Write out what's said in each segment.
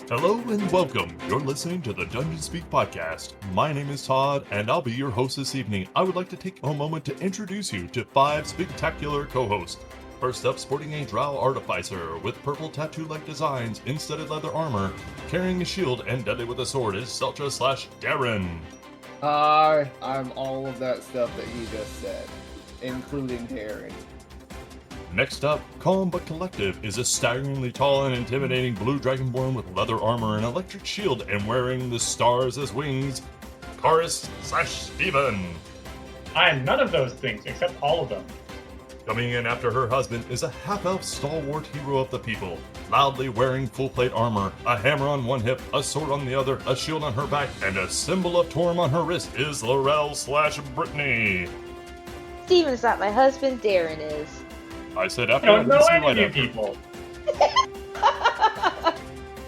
Hello and welcome. You're listening to the Dungeon Speak podcast. My name is Todd, and I'll be your host this evening. I would like to take a moment to introduce you to 5 spectacular co-hosts. First up, sporting a drow artificer with purple tattoo-like designs in studded leather armor, carrying a shield and deadly with a sword is Celtra / Darren. Hi, I'm all of that stuff that you just said, including Darren. Next up, calm but collective, is a staggeringly tall and intimidating blue dragonborn with leather armor and electric shield and wearing the stars as wings, Karyst / Steven. I am none of those things, except all of them. Coming in after her husband is a half-elf stalwart hero of the people, loudly wearing full-plate armor, a hammer on one hip, a sword on the other, a shield on her back, and a symbol of Torm on her wrist is Lorel / Brittany. Steven's not my husband, Darren is. I said after I don't know I any of you people.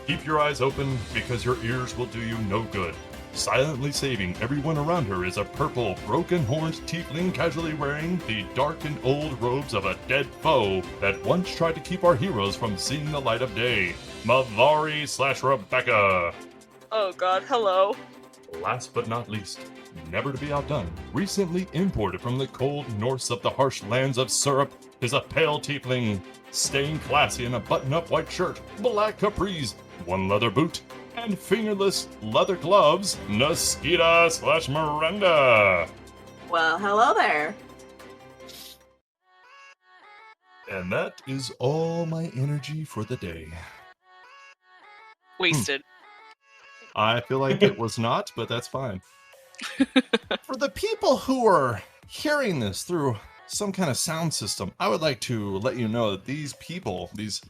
Keep your eyes open because your ears will do you no good. Silently saving everyone around her is a purple, broken-horned tiefling casually wearing the dark and old robes of a dead foe that once tried to keep our heroes from seeing the light of day. Mavari / Rebecca. Oh god, hello. Last but not least, never to be outdone, recently imported from the cold north of the harsh lands of Syrup, is a pale tiefling, staying classy in a button-up white shirt, black capris, one leather boot, and fingerless leather gloves, Naskita / Miranda. Well, hello there. And that is all my energy for the day. Wasted. I feel like it was not, but that's fine. For the people who are hearing this through some kind of sound system, I would like to let you know that these people, these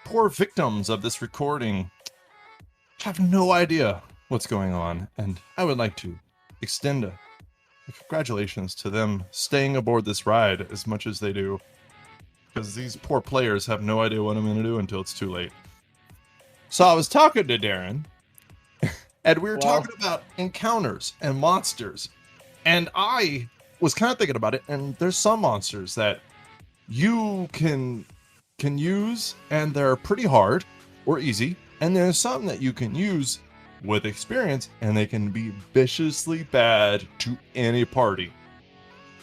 poor victims of this recording, have no idea what's going on, and I would like to extend a congratulations to them staying aboard this ride as much as they do, because these poor players have no idea what I'm going to do until it's too late. So I was talking to Darren, and we were talking about encounters and monsters, and I was kind of thinking about it, and there's some monsters that you can use, and they're pretty hard or easy, and there's some that you can use with experience, and they can be viciously bad to any party.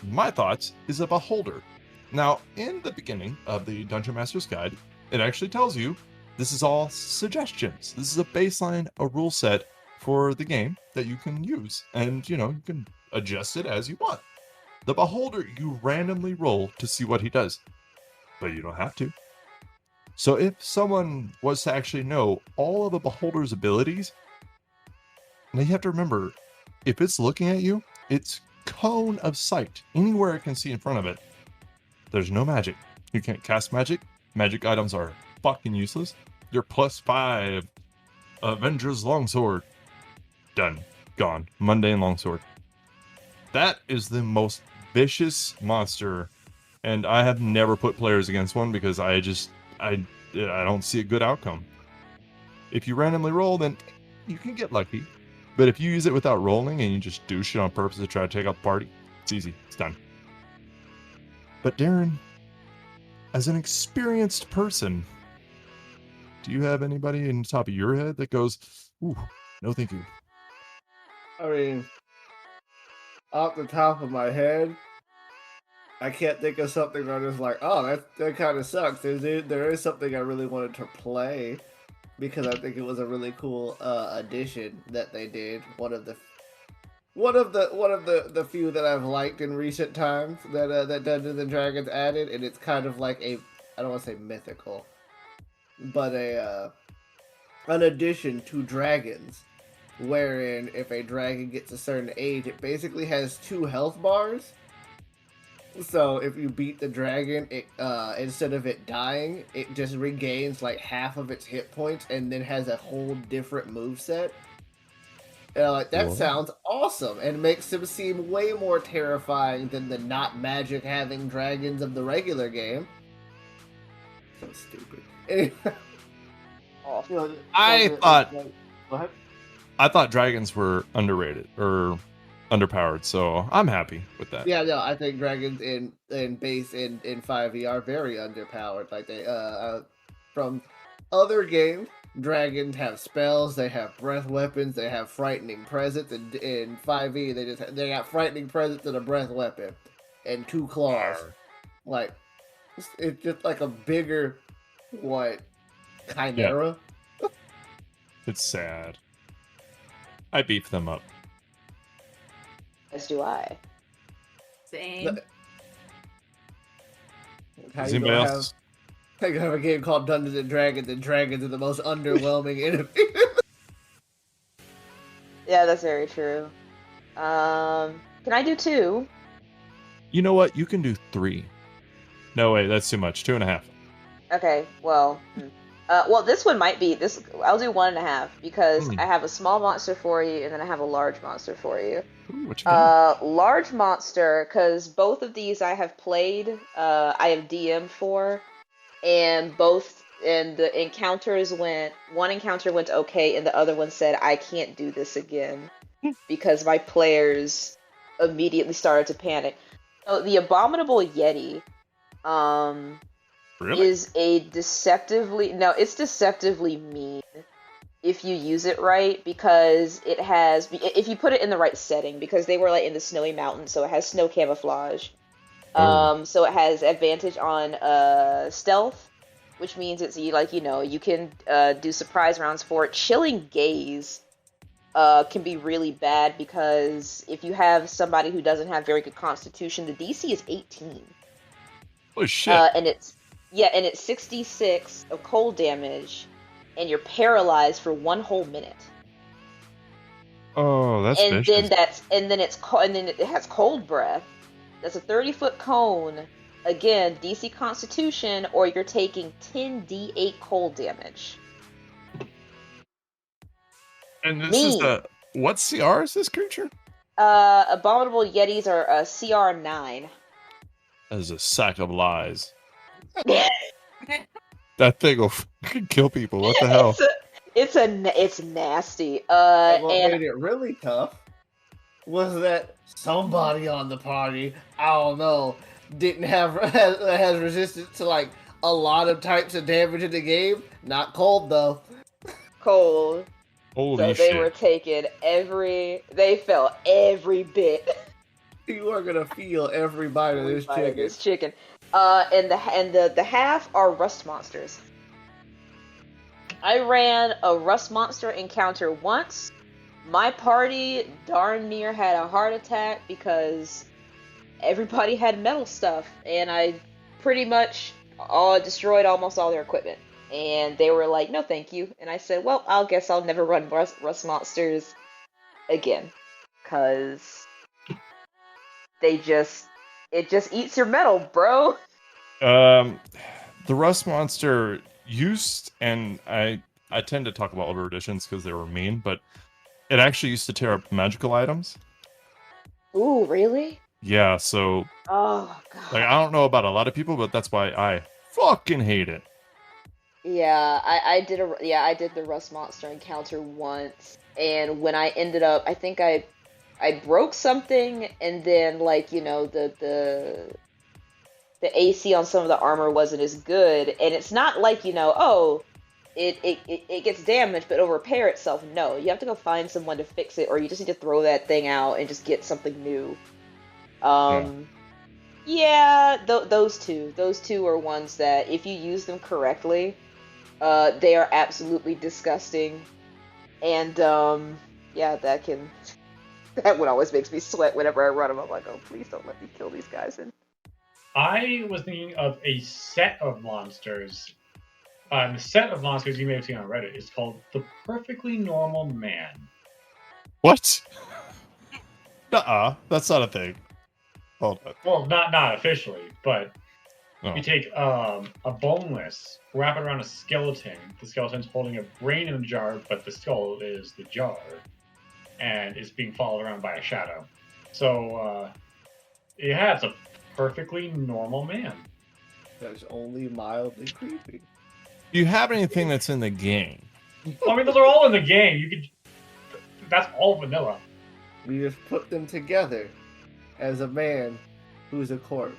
My thoughts is a beholder. Now, in the beginning of the Dungeon Master's Guide, it actually tells you this is all suggestions. This is a baseline, a rule set for the game that you can use, and you can adjust it as you want. The beholder, you randomly roll to see what he does, but you don't have to. So if someone was to actually know all of the beholder's abilities, now you have to remember, if it's looking at you, it's cone of sight. Anywhere it can see in front of it. There's no magic. You can't cast magic. Magic items are fucking useless. Your +5 Avengers Longsword. Done. Gone. Mundane Longsword. That is the most vicious monster, and I have never put players against one because I don't see a good outcome. If you randomly roll, then you can get lucky, but if you use it without rolling and you just do shit on purpose to try to take out the party, it's easy. It's done. But Darren, as an experienced person, do you have anybody in the top of your head that goes, ooh, no thank you? I mean, off the top of my head, I can't think of something where I'm just like, oh, that kind of sucks. There is something I really wanted to play because I think it was a really cool addition that they did. One of the few that I've liked in recent times that Dungeons and Dragons added, and it's kind of like I don't want to say mythical, but an addition to dragons, wherein if a dragon gets a certain age, it basically has 2 health bars. So if you beat the dragon, it instead of it dying, it just regains like half of its hit points and then has a whole different moveset. Like that sounds awesome and makes them seem way more terrifying than the not magic having dragons of the regular game. So stupid. Anyway. I thought dragons were underrated or underpowered, so I'm happy with that. Yeah, no, I think dragons in base in 5e are very underpowered. Like they from other games dragons have spells, they have breath weapons, they have frightening presence, and in 5e they got frightening presence and a breath weapon, and 2 claws. Like, it's just like a bigger, chimera? Yeah. It's sad. I beef them up. As do I. Same. How Does you anybody gonna else? have a game called Dungeons and dragons are the most underwhelming enemy. Yeah, that's very true. Can I do 2? You know what? You can do 3. No, wait, that's too much. 2.5. Okay, well, well, this one might be this. I'll do 1.5 because I have a small monster for you, and then I have a large monster for you. Ooh, what you got? Large monster, because both of these I have played. I have DM'd for, and the encounters one encounter went okay, and the other one said I can't do this again because my players immediately started to panic. So the Abominable Yeti, Really? is it's deceptively mean if you use it right, because if you put it in the right setting, because they were like in the snowy mountains, so it has snow camouflage. So it has advantage on stealth, which means you can do surprise rounds for it. Chilling Gaze can be really bad because if you have somebody who doesn't have very good constitution, the DC is 18. Oh shit. And it's 66 of cold damage, and you're paralyzed for 1 whole minute. Oh, that's And vicious. then it has cold breath. That's a 30-foot cone. Again, DC Constitution, or you're taking 10d8 cold damage. And this is what CR is this creature? Abominable Yetis are CR 9. That is a sack of lies. That thing will fucking kill people. What the hell? It's nasty. And what And made it really tough was that somebody on the party, I don't know, has resistance to like a lot of types of damage in the game. Not cold though. cold. Holy So shit. they were taking they felt every bit. You are gonna feel every bite of this Bite of chicken. this chicken. And the half are rust monsters. I ran a rust monster encounter once. My party darn near had a heart attack because everybody had metal stuff, and I pretty much destroyed almost all their equipment. And they were like, "No, thank you." And I said, "Well, I guess I'll never run rust monsters again, cause it just eats your metal, bro." The Rust Monster used, and I tend to talk about older editions because they were mean, but it actually used to tear up magical items. Ooh, really? Yeah, so Oh god. like I don't know about a lot of people, but that's why I fucking hate it. Yeah, I did the rust monster encounter once, and when I ended up, I think I broke something, and then the AC on some of the armor wasn't as good, and it's not like it gets damaged but it'll repair itself. No, you have to go find someone to fix it, or you just need to throw that thing out and just get something new. Those two are ones that if you use them correctly, they are absolutely disgusting, and that one always makes me sweat whenever I run them. I'm like, oh, please don't let me kill these guys. And I was thinking of a set of monsters. The set of monsters you may have seen on Reddit is called The Perfectly Normal Man. What? Nuh-uh, that's not a thing. Hold on. Well, not officially, but Oh. you take a boneless, wrap it around a skeleton. The skeleton's holding a brain in a jar, but the skull is the jar, and is being followed around by a shadow. So, it's a perfectly normal man. That's only mildly creepy. Do you have anything that's in the game? I mean, those are all in the game. That's all vanilla. We just put them together as a man who's a corpse.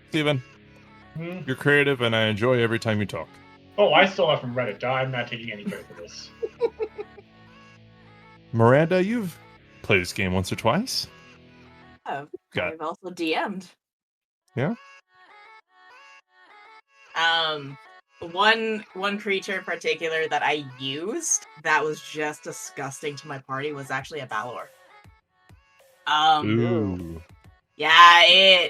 Steven, you're creative and I enjoy every time you talk. Oh, I stole that from Reddit. I'm not taking any credit for this. Miranda, you've played this game once or twice. Got I've also DM'd. yeah. One creature in particular that I used that was just disgusting to my party was actually a Balor. Ooh. Yeah,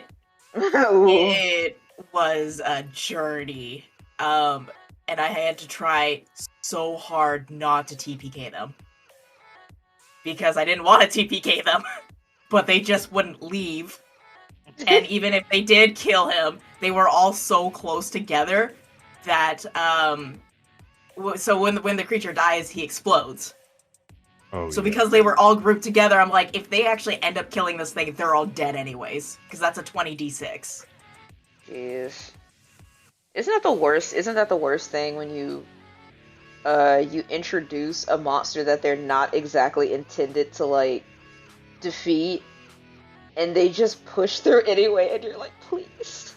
Ooh. it was a journey. And I had to try so hard not to TPK them. Because I didn't want to TPK them, but they just wouldn't leave. And even if they did kill him, they were all so close together that so when the creature dies, he explodes. Oh, So yeah. because they were all grouped together, I'm like, if they actually end up killing this thing, they're all dead anyways, because that's a 20d6. Jeez. Isn't that the worst? Isn't that the worst thing when you introduce a monster that they're not exactly intended to like defeat, and they just push through anyway, and you're like, please.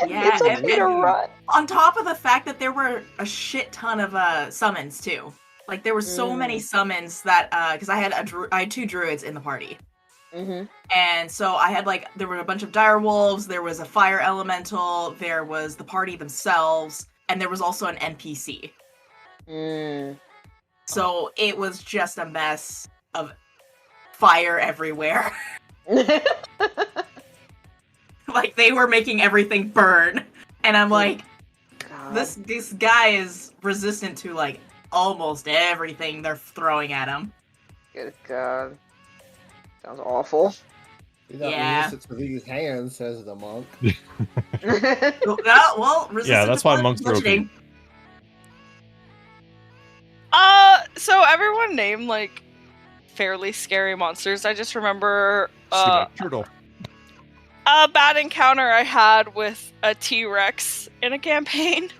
Yeah, It's okay to run. On top of the fact that there were a shit ton of summons too. Like there were so many summons that because I had 2 druids in the party. Mm-hmm. And so I had there were a bunch of dire wolves, there was a fire elemental, there was the party themselves, and there was also an NPC. So it was just a mess of fire everywhere. Like they were making everything burn. And I'm like, God. this guy is resistant to almost everything they're throwing at him. Good God. Sounds awful. He's not Yeah. resistant to these hands, says the monk. Well, resistant Yeah, that's to why monks are bludgeoning. So everyone named fairly scary monsters. I just remember Turtle. a bad encounter I had with a T-Rex in a campaign.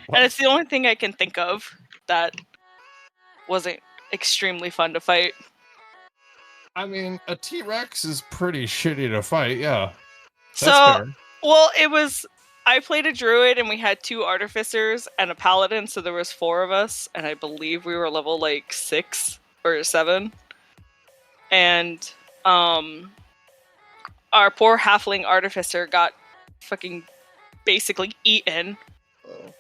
What? And it's the only thing I can think of that wasn't extremely fun to fight. I mean, a T-Rex is pretty shitty to fight, yeah. That's So, fair. well, I played a druid and we had 2 artificers and a paladin, so there was 4 of us, and I believe we were level 6 or 7. And our poor halfling artificer got fucking basically eaten. Oh.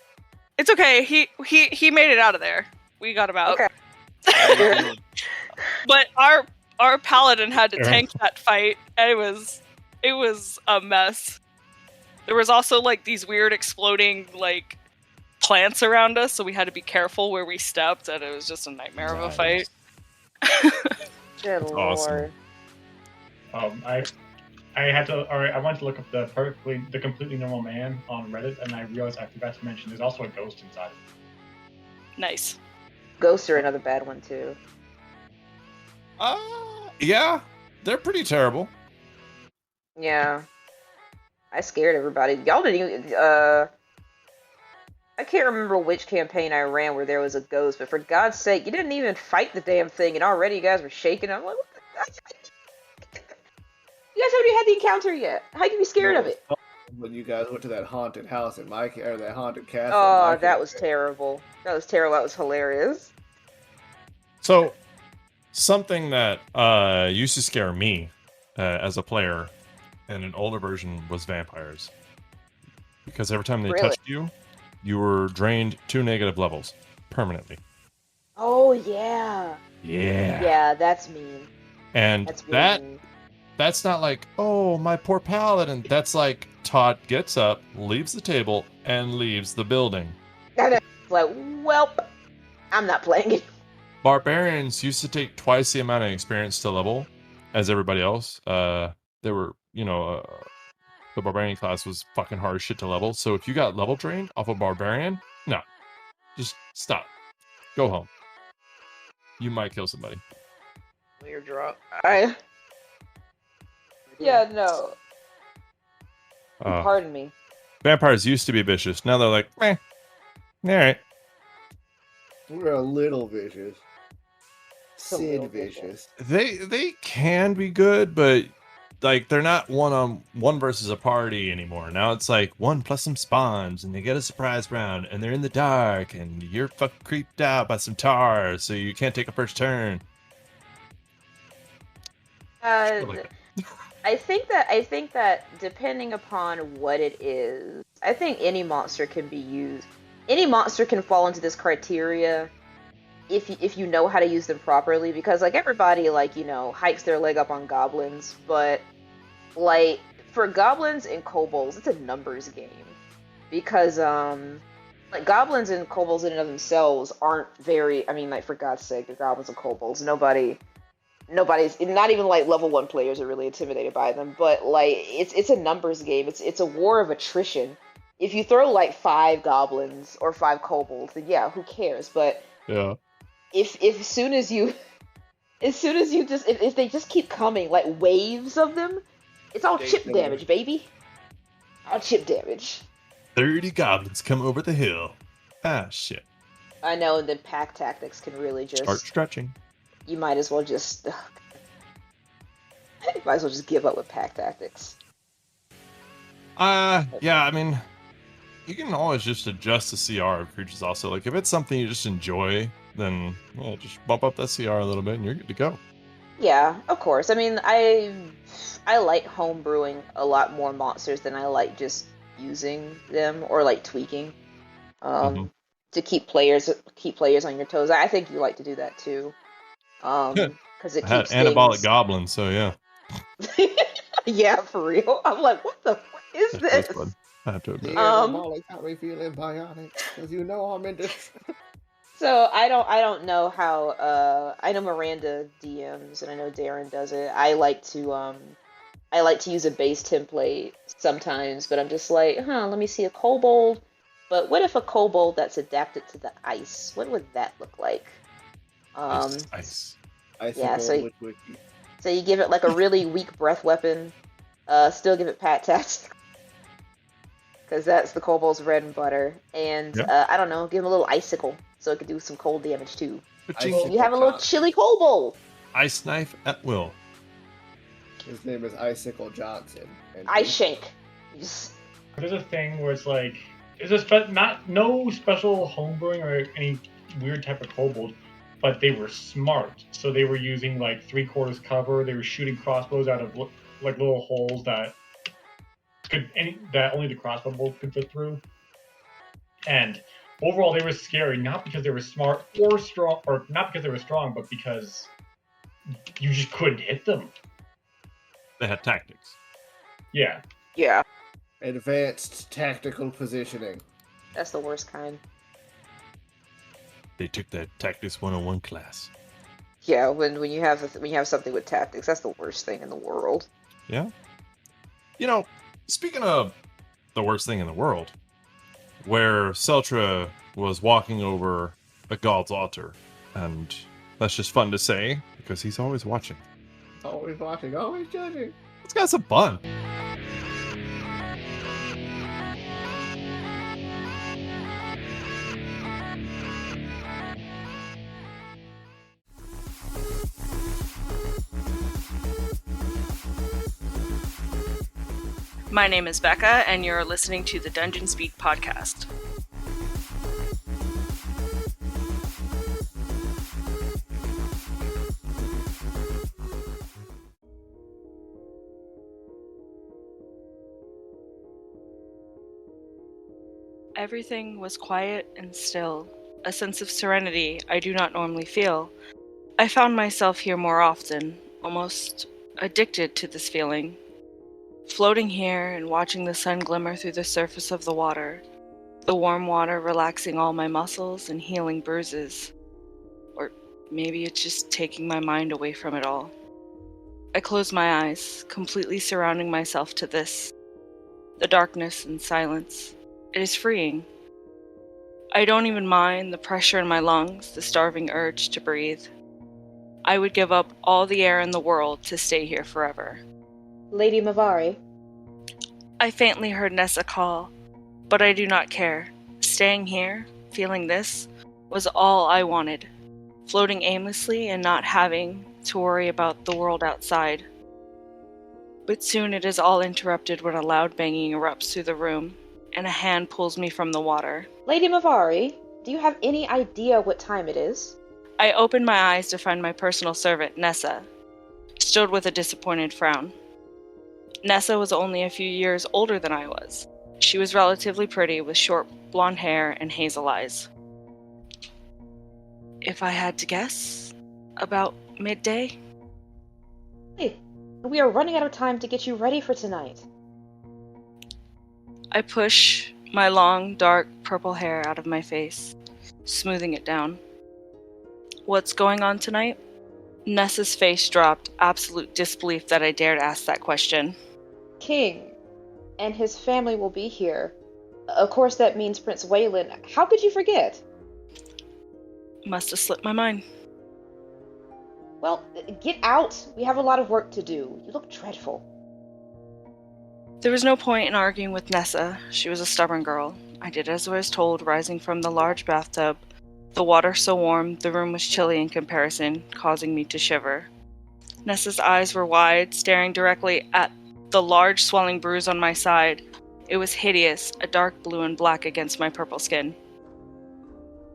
It's okay. He made it out of there. We got him out. Okay. But our paladin had to tank that fight, and it was a mess. There was also these weird exploding plants around us, so we had to be careful where we stepped, and it was just a nightmare of a fight. Good Awesome. Lord. I wanted to look up the completely normal man on Reddit, and I realized I forgot to mention there's also a ghost inside. Nice. Ghosts are another bad one too. Yeah, they're pretty terrible. Yeah. I scared everybody. Y'all didn't even, I can't remember which campaign I ran where there was a ghost, but for God's sake, you didn't even fight the damn thing, and already you guys were shaking. I'm like, what the? You guys haven't even had the encounter yet. How can you be scared of it? When you guys went to that haunted house in my or that haunted castle. Oh, that was terrible. That was terrible. That was hilarious. So, something that used to scare me as a player in an older version was vampires. Because every time they Really? touched you, you were drained 2 negative levels permanently. Oh, yeah. Yeah. Yeah, that's mean. And That's really mean. that's not like, oh, my poor paladin. That's like Todd gets up, leaves the table, and leaves the building. And it's like, welp, I'm not playing it. Barbarians used to take twice the amount of experience to level as everybody else. They were, the barbarian class was fucking hard as shit to level. So if you got level drained off a barbarian, no, just stop. Go home. You might kill somebody. You're drunk. Yeah, no. Pardon me. Vampires used to be vicious. Now they're like, meh. Alright. We're a little vicious. A little Sid vicious. They can be good, but like they're not one versus a party anymore. Now it's like 1 plus some spawns, and they get a surprise round, and they're in the dark, and you're fucking creeped out by some tar, so you can't take a first turn. Shit like that. I think that depending upon what it is, I think any monster can be used. Any monster can fall into this criteria if you know how to use them properly, because like everybody like, you know, hikes their leg up on goblins, but like for goblins and kobolds, it's a numbers game. Because like goblins and kobolds in and of themselves aren't very, I mean, like for God's sake, they're goblins and kobolds. Nobody's, not even like level 1 players are really intimidated by them, but like it's a numbers game. It's a war of attrition. If you throw like 5 goblins or 5 kobolds, then yeah, who cares? But Yeah. if as soon as you just if they just keep coming like waves of them, it's all chip damage, baby. All chip damage. 30 goblins come over the hill. Ah, shit. I know, and then pack tactics can really just Start stretching. you might as well just give up with pack tactics. Yeah, I mean, you can always just adjust the CR of creatures also. Like, if it's something you just enjoy, then yeah, just bump up that CR a little bit and you're good to go. Yeah, of course. I mean, I like homebrewing a lot more monsters than I like just using them or like tweaking to keep players on your toes. I think you like to do that too. Because it I had keeps anabolic things... goblins, so yeah. Yeah, for real. I'm like, what the fuck is That's this? fun. I have to The admit. anabolic got me feeling bionic, because you know I'm into... So I don't know how I know Miranda DMs and I know Darren does it. I like to use a base template sometimes, but I'm just like, let me see a kobold. But what if a kobold that's adapted to the ice? What would that look like? Ice. Yeah, so wiki. So you give it like a really weak breath weapon, still give it pat tats, because that's the kobold's bread and butter. And I don't know, give him a little icicle so it could do some cold damage too. You have a little chili kobold. Ice knife at will. His name is Icicle Johnson. And Ice shank. There's a thing where it's like, no special homebrewing or any weird type of kobold, but they were smart. So they were using like 3/4 cover. They were shooting crossbows out of like little holes that only the crossbow bolt could fit through. And overall, they were scary, not because they were smart or strong, or not because they were strong, but because you just couldn't hit them. They had tactics. Yeah. Yeah. Advanced tactical positioning. That's the worst kind. They took that Tactics 101 class. Yeah, when you have something with tactics, that's the worst thing in the world. Yeah. You know, speaking of the worst thing in the world, where Celtra was walking over a god's altar, and that's just fun to say because he's always watching. Always watching, always judging. Let's get some fun. My name is Becca, and you're listening to the Dungeon Speak podcast. Everything was quiet and still, a sense of serenity I do not normally feel. I found myself here more often, almost addicted to this feeling. Floating here and watching the sun glimmer through the surface of the water, the warm water relaxing all my muscles and healing bruises. Or maybe it's just taking my mind away from it all. I close my eyes, completely surrounding myself to this. The darkness and silence. It is freeing. I don't even mind the pressure in my lungs, the starving urge to breathe. I would give up all the air in the world to stay here forever. Lady Mavari. I faintly heard Nessa call, but I do not care. Staying here, feeling this, was all I wanted. Floating aimlessly and not having to worry about the world outside. But soon it is all interrupted when a loud banging erupts through the room, and a hand pulls me from the water. Lady Mavari, do you have any idea what time it is? I open my eyes to find my personal servant, Nessa, stood with a disappointed frown. Nessa was only a few years older than I was. She was relatively pretty with short blonde hair and hazel eyes. If I had to guess, about midday? Hey, we are running out of time to get you ready for tonight. I push my long, dark, purple hair out of my face, smoothing it down. What's going on tonight? Nessa's face dropped, absolute disbelief that I dared ask that question. King and his family will be here. Of course, that means Prince Waylon. How could you forget? Must have slipped my mind. Well, get out. We have a lot of work to do. You look dreadful. There was no point in arguing with Nessa. She was a stubborn girl. I did as I was told, rising from the large bathtub. The water so warm, the room was chilly in comparison, causing me to shiver. Nessa's eyes were wide, staring directly at the large swelling bruise on my side. It was hideous, a dark blue and black against my purple skin.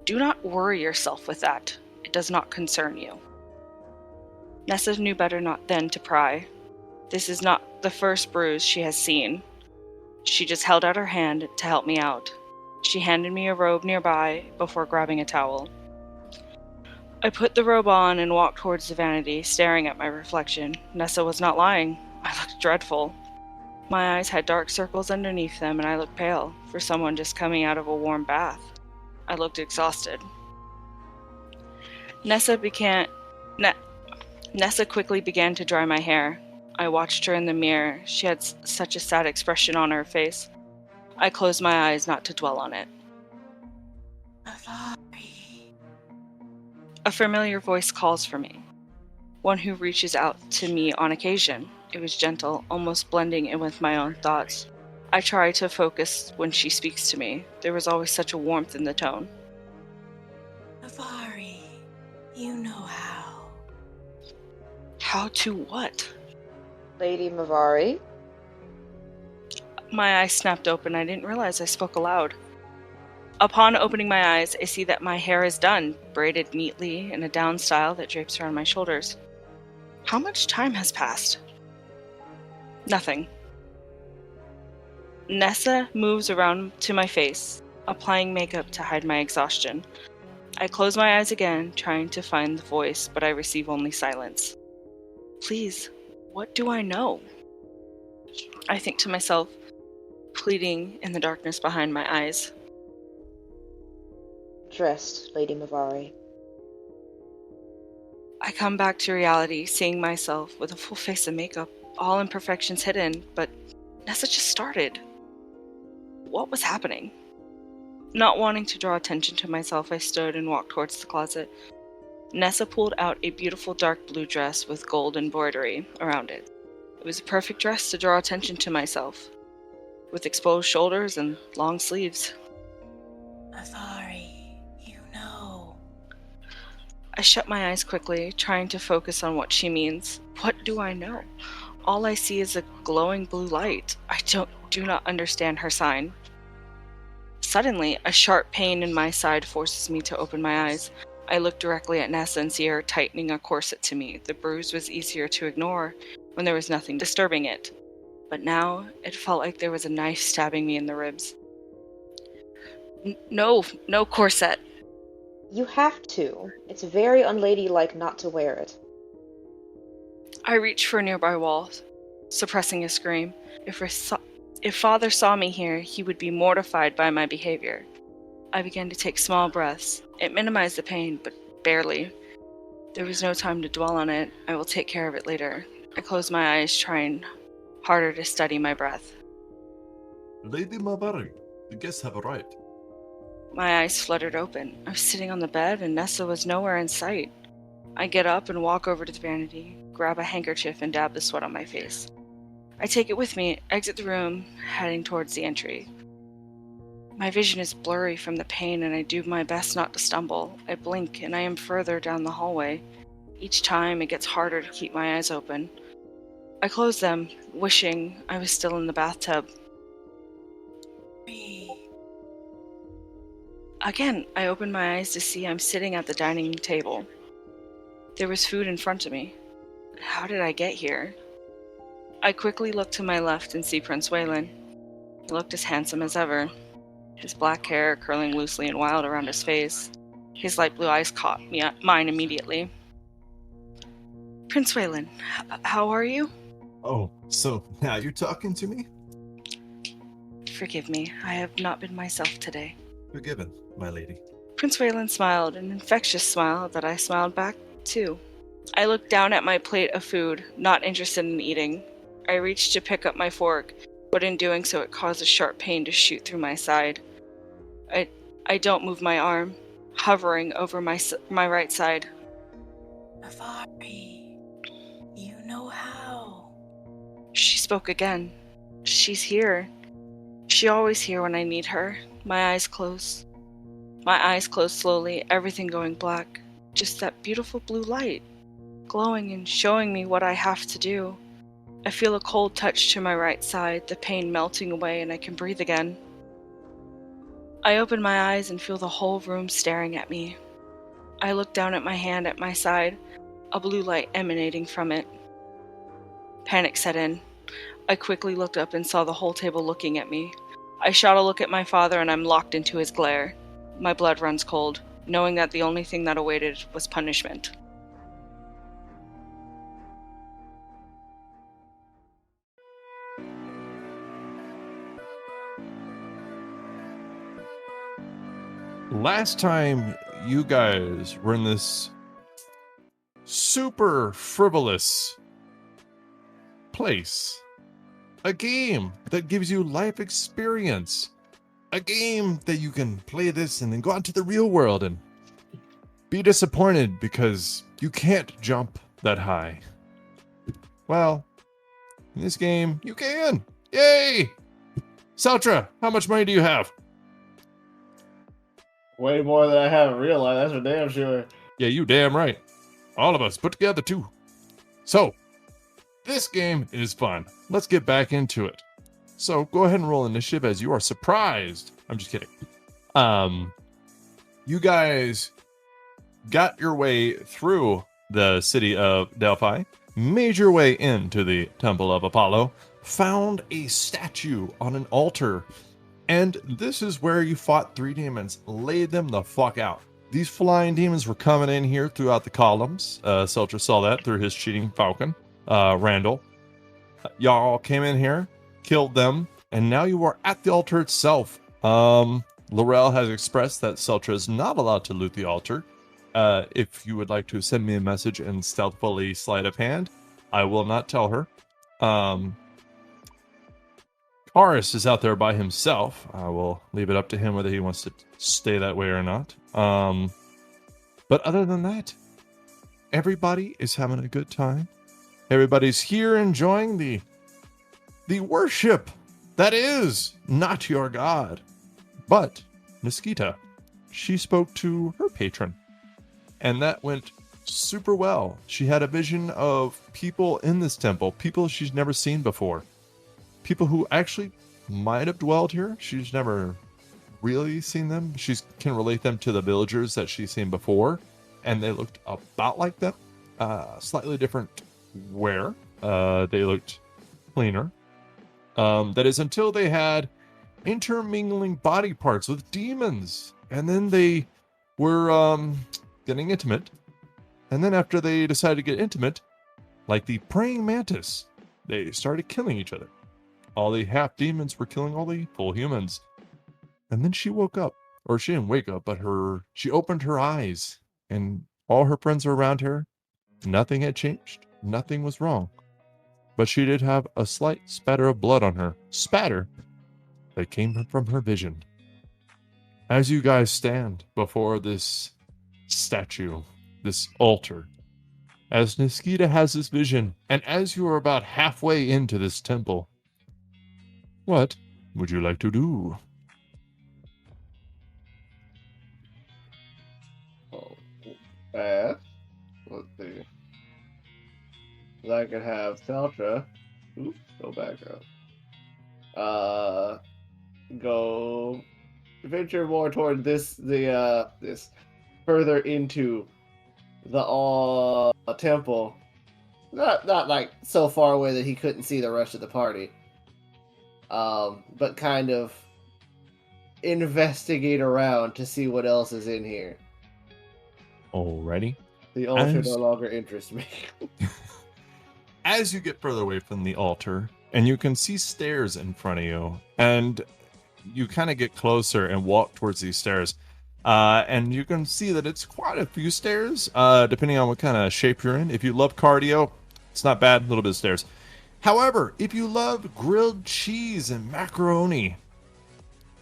Do not worry yourself with that. It does not concern you. Nessa knew better not then to pry. This is not the first bruise she has seen. She just held out her hand to help me out. She handed me a robe nearby before grabbing a towel. I put the robe on and walked towards the vanity, staring at my reflection. Nessa was not lying. I looked dreadful. My eyes had dark circles underneath them, and I looked pale, for someone just coming out of a warm bath. I looked exhausted. Nessa quickly began to dry my hair. I watched her in the mirror. She had such a sad expression on her face. I closed my eyes not to dwell on it. Mavari. A familiar voice calls for me. One who reaches out to me on occasion. It was gentle, almost blending in with my own thoughts. I try to focus when she speaks to me. There was always such a warmth in the tone. Mavari, you know how. How to what? Lady Mavari? My eyes snapped open. I didn't realize I spoke aloud. Upon opening my eyes, I see that my hair is done, braided neatly in a down style that drapes around my shoulders. How much time has passed? Nothing. Nessa moves around to my face, applying makeup to hide my exhaustion. I close my eyes again, trying to find the voice, but I receive only silence. Please, what do I know? I think to myself, pleading in the darkness behind my eyes. Dressed, Lady Mavari. I come back to reality, seeing myself with a full face of makeup, all imperfections hidden, but Nessa just started. What was happening? Not wanting to draw attention to myself, I stood and walked towards the closet. Nessa pulled out a beautiful dark blue dress with gold embroidery around it. It was a perfect dress to draw attention to myself, with exposed shoulders and long sleeves. Mavari, you know. I shut my eyes quickly, trying to focus on what she means. What do I know? All I see is a glowing blue light. I do not understand her sign. Suddenly, a sharp pain in my side forces me to open my eyes. I look directly at Nessa and see her tightening a corset to me. The bruise was easier to ignore when there was nothing disturbing it. But now, it felt like there was a knife stabbing me in the ribs. No corset. You have to. It's very unladylike not to wear it. I reached for a nearby wall, suppressing a scream. If Father saw me here, he would be mortified by my behavior. I began to take small breaths. It minimized the pain, but barely. There was no time to dwell on it. I will take care of it later. I closed my eyes, trying harder to steady my breath. Lady Mavari, the guests have arrived. My eyes fluttered open. I was sitting on the bed, and Nessa was nowhere in sight. I get up and walk over to the vanity, grab a handkerchief, and dab the sweat on my face. I take it with me, exit the room, heading towards the entry. My vision is blurry from the pain, and I do my best not to stumble. I blink, and I am further down the hallway. Each time, it gets harder to keep my eyes open. I closed them, wishing I was still in the bathtub. Again, I opened my eyes to see I'm sitting at the dining table. There was food in front of me. How did I get here? I quickly looked to my left and see Prince Waylon. He looked as handsome as ever, his black hair curling loosely and wild around his face. His light blue eyes caught mine immediately. Prince Waylon, how are you? Oh, so now you're talking to me? Forgive me, I have not been myself today. Forgiven, my lady. Prince Waylon smiled, an infectious smile that I smiled back too. I looked down at my plate of food, not interested in eating. I reached to pick up my fork, but in doing so it caused a sharp pain to shoot through my side. I don't move my arm, hovering over my right side. Mavari, you know how. She spoke again. She's here. She always here when I need her. My eyes closed. My eyes closed slowly, everything going black. Just that beautiful blue light, glowing and showing me what I have to do. I feel a cold touch to my right side, the pain melting away, and I can breathe again. I open my eyes and feel the whole room staring at me. I look down at my hand at my side, a blue light emanating from it. Panic set in. I quickly looked up and saw the whole table looking at me. I shot a look at my father and I'm locked into his glare. My blood runs cold, knowing that the only thing that awaited was punishment. Last time you guys were in this super frivolous place, a game that gives you life experience, a game that you can play this and then go out to the real world and be disappointed because you can't jump that high. Well, in this game, you can. Yay! Celtra, how much money do you have? Way more than I have in real life, that's for damn sure. Yeah, you damn right. All of us put together too. So, this game is fun. Let's get back into it. So, go ahead and roll initiative as you are surprised. I'm just kidding. You guys got your way through the city of Delphi, made your way into the Temple of Apollo, found a statue on an altar, and this is where you fought 3 demons, laid them the fuck out. These flying demons were coming in here throughout the columns. Celtra saw that through his cheating falcon, Randall. Y'all came in here, killed them, and now you are at the altar itself. Lorel has expressed that Celtra is not allowed to loot the altar. If you would like to send me a message and stealthily sleight of hand, I will not tell her. Karyst is out there by himself. I will leave it up to him whether he wants to stay that way or not. But other than that, everybody is having a good time. Everybody's here enjoying the worship that is not your god. But Naskita, she spoke to her patron, and that went super well. She had a vision of people in this temple, people she's never seen before. People who actually might have dwelled here. She's never really seen them. She can relate them to the villagers that she's seen before, and they looked about like them. Slightly different wear. They looked cleaner. That is until they had intermingling body parts with demons, and then they were getting intimate. And then after they decided to get intimate, like the praying mantis, they started killing each other. All the half demons were killing all the full humans. And then she woke up. Or she didn't wake up, but she opened her eyes. And all her friends were around her. Nothing had changed. Nothing was wrong. But she did have a slight spatter of blood on her. Spatter that came from her vision. As you guys stand before this statue, this altar, as Naskita has this vision, and as you are about halfway into this temple, what would you like to do? Oh, fast. Let's see. I could have Celtra. Oops, go back up. Go venture more toward this further into the temple. Not like so far away that he couldn't see the rest of the party. But kind of investigate around to see what else is in here. Alrighty. The altar As- no longer interests me. As you get further away from the altar, and you can see stairs in front of you, and you kind of get closer and walk towards these stairs, and you can see that it's quite a few stairs, depending on what kind of shape you're in. If you love cardio, it's not bad, a little bit of stairs. However, if you love grilled cheese and macaroni,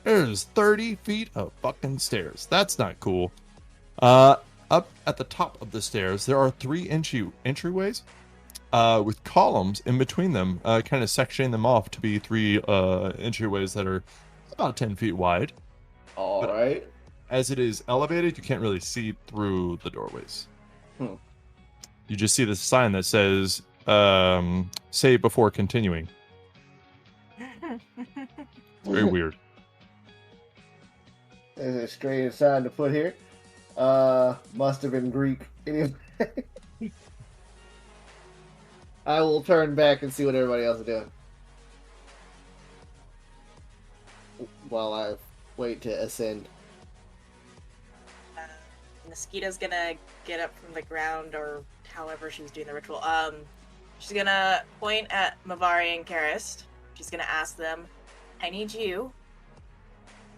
there's 30 feet of fucking stairs. That's not cool. Up at the top of the stairs, there are 3 entryways with columns in between them, kind of sectioning them off to be 3 entryways that are about 10 feet wide. All But right. As it is elevated, you can't really see through the doorways. You just see the sign that says, save before continuing. Very weird. There's a strange sign to put here. Must have been Greek. Anyway. I will turn back and see what everybody else is doing. While I wait to ascend. Naskita's gonna get up from the ground, or however she was doing the ritual. She's gonna point at Mavari and Karyst. She's gonna ask them, I need you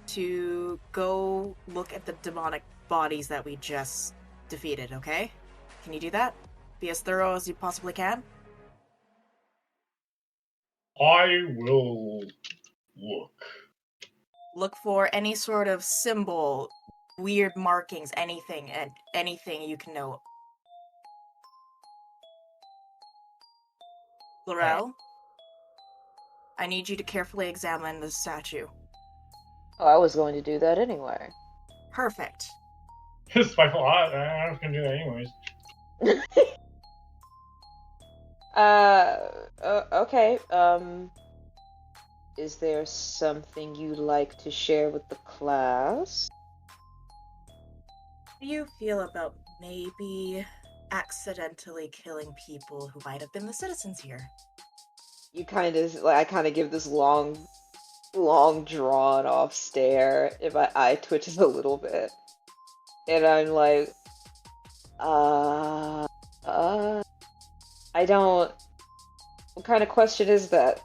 to go look at the demonic bodies that we just defeated, okay? Can you do that? Be as thorough as you possibly can? I will look. Look for any sort of symbol, weird markings, anything you can know. Lorel, I need you to carefully examine the statue. Oh, I was going to do that anyway. Perfect. It's my fault. I was gonna do that anyways. Okay. Is there something you'd like to share with the class? How do you feel about maybe accidentally killing people who might have been the citizens here? I kind of give this long drawn off stare, and my eye twitches a little bit, and I'm like, I don't. What kind of question is that?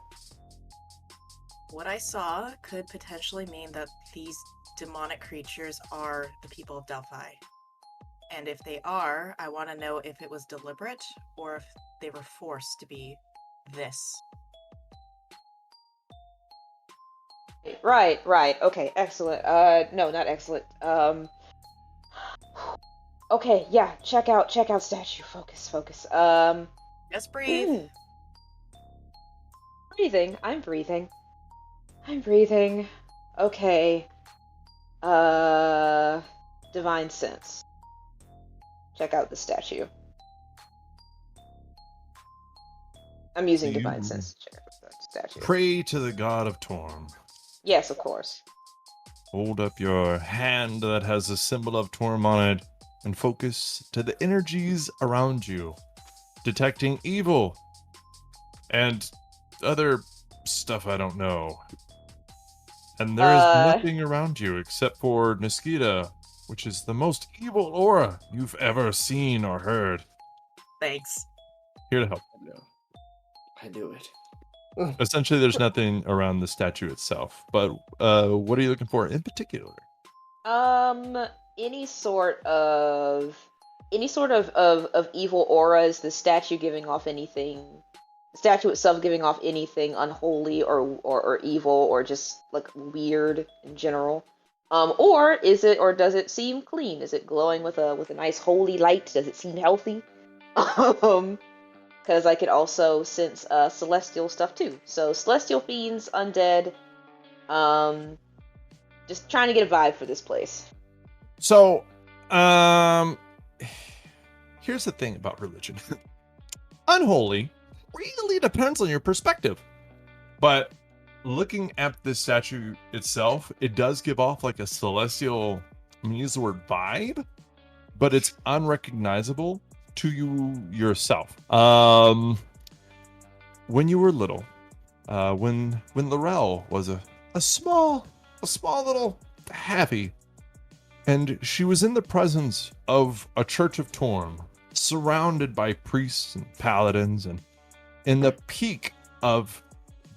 What I saw could potentially mean that these demonic creatures are the people of Delphi. And if they are, I want to know if it was deliberate or if they were forced to be this. Right. Okay, excellent. No, not excellent. Okay, yeah, check out statue. Focus. Just breathe. Breathing. I'm breathing. Okay. Divine sense. Check out the statue. I'm using divine sense to check out the statue. Pray to the god of Torm. Yes, of course. Hold up your hand that has a symbol of Torm on it and focus to the energies around you, detecting evil and other stuff I don't know. And there is nothing around you except for Naskita, which is the most evil aura you've ever seen or heard. Thanks. Here to help. I do it. Essentially, there's nothing around the statue itself, but what are you looking for in particular? Any sort of evil aura. Is the statue giving off anything? The statue itself giving off anything unholy or evil or just like weird in general? Or does it seem clean? Is it glowing with a nice holy light? Does it seem healthy? Because I could also sense celestial stuff too. So celestial fiends, undead. Just trying to get a vibe for this place. So, here's the thing about religion. unholy really depends on your perspective. But looking at this statue itself, it does give off like a celestial, I'm gonna use the word vibe, but it's unrecognizable to you yourself. When you were little, when Lorel was a small little happy, and she was in the presence of a church of Torm, surrounded by priests and paladins, and in the peak of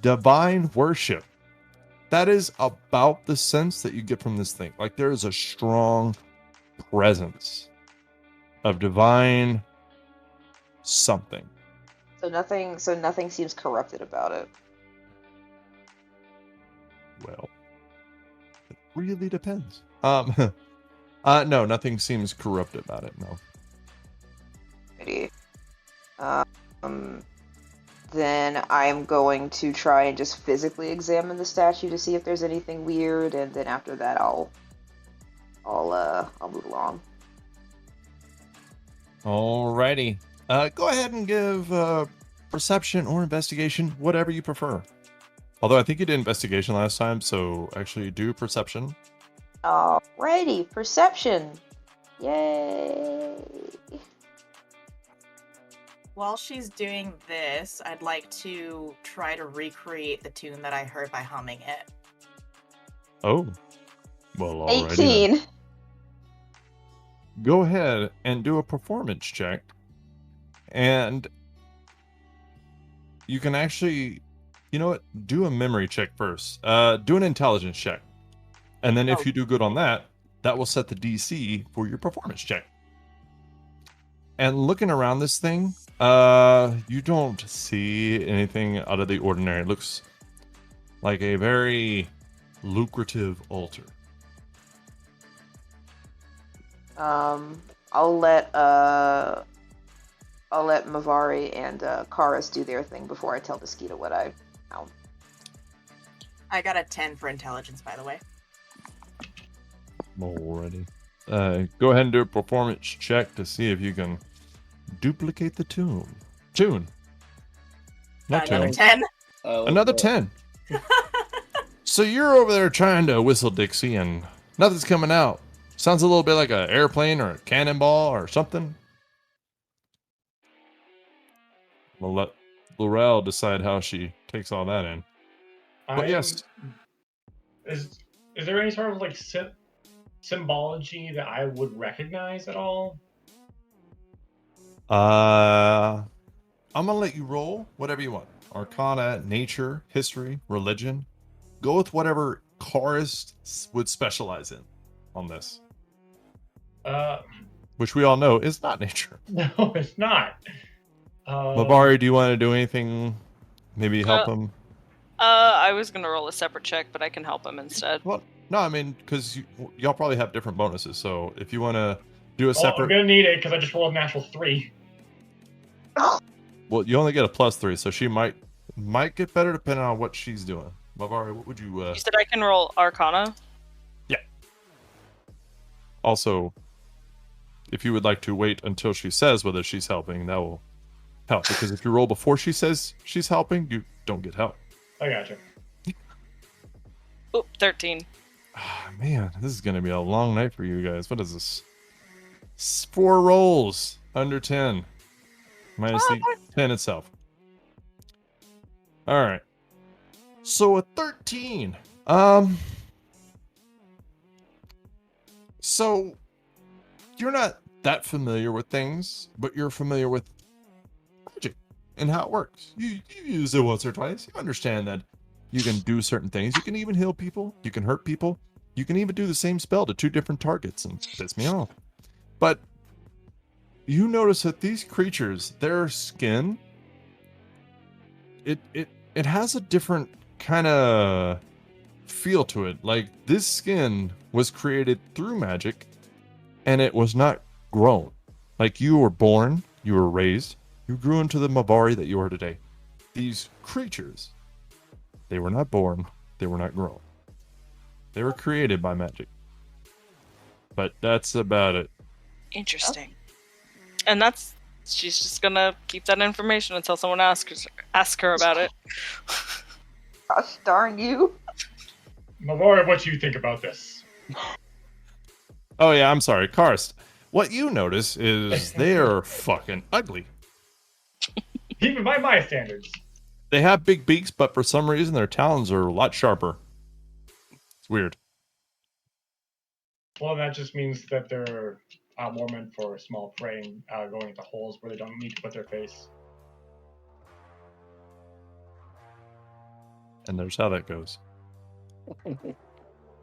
divine worship. That is about the sense that you get from this thing. Like, there is a strong presence of divine something. So nothing seems corrupted about it. Well, it really depends. No, nothing seems corrupt about it, no. Pretty. Then I'm going to try and just physically examine the statue to see if there's anything weird, and then after that I'll move along. Alrighty. Go ahead and give perception or investigation, whatever you prefer. Although I think you did investigation last time, so actually do perception. Alrighty, perception. Yay! While she's doing this, I'd like to try to recreate the tune that I heard by humming it. Oh. Well, alrighty. 18. Then. Go ahead and do a performance check. And you can actually, you know what? Do a memory check first. Do an intelligence check. And then if you do good on that, that will set the DC for your performance check. And looking around this thing, you don't see anything out of the ordinary. It looks like a very lucrative altar. I'll let Mavari and Karyst do their thing before I tell Naskita what I found. I got a 10 for intelligence, by the way. Already. Go ahead and do a performance check to see if you can duplicate the tune. Not Another tune. 10. Another 10. So you're over there trying to whistle Dixie and nothing's coming out. Sounds a little bit like an airplane or a cannonball or something. We'll let Lorel decide how she takes all that in. But yes. Is there any sort of like symbology that I would recognize at all? I'm gonna let you roll whatever you want. Arcana, nature, history, religion. Go with whatever Karyst would specialize in on this. Which we all know is not nature. No, it's not. Mavari, do you want to do anything? Maybe help him? I was gonna roll a separate check, but I can help him instead. Well, no, I mean, because y'all probably have different bonuses. So if you want to do a I'm separate... gonna need it because I just rolled a natural 3. Well, you only get a +3, so she might get better depending on what she's doing. Mavari, what would you... You said I can roll Arcana? Yeah. Also, if you would like to wait until she says whether she's helping, that will help. Because if you roll before she says she's helping, you don't get help. I gotcha. Oop, 13. Ah, man, this is going to be a long night for you guys. What is this? 4 rolls under 10. Minus the 10 itself. All right. So a 13. So you're not that familiar with things, but you're familiar with magic and how it works. You use it once or twice. You understand that you can do certain things. You can even heal people. You can hurt people. You can even do the same spell to 2 different targets and piss me off. But you notice that these creatures, their skin, it has a different kind of feel to it. Like, this skin was created through magic, and it was not grown. Like, you were born, you were raised, you grew into the Mavari that you are today. These creatures, they were not born, they were not grown. They were created by magic. But that's about it. Interesting. And that's she's just gonna keep that information until someone ask her about it. Gosh darn you. Mavari, what do you think about this? Oh yeah, I'm sorry, Karyst. What you notice is they're fucking ugly. Even by my standards. They have big beaks, but for some reason their talons are a lot sharper. It's weird. Well, that just means that they're more meant for small prey and going into holes where they don't need to put their face. And there's how that goes.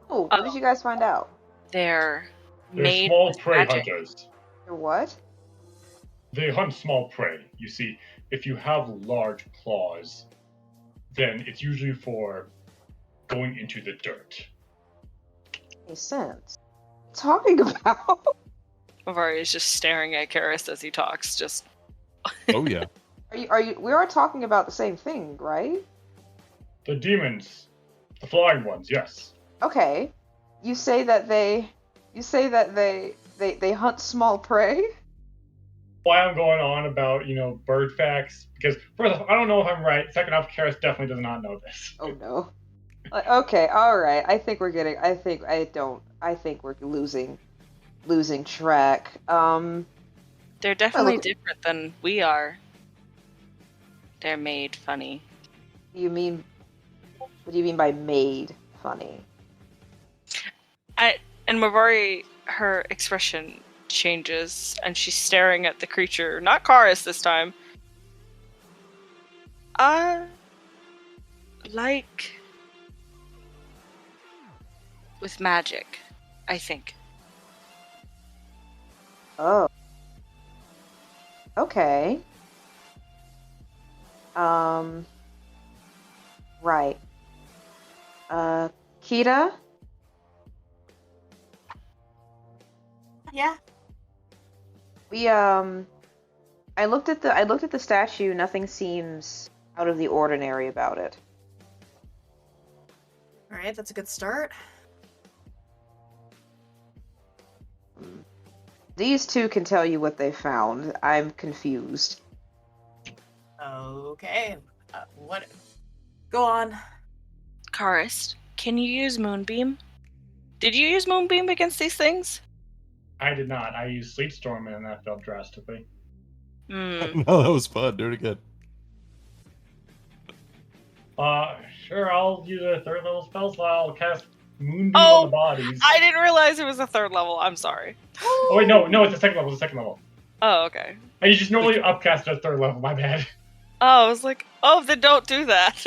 Oh, what did you guys find out? They're They're made small with prey magic. hunters. Or what? They hunt small prey. You see, if you have large claws, then it's usually for going into the dirt. Makes sense. Talking about. Mavari is just staring at Karyst as he talks. Just Oh yeah. Are you? We are talking about the same thing, right? The demons, the flying ones, yes. Okay. You say that they hunt small prey? Why I'm going on about, bird facts, because first off, I don't know if I'm right. Second off, Karyst definitely does not know this. Oh no. Okay, all right. I think we're losing track. they're definitely look- different than we are. They're made funny. What do you mean by made funny? And Mavari, her expression changes, and she's staring at the creature, not Karyst this time. Like with magic, I think. Oh. Okay. Right. Kita? Yeah. I looked at the statue. Nothing seems out of the ordinary about it. All right, that's a good start. These two can tell you what they found. I'm confused. Okay. What? Go on. Karyst, can you use Moonbeam? Did you use Moonbeam against these things? I did not. I used Sleet Storm and that failed drastically. Hmm. No, that was fun. Do it again. Sure, I'll use a third level spell slot. I'll cast Moonbeam Oh, on the bodies. I didn't realize it was a third level. I'm sorry. Oh wait, no, it's the second level. It's the second level. Oh, okay. I just normally upcast at third level. My bad. Oh, I was like, oh, then don't do that.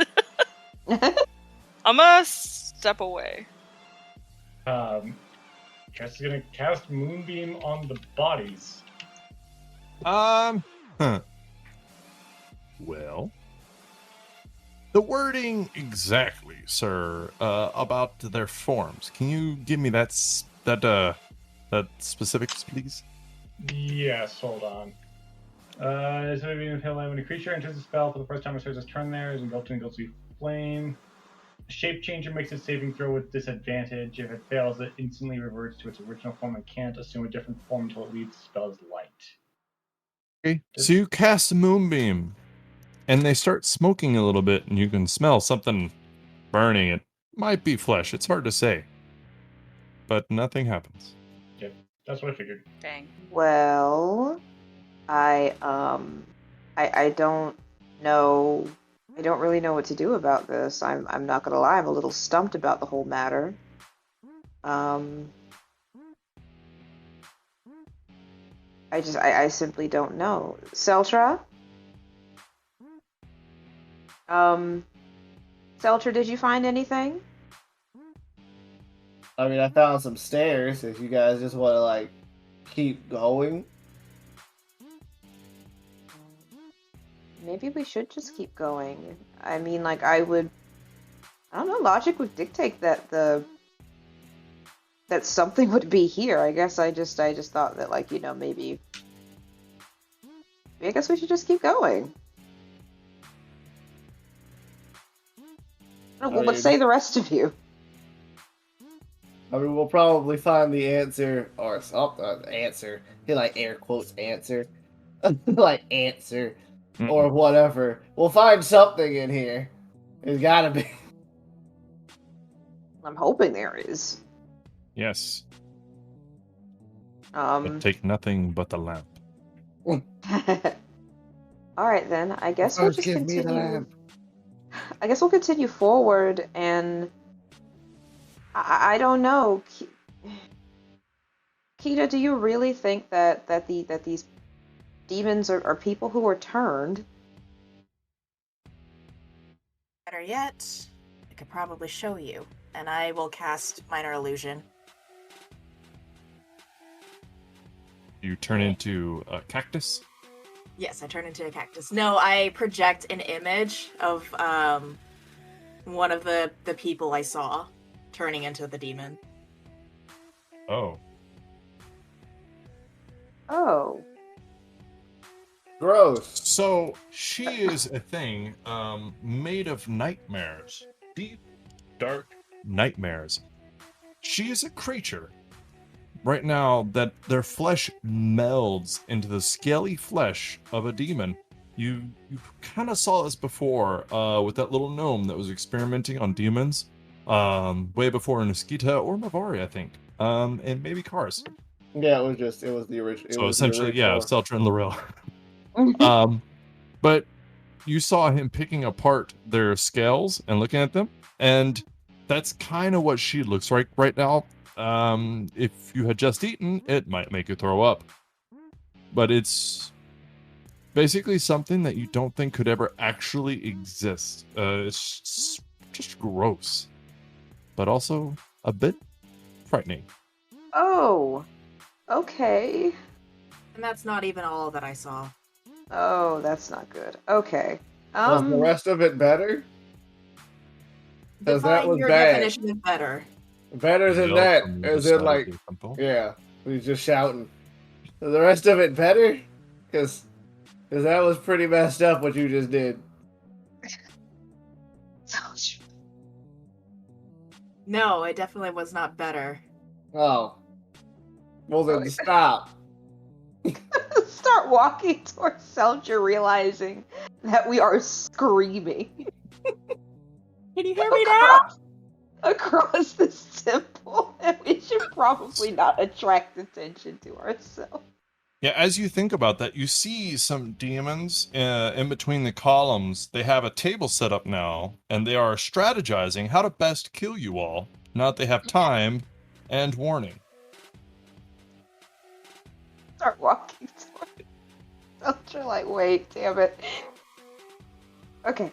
I'm gonna step away. Karyst is gonna cast Moonbeam on the bodies. Huh. Well, the wording exactly, sir, about their forms. Can you give me that specifics, please? Yes, hold on. So when a creature enters the spell for the first time it starts its turn there, is engulfed in a ghostly flame. The shape changer makes its saving throw with disadvantage. If it fails, it instantly reverts to its original form and can't assume a different form until it leaves the spell's light. Okay. So you cast a moonbeam, and they start smoking a little bit, and you can smell something burning. It might be flesh. It's hard to say, but nothing happens. Yep, that's what I figured. Dang. Well, I don't know. I don't really know what to do about this. I'm not gonna lie. I'm a little stumped about the whole matter. I simply don't know. Celtra? Celtra, did you find anything? I mean, I found some stairs. If you guys just want to keep going. Maybe we should just keep going. I mean, I don't know, logic would dictate that that something would be here. I guess I just thought that maybe I guess we should just keep going. Well, what say the rest of you? I mean, we'll probably find the answer, or answer. He air quotes answer, like answer Mm-mm. or whatever. We'll find something in here. There's gotta be. I'm hoping there is. Yes, but take nothing but the lamp. All right then. I guess we'll First, just give me the continue. lamp. I guess we'll continue forward, and I don't know. Kita, do you really think that these demons are people who are turned? Better yet, I could probably show you, and I will cast Minor Illusion. You turn into a cactus. Yes, I turn into a cactus. No, I project an image of one of the people I saw turning into the demon. Oh, Oh. Gross. so she is a thing made of nightmares, deep, dark nightmares. She is a creature right now that their flesh melds into the scaly flesh of a demon. You kind of saw this before with that little gnome that was experimenting on demons way before Naskita or Mavari, I think, and maybe Karyst. Yeah, it was the original. So essentially, yeah, Celtra and Lorel. Oh. But you saw him picking apart their scales and looking at them, and that's kind of what she looks like right now. If you had just eaten, it might make you throw up. But it's basically something that you don't think could ever actually exist. It's just gross, but also a bit frightening. Oh. Okay. And that's not even all that I saw. Oh, that's not good. Okay. Was the rest of it better? Because that Define was your bad. definition of better. Better than Yell that. from the As side in, of like, the temple. yeah, we was just shouting. Was the rest of it better? Because that was pretty messed up what you just did. No, it definitely was not better. Oh. Well, then stop. Start walking towards Celtra, realizing that we are screaming Can you hear me now? across this temple, and we should probably not attract attention to ourselves. Yeah, as you think about that, you see some demons in between the columns. They have a table set up now, and they are strategizing how to best kill you all. Now that they have time and warning. Start walking towards Celtra, like, wait, damn it. Okay.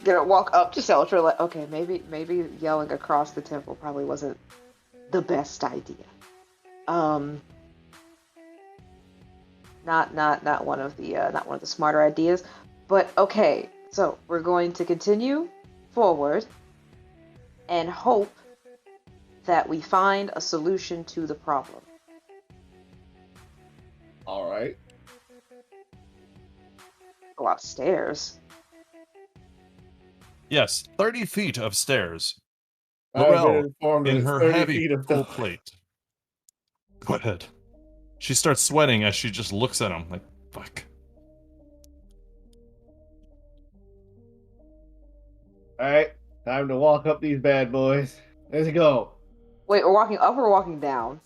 Gonna walk up to Celtra, like, okay, maybe yelling across the temple probably wasn't the best idea. Not one of the smarter ideas, but okay. So we're going to continue forward and hope that we find a solution to the problem. All right. Go upstairs. Yes, 30 feet of stairs. I've been Lorel, informed in it's her 30 heavy feet of full stuff. plate. Go ahead. She starts sweating as she just looks at him like, fuck. All right, time to walk up these bad boys. Let's go. Wait, we're walking up or walking down?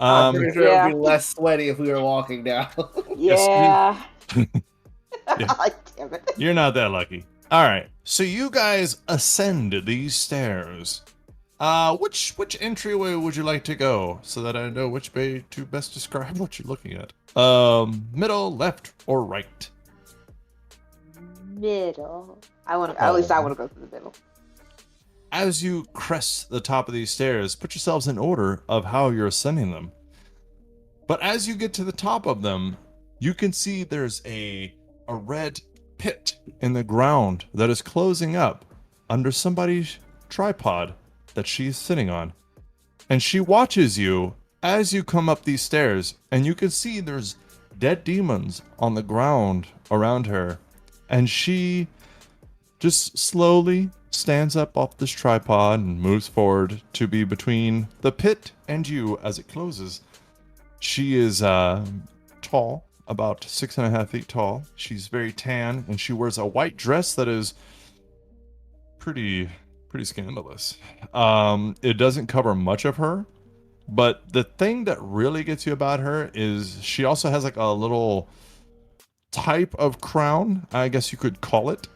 I'm pretty sure yeah. it would be less sweaty if we were walking down. Yeah. Yeah. Like, damn it. You're not that lucky. All right, so you guys ascend these stairs. Which entryway would you like to go, so that I know which way to best describe what you're looking at? Middle, left, or right? Middle. At least I want to go through the middle. As you crest the top of these stairs, put yourselves in order of how you're ascending them. But as you get to the top of them, you can see there's a red pit in the ground that is closing up under somebody's tripod that she's sitting on. And she watches you as you come up these stairs, and you can see there's dead demons on the ground around her. And she just slowly stands up off this tripod and moves forward to be between the pit and you as it closes. She is tall, about 6.5 feet tall. She's very tan, and she wears a white dress that is pretty scandalous. It doesn't cover much of her, but the thing that really gets you about her is she also has like a little type of crown, I guess you could call it.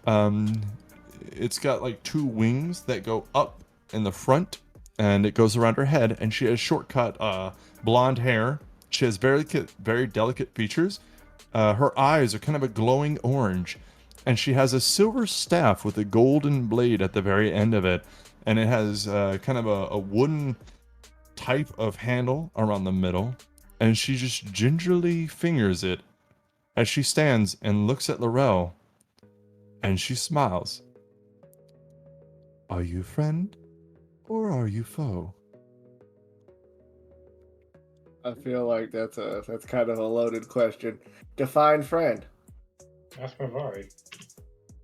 It's got like 2 wings that go up in the front, and it goes around her head, and she has shortcut blonde hair. She has very delicate features. Her eyes are kind of a glowing orange, and she has a silver staff with a golden blade at the very end of it, and it has kind of a wooden type of handle around the middle, and she just gingerly fingers it as she stands and looks at Lorel, and she smiles. Are you friend, or are you foe? I feel like that's kind of a loaded question. Define friend. Ask Mavari.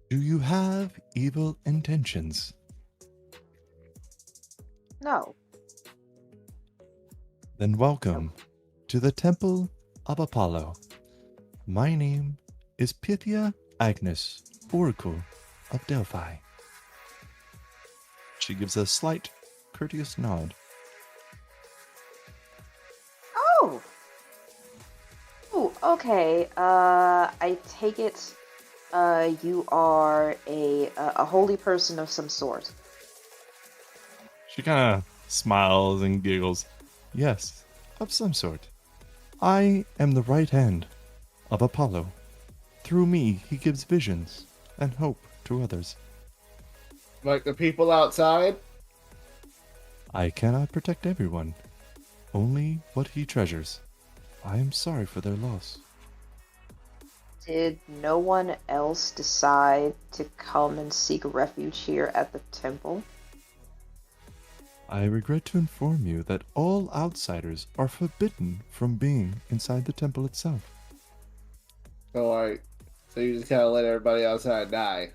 Do you have evil intentions? No. Then welcome to the Temple of Apollo. My name is Pythia Agnes, Oracle of Delphi. She gives a slight, courteous nod. Oh. Oh, okay. I take it you are a holy person of some sort. She kind of smiles and giggles. Yes, of some sort. I am the right hand of Apollo. Through me, he gives visions and hope to others. Like the people outside? I cannot protect everyone, only what he treasures. I am sorry for their loss. Did no one else decide to come and seek refuge here at the temple? I regret to inform you that all outsiders are forbidden from being inside the temple itself. So you just kind of let everybody outside die.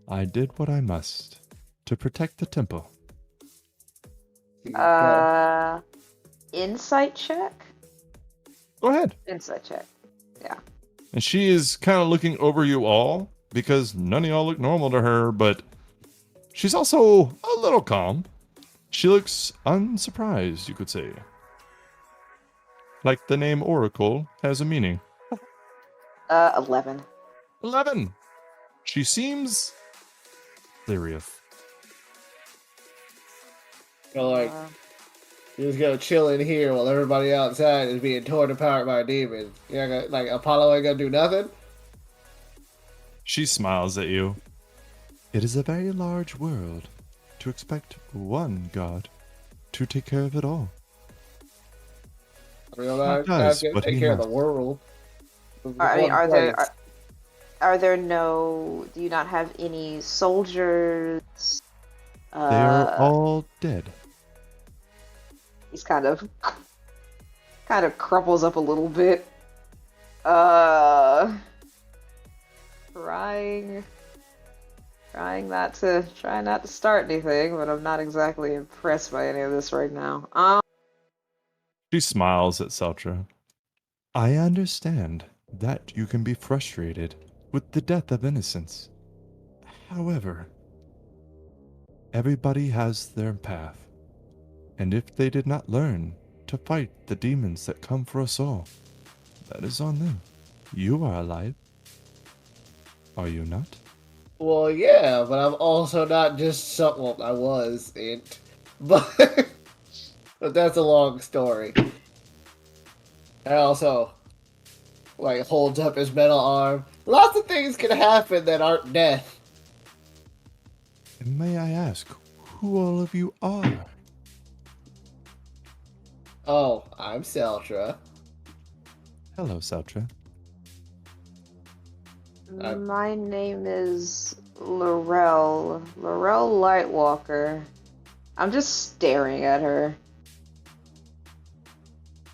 I did what I must to protect the temple. Insight check? Go ahead. Insight check. Yeah. And she is kind of looking over you all because none of y'all look normal to her, but she's also a little calm. She looks unsurprised, you could say. Like the name Oracle has a meaning. 11. 11. She seems serious. So you just go chill in here while everybody outside is being torn apart by demons. You're not gonna, Apollo ain't gonna do nothing? She smiles at you. It is a very large world to expect one god to take care of it all. I mean, I'm not gonna take care of the world. I mean, are there no... Do you not have any soldiers? They are all dead. He's kind of crumples up a little bit. Trying not to start anything, but I'm not exactly impressed by any of this right now. She smiles at Celtra. I understand that you can be frustrated with the death of innocents. However, everybody has their path, and if they did not learn to fight the demons that come for us all, that is on them. You are alive, are you not? Well, yeah, but I'm also not just some... Well, I was, but that's a long story. And also, holds up his metal arm. Lots of things can happen that aren't death. And may I ask who all of you are? Oh, I'm Celtra. Hello, Celtra. My name is Lorel Lightwalker. I'm just staring at her.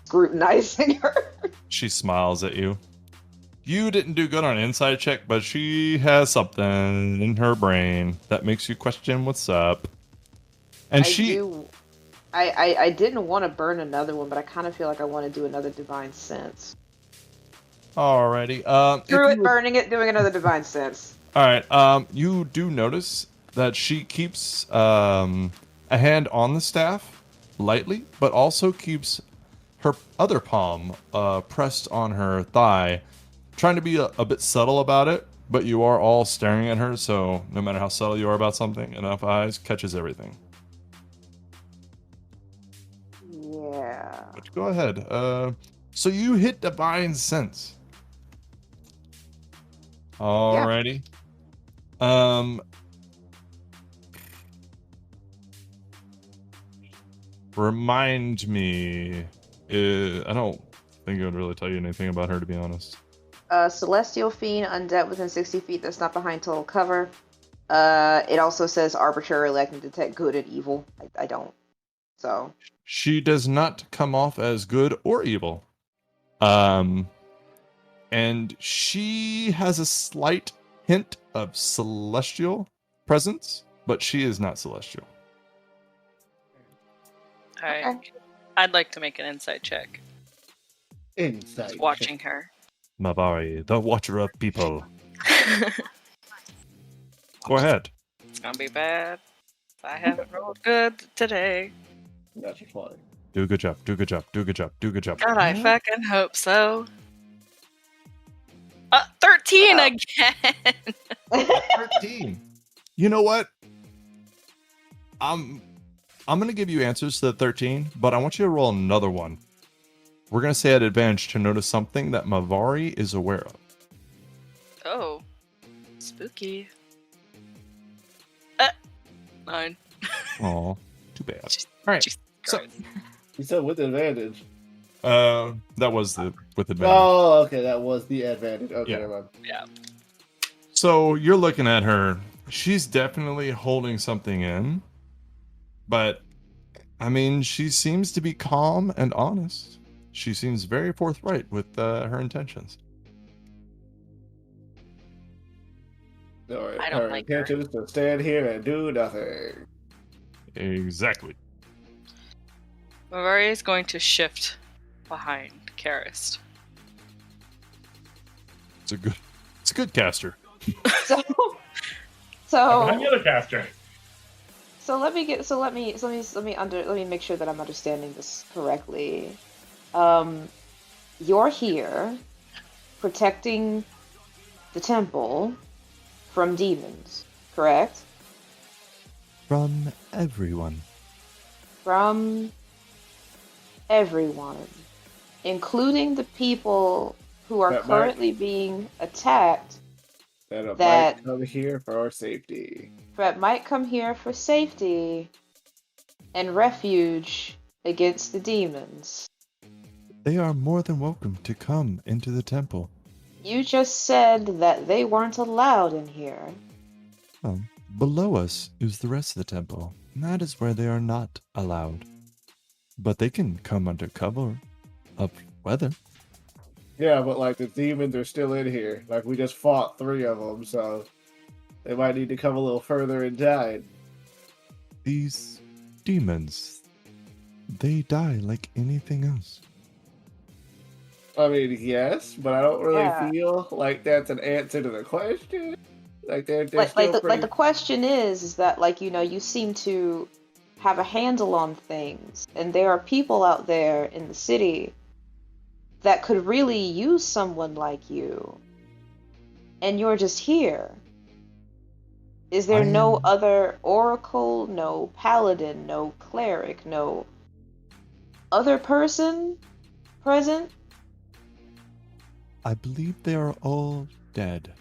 Scrutinizing her. She smiles at you. You didn't do good on an insight check, but she has something in her brain that makes you question what's up. And I didn't want to burn another one, but I kind of feel like I want to do another divine sense. Alrighty. Screw it, burning it, doing another divine sense. All right. You do notice that she keeps a hand on the staff lightly, but also keeps her other palm pressed on her thigh, trying to be a bit subtle about it. But you are all staring at her, so no matter how subtle you are about something, enough eyes catches everything. Yeah. But go ahead. So you hit divine sense. Alrighty. Remind me. I don't think it would really tell you anything about her, to be honest. Celestial Fiend, undead within 60 feet that's not behind total cover. It also says arbitrarily I can detect good and evil. I don't. So. She does not come off as good or evil. And she has a slight hint of celestial presence, but she is not celestial. I'd like to make an insight check. Insight. Just watching her. Mavari, the watcher of people. Go ahead. It's gonna be bad. I haven't rolled good today. That's funny. Do a good job. Do a good job. Do a good job. Do a good job. God, I fucking hope so. 13 again. 13. You know what? I'm gonna give you answers to the 13, but I want you to roll another one. We're gonna say at advantage to notice something that Mavari is aware of. Oh, spooky. 9. Oh, too bad. All right. So You said with advantage. that was the with advantage. Oh, okay, that was the advantage. Okay, Yeah. never mind. Yeah. So you're looking at her. She's definitely holding something in, but I mean, she seems to be calm and honest. She seems very forthright with her intentions. I don't like her. intention is to stand here and do nothing. Exactly. Mavari is going to shift behind Karyst. It's a good caster. So. Behind the other caster. So let me make sure that I'm understanding this correctly. You're here protecting the temple from demons, correct? From everyone. From everyone, including the people who are That currently being attacked That That- might come here for our safety. that might come here for safety and refuge against the demons. They are more than welcome to come into the temple. You just said that they weren't allowed in here. Below us is the rest of the temple. And that is where they are not allowed. But they can come under cover of weather. Yeah, but like the demons are still in here. Like we just fought 3 of them, so they might need to come a little further inside. These demons, they die like anything else. I mean, yes, but I don't really Yeah. feel like that's an answer to the question. Like they're Like still the pretty... the question is that you seem to have a handle on things, and there are people out there in the city that could really use someone like you, and you're just here. Is there no other oracle, no paladin, no cleric, no other person present? I believe they are all dead.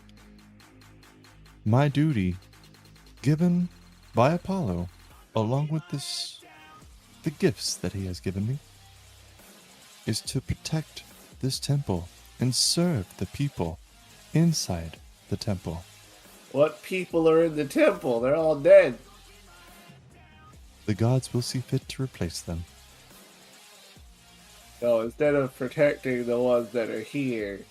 My duty, given by Apollo, along with the gifts that he has given me, is to protect this temple and serve the people inside the temple. What people are in the temple? They're all dead. The gods will see fit to replace them. So instead of protecting the ones that are here,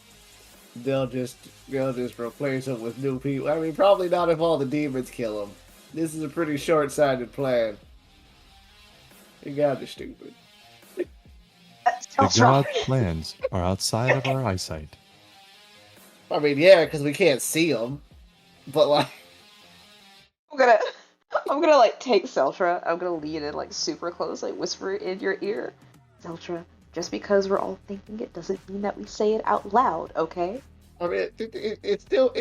they'll just replace them with new people. I mean, probably not if all the demons kill them. This is a pretty short-sighted plan. You guys are stupid. The gods' plans are outside of our eyesight. I mean, yeah, because we can't see them. But like, I'm gonna like take Celtra. I'm gonna lean in like super close, like whisper in your ear. Celtra, just because we're all thinking it doesn't mean that we say it out loud, okay? I mean, it's still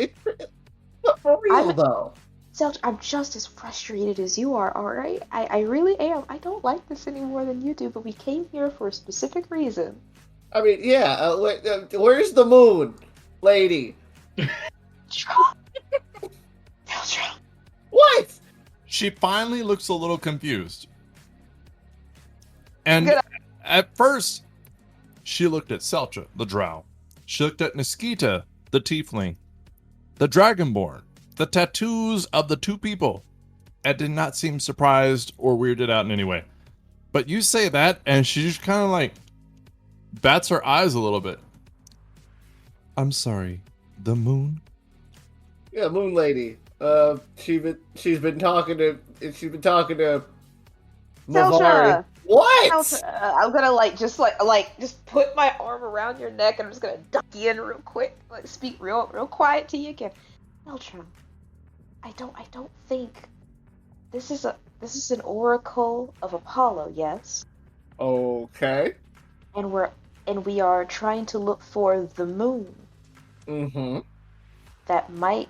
but for real though. Celtra, I'm just as frustrated as you are, alright? I really am. I don't like this any more than you do, but we came here for a specific reason. I mean, yeah. Where's the moon, lady? Celtra. What? She finally looks a little confused. And Good. at first, she looked at Celtra, the drow. She looked at Naskita, the tiefling, the dragonborn, the tattoos of the two people, and did not seem surprised or weirded out in any way. But you say that, and she just kind of like bats her eyes a little bit. I'm sorry, the moon? Yeah, moon lady. She's been talking to Mavari. Celtra! What? Celtra, I'm gonna just put my arm around your neck and I'm just gonna duck you in real quick, like speak real quiet to you again. Celtra, I don't think this is an oracle of Apollo, yes? Okay. And we are trying to look for the moon. Mm-hmm. That might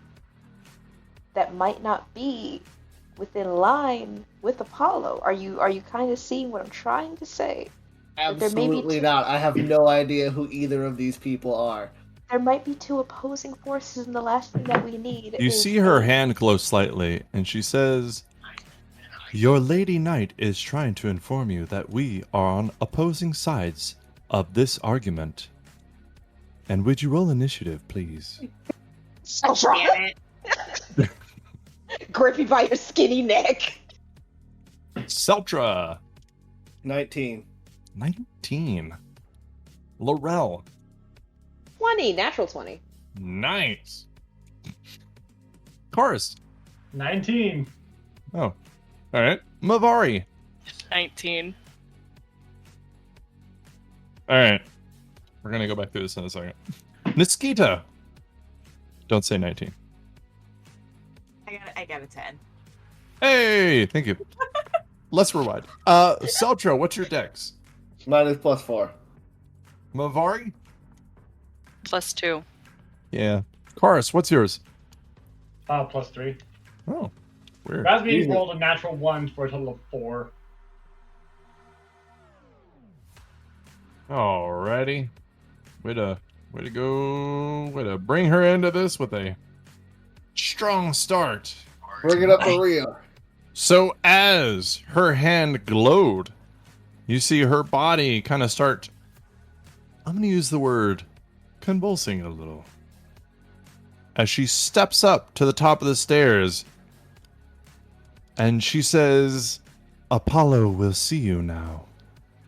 not be within line with Apollo. Are you kind of seeing what I'm trying to say? Absolutely not. I have no idea who either of these people are. There might be two opposing forces, and the last thing that we need You is see her hand close slightly, and she says, "Your lady knight is trying to inform you that we are on opposing sides of this argument. And would you roll initiative, please?" Damn it. Grip you by your skinny neck. Celtra, 19. 19. Lorel, 20, natural 20. nice. Karyst, 19. oh, all right. Mavari, 19. all right. We're gonna go back through this in a second. Naskita, don't say 19. I got a 10. Hey, thank you. Let's rewind. Celtra, what's your dex? Mine is +4. Mavari? +2. Yeah. Karyst, what's yours? +3. Oh, weird. Rasby Easy. rolled a natural 1 for a total of 4. Alrighty. Way to go. Way to bring her into this with a strong start. Bring it up for real. So as her hand glowed, you see her body kind of start, I'm going to use the word convulsing a little. As she steps up to the top of the stairs and she says, "Apollo will see you now."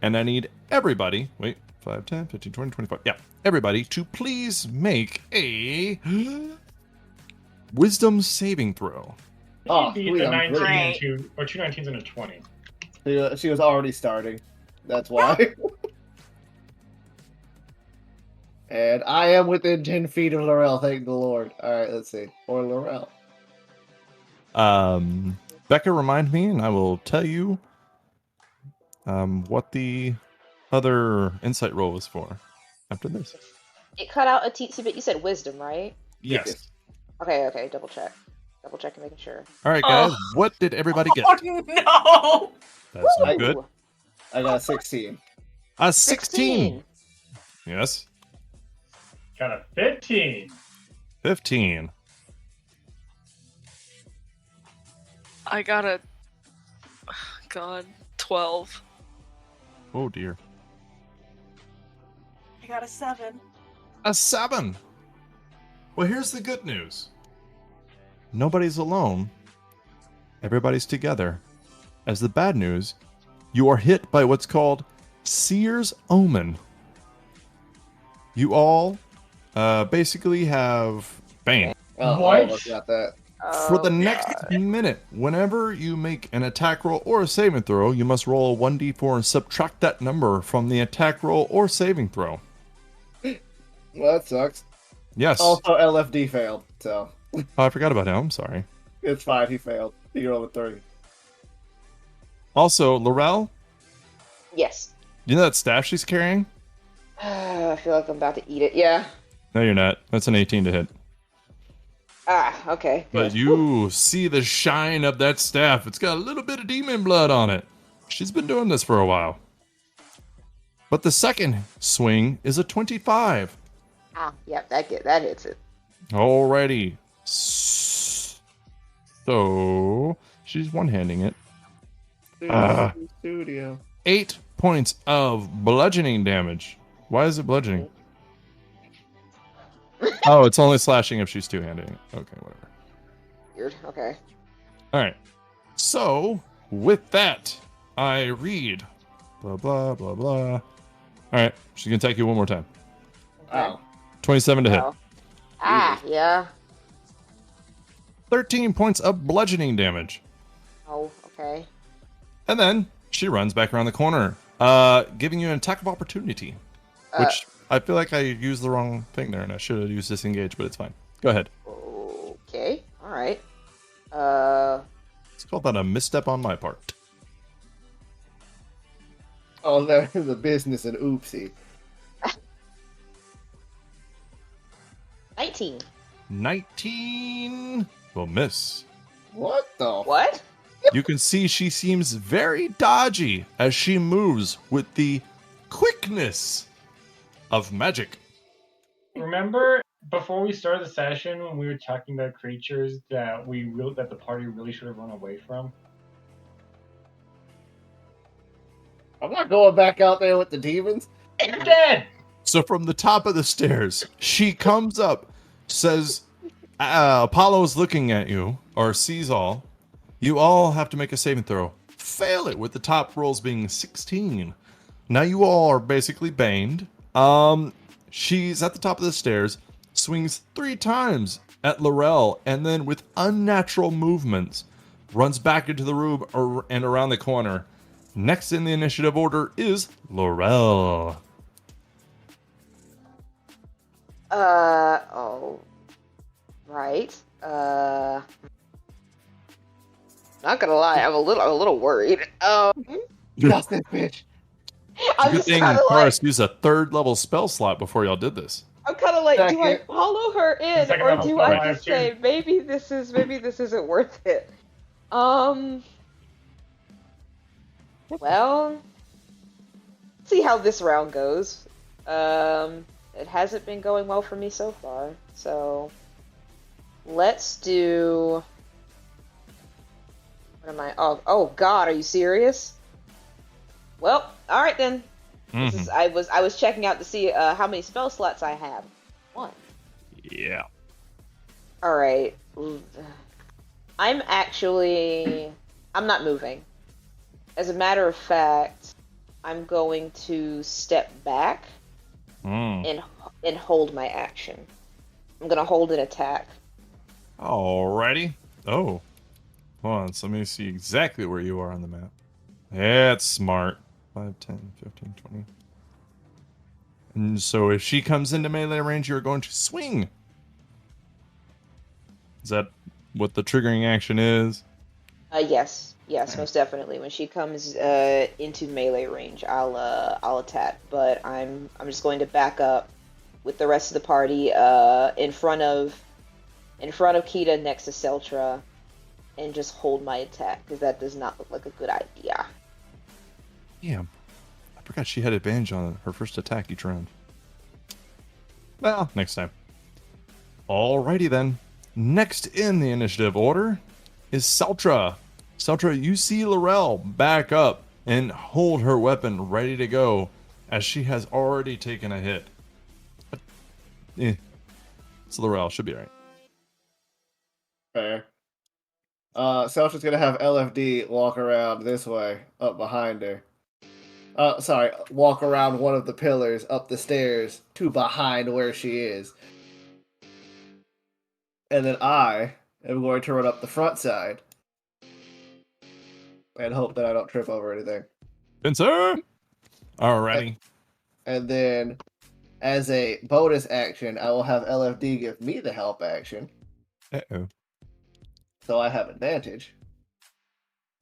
And I need everybody, wait, 5, 10, 15, 20, 25. Yeah, everybody to please make a wisdom saving throw. Oh, She beat sweet, a I'm 19 great. and two, or 2 19s and a 20. She was already starting. That's why. And I am within 10 feet of Lorel, thank the Lord. Alright, let's see. Or Lorel. Becca, remind me, and I will tell you what the other insight roll was for after this. It cut out a teensy bit. You said wisdom, right? Yes. Okay, double check and making sure. All right, guys. What did everybody get? Oh no! That's not good. Ooh, I got a 16. A 16. Yes. Got a 15. 15. I got a... God, 12. Oh, dear. I got a 7. A 7. Well, here's the good news. Nobody's alone. Everybody's together. As the bad news, you are hit by what's called Seer's Omen. You all basically have Bane. Oh, What? all of us got that. For the next minute, whenever you make an attack roll or a saving throw, you must roll a 1d4 and subtract that number from the attack roll or saving throw. Well, that sucks. Yes. Also, LFD failed, so Oh, I forgot about him. I'm sorry. it's fine. He failed. He rolled a 3. Also, Lorel, Yes. you know that staff she's carrying? I feel like I'm about to eat it. Yeah. No, you're not. That's an 18 to hit. Ah, okay. But Good. you see the shine of that staff. It's got a little bit of demon blood on it. She's been doing this for a while. But the second swing is a 25. Ah, yep, that hits it. Alrighty. So she's one-handing it. Studio. 8 points of bludgeoning damage. Why is it bludgeoning? Oh, it's only slashing if she's two-handing it. Okay, whatever. Weird. Okay. Alright. So, with that, I read. Blah, blah, blah, blah. Alright, she's going to attack you one more time. Oh. 27 to hit. Oh. Ah, yeah. 13 points of bludgeoning damage. Oh, okay. And then she runs back around the corner, giving you an attack of opportunity. Which I feel like I used the wrong thing there, and I should have used disengage, but it's fine. Go ahead. Okay. All right. Let's call that a misstep on my part. Oh, they're in the business and oopsie. 19. 19 will miss. What the? What? You can see she seems very dodgy as she moves with the quickness of magic. Remember before we started the session when we were talking about creatures that that the party really should have run away from? I'm not going back out there with the demons. You're dead! So from the top of the stairs, she comes up, says, Apollo's looking at you, or sees all. You all have to make a saving throw. Fail it, with the top rolls being 16. Now you all are basically baned. She's at the top of the stairs, swings 3 times at Lorel, and then with unnatural movements, runs back into the room and around the corner. Next in the initiative order is Lorel. Oh. Right. Not gonna lie, I'm a little worried. Just this bitch. I'm Good just thing kind of Karyst used a 3rd level spell slot before y'all did this. I'm kind of like, do I Second. follow her in, Second or level do spell, I I have just say two. maybe this isn't worth it? Well, see how this round goes. It hasn't been going well for me so far, so let's do. What am I? Oh God, are you serious? Well, all right then. This is, I was checking out to see how many spell slots I have. 1. Yeah. All right. I'm not moving. As a matter of fact, I'm going to step back and hold my action. I'm gonna hold an attack. Alrighty. Oh. Hold on, so let me see exactly where you are on the map. That's smart. 5, 10, 15, 20. And so if she comes into melee range, you're going to swing. Is that what the triggering action is? Yes, most definitely. When she comes into melee range, I'll attack. But I'm just going to back up with the rest of the party in front of Kita next to Celtra, and just hold my attack because that does not look like a good idea. Damn. I forgot she had advantage on her first attack each round. Well, next time. Alrighty then. Next in the initiative order is Celtra. Celtra, you see Lorel back up and hold her weapon ready to go as she has already taken a hit. It's Lorel, should be alright. Fair. Celtra's gonna have LFD walk around this way, up behind her. Walk around one of the pillars, up the stairs, to behind where she is. And then I am going to run up the front side. And hope that I don't trip over anything. Spencer! Alrighty. And then As a bonus action, I will have LFD give me the help action, Uh-oh. so I have advantage.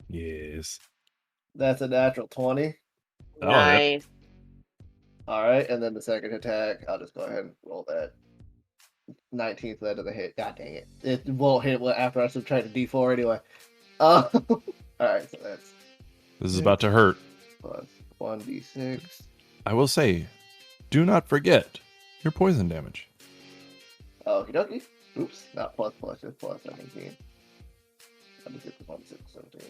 Yes. That's a natural 20. Nice. All right, and then the second attack, I'll just go ahead and roll that. 19th led to the hit. God dang it. It won't hit after I subtract the D4 anyway. All right, so that's This is about to hurt. plus 1d6. I will say, do not forget your poison damage. Okie dokie. Oops, not plus, just plus 17. Let me get the 1, 6, 17.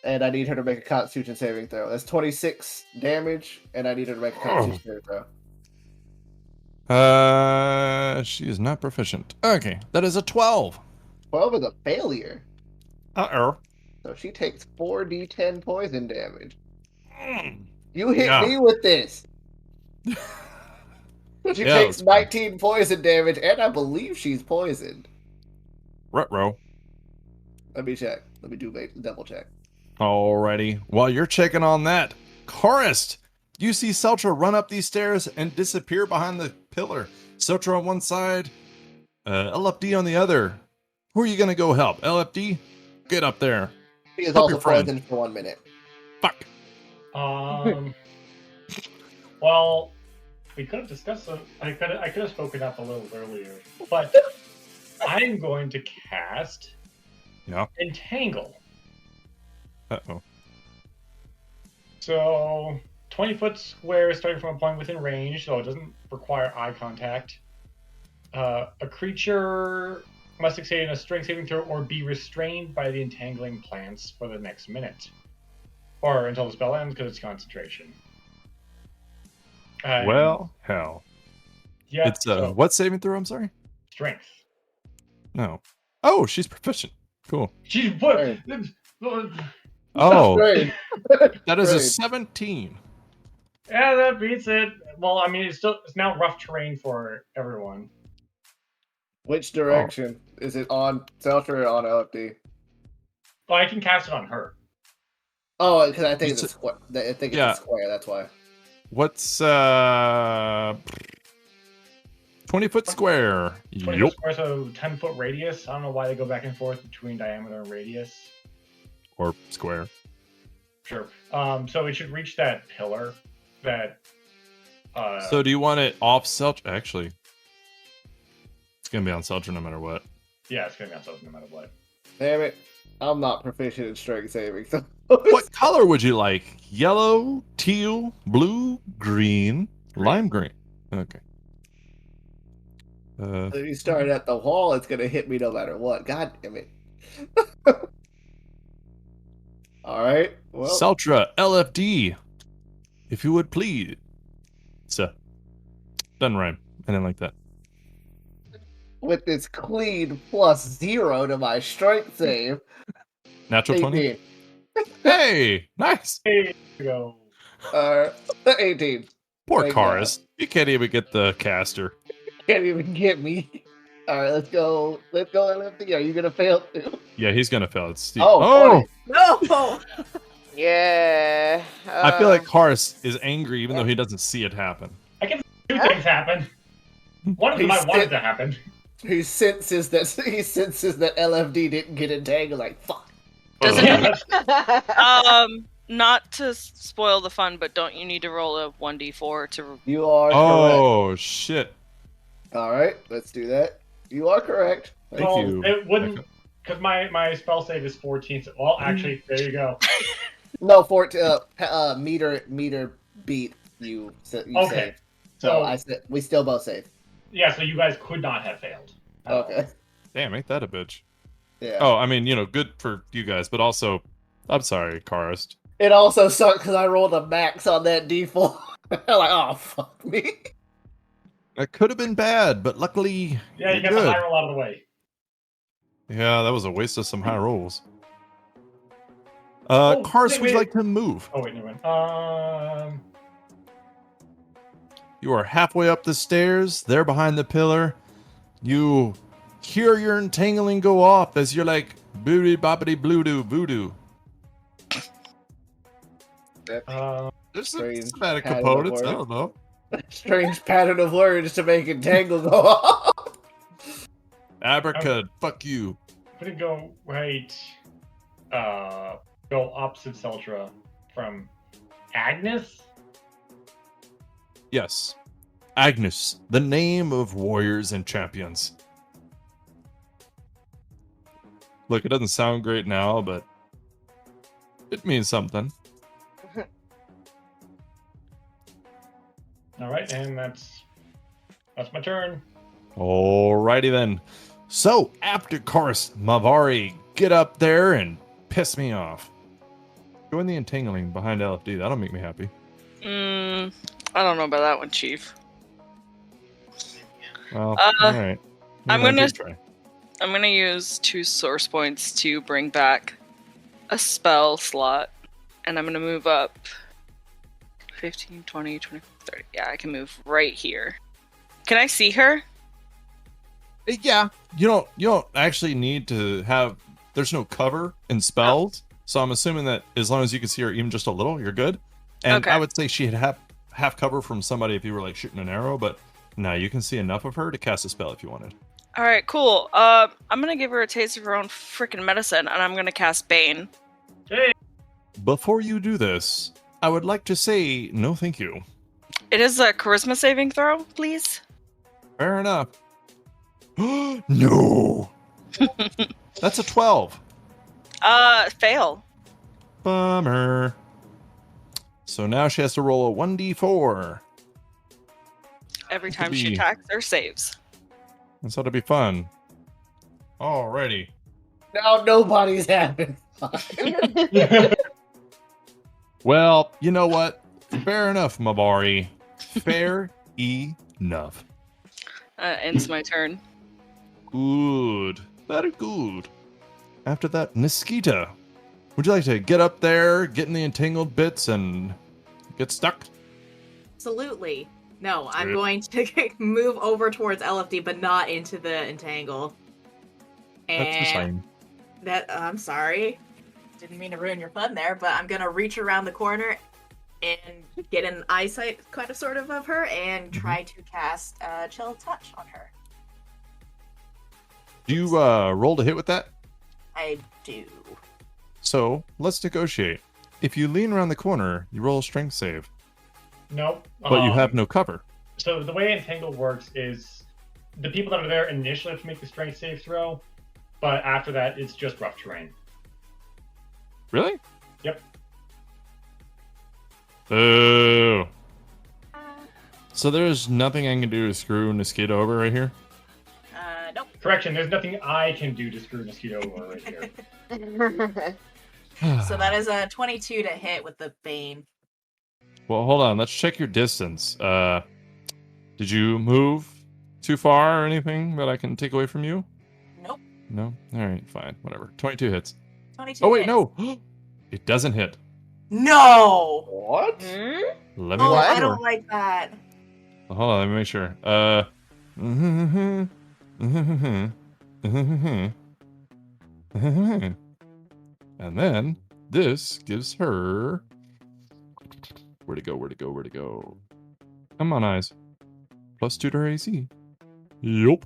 And I need her to make a Constitution saving throw. That's 26 damage, and I need her to make a Constitution saving throw. She is not proficient. Okay, that is a 12. 12 is a failure. Uh-oh. So she takes 4d10 poison damage. You hit Yeah. me with this. She Yeah, takes that's fine. 19 poison damage, and I believe she's poisoned. Ruh-roh. Let me check. Let me do a double check. Alrighty. While you're checking on that, Karyst, you see Celtra run up these stairs and disappear behind the pillar. Celtra on one side, LFD on the other. Who are you gonna go help? LFD? Get up there. She is Help also your friend. poisoned for 1 minute. Fuck. Well, we could have discussed it. I could have spoken up a little earlier, but I'm going to cast Entangle. Uh-oh. So 20-foot square starting from a point within range, so it doesn't require eye contact. A creature must succeed in a strength saving throw or be restrained by the entangling plants for the next minute. Or until the spell ends because it's concentration. Well, hell. Yeah, It's what saving throw? I'm sorry? strength. No. Oh, she's proficient. Cool. She's what? Right. Oh, Great. that is a Great. 17. Yeah, that beats it. Well, I mean, it's now rough terrain for everyone. Which direction? Is it on Celtra or on LFD? Well, I can cast it on her. Oh, because I think it's a It's a- square. I think it's yeah. a square, that's why. What's 20-foot square? 20 Yup. square, so 10-foot radius. I don't know why they go back and forth between diameter and radius. Or square. Sure. So it should reach that pillar. That. So do you want it off Celtra? Actually, it's gonna be on Celtra no matter what. Yeah, it's gonna be on something no matter what. Damn it. I'm not proficient in strength saving. So What color would you like? Yellow, teal, blue, green, lime green. Okay. if you start at the wall, it's going to hit me no matter what. God damn it. All right. Well, Celtra, LFD, if you would please. So, doesn't rhyme. I didn't like that. with this clean +0 to my strength save, Natural 20. 18. Hey, nice. There you go. 18. Poor Thank Karyst. You can't even get the caster. Can't even get me. All right, let's go. Let's go, LFD. Are you going to fail too? Yeah, he's gonna fail. It's Steve. Oh, No! Yeah. I feel like Karyst is angry even though he doesn't see it happen. Two things happen. One of them I wanted to happen. He senses that LFD didn't get entangled. Like fuck. Does Yeah, it? that's- Not to spoil the fun, but don't you need to roll a 1d4 to? You are correct. Oh shit! All right, let's do that. You are correct. Thank well, you. it wouldn't, because my spell save is 14. So, well, actually, there you go. No, 14. Meter beat you. You Okay. saved. So, So I said we still both saved. yeah, so you guys could not have failed. Okay. Damn, ain't that a bitch? Yeah. Oh, I mean, good for you guys, but also, I'm sorry, Karyst. It also sucked because I rolled a max on that D4. I'm like, oh fuck me. That could have been bad, but luckily, Yeah, you you're got the good. high roll out of the way. Yeah, that was a waste of some high rolls. Oh, Karyst, would you wait. like to move? Oh, wait, never mind. You are halfway up the stairs, there behind the pillar. You hear your entangling go off as you're like, boody boppity blue doo voodoo. There's some Strange systematic pattern of components. I words. don't know. Strange pattern of words to make entangle go off. Abracad, fuck you. I'm gonna go right, go opposite Celtra from Agnes. Yes. Agnes, the name of warriors and champions. Look, it doesn't sound great now, but it means something. All right, and that's my turn. Alrighty then. So, after Karyst, Mavari, get up there and piss me off. Join the entangling behind LFD. That'll make me happy. I don't know about that one, Chief. Well, Uh, alright. I'm Give it a gonna- try. I'm gonna use 2 source points to bring back a spell slot, and I'm gonna move up 15, 20, 25, 30. Yeah, I can move right here. Can I see her? Yeah. You don't actually need to have. There's no cover in spells, so I'm assuming that as long as you can see her even just a little, you're good. And Okay. I would say she'd have half cover from somebody if you were like shooting an arrow, but no, you can see enough of her to cast a spell if you wanted. All right, cool. I'm gonna give her a taste of her own freaking medicine, and I'm gonna cast Bane. Hey, Before you do this, I would like to say no thank you. It is a charisma saving throw, please. Fair enough. No. That's a 12. Fail. Bummer. So now she has to roll a 1d4. Every This time would she be- attacks or saves. That's ought to be fun. Alrighty. Now nobody's having fun. Well, you know what? Fair enough, Mavari. Fair enough. Ends my turn. Good. Very good. After that, Naskita. Would you like to get up there, get in the entangled bits, and get stuck? Absolutely. No, I'm Good. going to move over towards LFD, but not into the entangle. That's the And same. I'm sorry. Didn't mean to ruin your fun there, but I'm gonna reach around the corner and get an eyesight kind of sort of her and try to cast Chill Touch on her. Do you roll to hit with that? I do. So, let's negotiate. If you lean around the corner, you roll a strength save, nope. but you have no cover. So the way Entangle works is the people that are there initially have to make the strength save throw, but after that, it's just rough terrain. Really? Yep. Boo. So there's nothing I can do to screw Naskita over right here? Nope. Correction, there's nothing I can do to screw Mosquito over right here. So that is a 22 to hit with the Bane. Well, hold on. Let's check your distance. Did you move too far or anything that I can take away from you? Nope. No? Alright, fine. Whatever. 22 hits. 22 Oh, wait, hits. no! It doesn't hit. No! What? Let me Oh, make I sure. don't like that. Hold on, let me make sure. And then this gives her. Where'd it go? Where'd it go? Where'd it go? Come on, eyes. +2 to her AC. Yup.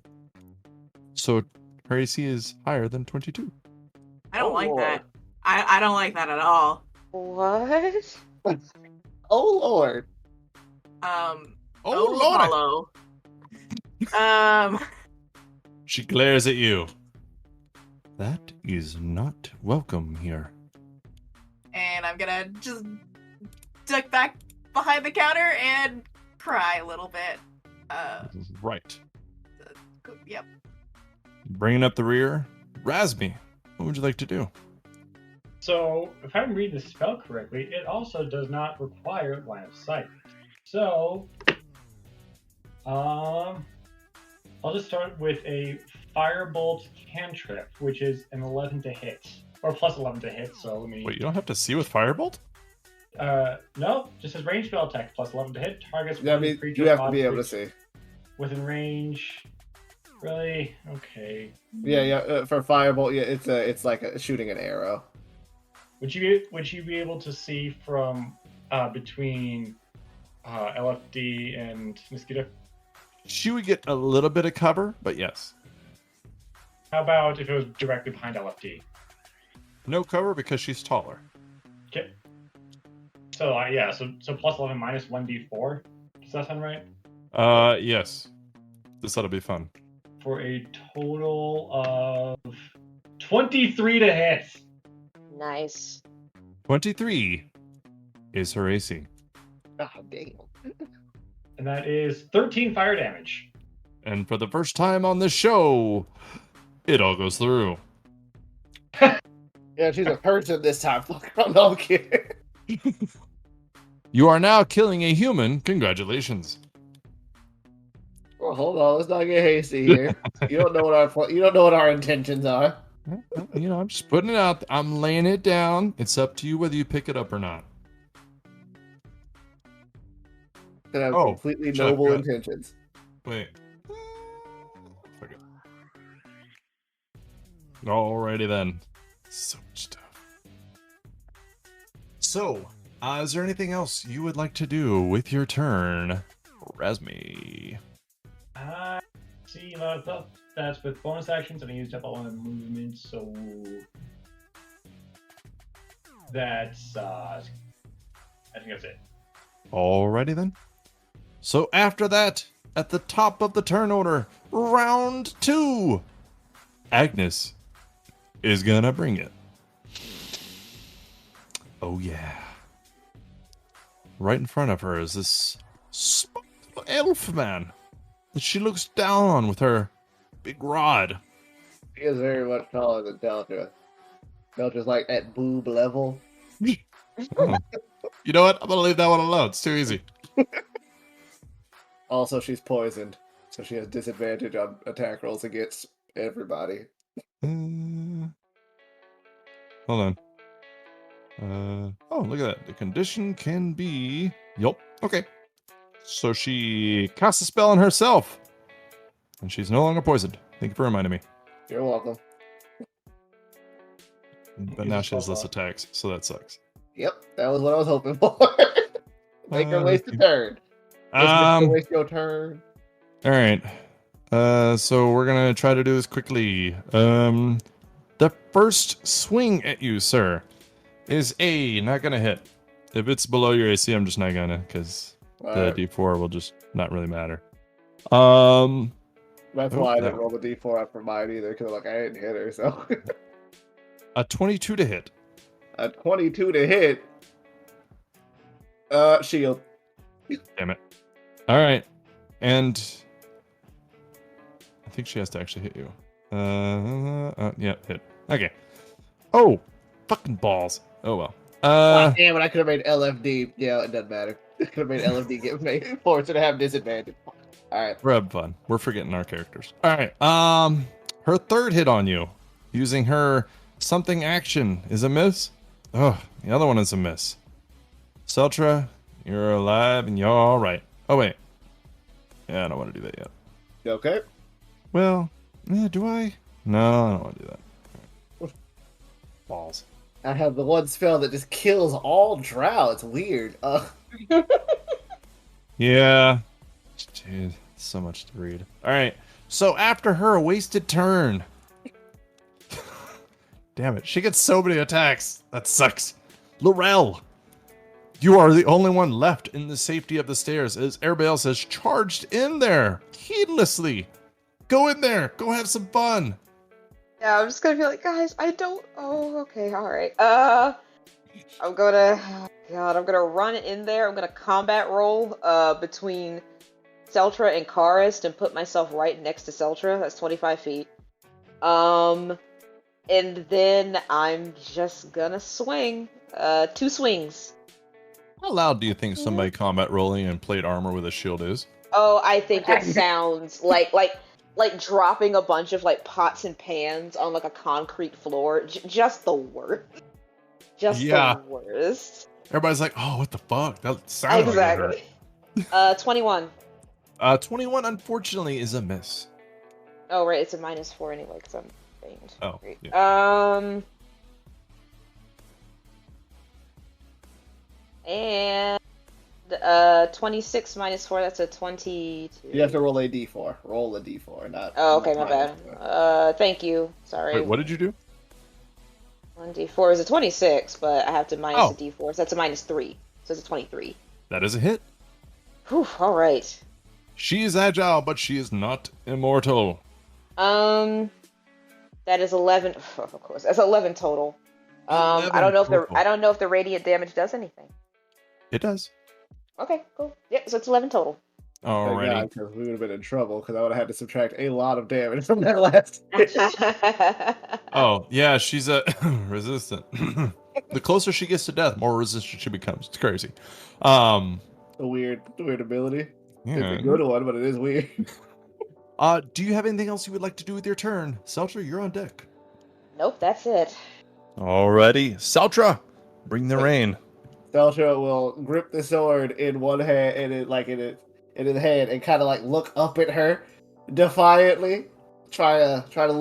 So her AC is higher than 22. I don't Oh, like Lord. that. I don't like that at all. What? Oh Lord. Hollow. She glares at you. That is not welcome here. And I'm gonna just duck back behind the counter and cry a little bit. Right. Yep. Bringing up the rear. Razmi, what would you like to do? So, if I'm reading the spell correctly, it also does not require line of sight. So, I'll just start with a Firebolt cantrip, which is an 11 to hit, or +11 to hit. So let me. Wait, you don't have to see with Firebolt? No, just as range spell attack, +11 to hit. Targets I one mean, creature you have to of be able to creature see. within range. Really? Okay. Yeah. For Firebolt, yeah, it's like shooting an arrow. Would you be able to see from between LFD and Naskita? She would get a little bit of cover, but yes. How about if it was directly behind LFD? No cover because she's taller. Okay. So yeah, so plus 11 minus 1d4. Does that sound right? Yes. This ought to be fun. For a total of 23 to hit. Nice. 23 is her AC. Oh, damn. And that is 13 fire damage. And for the first time on this show, it all goes through. Yeah, she's a person this time. Fuck, I'm kidding. You are now killing a human. Congratulations. Well, hold on, let's not get hasty here. You don't know what our intentions are. You know, I'm just putting it out. I'm laying it down. It's up to you whether you pick it up or not. That have Oh, completely shut up, noble God. intentions. Wait. Fuck it. Alrighty then. So much stuff. So, is there anything else you would like to do with your turn, Razmi? See, that's with bonus actions, and I used up all of the movements, so that's I think that's it. Alrighty then. So after that, at the top of the turn order, round 2, Agnes is gonna bring it. Oh yeah. Right in front of her is this spiteful elf man that she looks down on with her big rod. She is very much taller than Celtra. Celtra's like at boob level. Oh. You know what? I'm gonna leave that one alone. It's too easy. Also, she's poisoned, so she has disadvantage on attack rolls against everybody. Hold on. Oh, look at that. The condition can be... Yup. Okay. So she casts a spell on herself. And she's no longer poisoned. Thank you for reminding me. You're welcome. But now she has less attacks, so that sucks. Yep, that was what I was hoping for. Make her waste a turn. Waste your turn. Alright. So we're gonna try to do this quickly. The first swing at you, sir, is not gonna hit. If it's below your AC, I'm just not gonna, because the D4 will just not really matter. That's why I didn't roll the D4 after mine either, because like I didn't hit her, so. A 22 to hit. A 22 to hit. Shield. Damn it. Alright. And I think she has to actually hit you. Yeah, hit. Okay. Oh, fucking balls. Oh well. Damn it, I could have made LFD. Yeah, it doesn't matter. I could have made LFD get me forced to have disadvantage. Alright. We're having fun. We're forgetting our characters. Alright. Her third hit on you, using her something action, is a miss. Oh, the other one is a miss. Celtra, you're alive and you're alright. Oh wait. Yeah, I don't want to do that yet. You okay? Well, yeah, do I? No, I don't want to do that. Balls. I have the one spell that just kills all drow. It's weird. Yeah. Dude, so much to read. Alright, so after her wasted turn. Damn it, she gets so many attacks. That sucks. Lorel, you are the only one left in the safety of the stairs as everybody else has charged in there heedlessly. Go in there. Go have some fun. Yeah, I'm just gonna be like, guys, I don't. Oh, okay, all right. I'm gonna. Oh God, I'm gonna run in there. I'm gonna combat roll between Celtra and Karyst and put myself right next to Celtra. That's 25 feet. And then I'm just gonna swing. 2 swings. How loud do you think somebody combat rolling in plate armor with a shield is? Oh, I think it sounds like dropping a bunch of like pots and pans on like a concrete floor. Just the worst. Just the worst. Everybody's like, "Oh, what the fuck?" That sounds exactly. 21. 21, unfortunately, is a miss. Oh right, it's a -4 anyway because I'm faint. Oh. Great. Yeah. 26 minus 4, that's a 22. You have to roll a d4. Roll a d4, not. Oh, okay, my not bad. -4. Thank you. Sorry. Wait, what did you do? 1d4 is a 26, but I have to minus Oh. a d4, so that's a -3. So it's a 23. That is a hit. Whew, alright. She is agile, but she is not immortal. That is 11. Of course, that's 11 total. I 11 don't know if total. I don't know if the radiant damage does anything. It does. Okay, cool. Yep, so it's 11 total. Alrighty. Because we would have been in trouble because I would have had to subtract a lot of damage from that last hit. Oh, yeah, she's resistant. The closer she gets to death, more resistant she becomes. It's crazy. A weird ability. Yeah. It's a good one, but it is weird. Do you have anything else you would like to do with your turn? Celtra, you're on deck. Nope, that's it. Alrighty. Celtra, bring the rain. Celtra will grip the sword in one hand and in his hand and kind of like look up at her defiantly, try to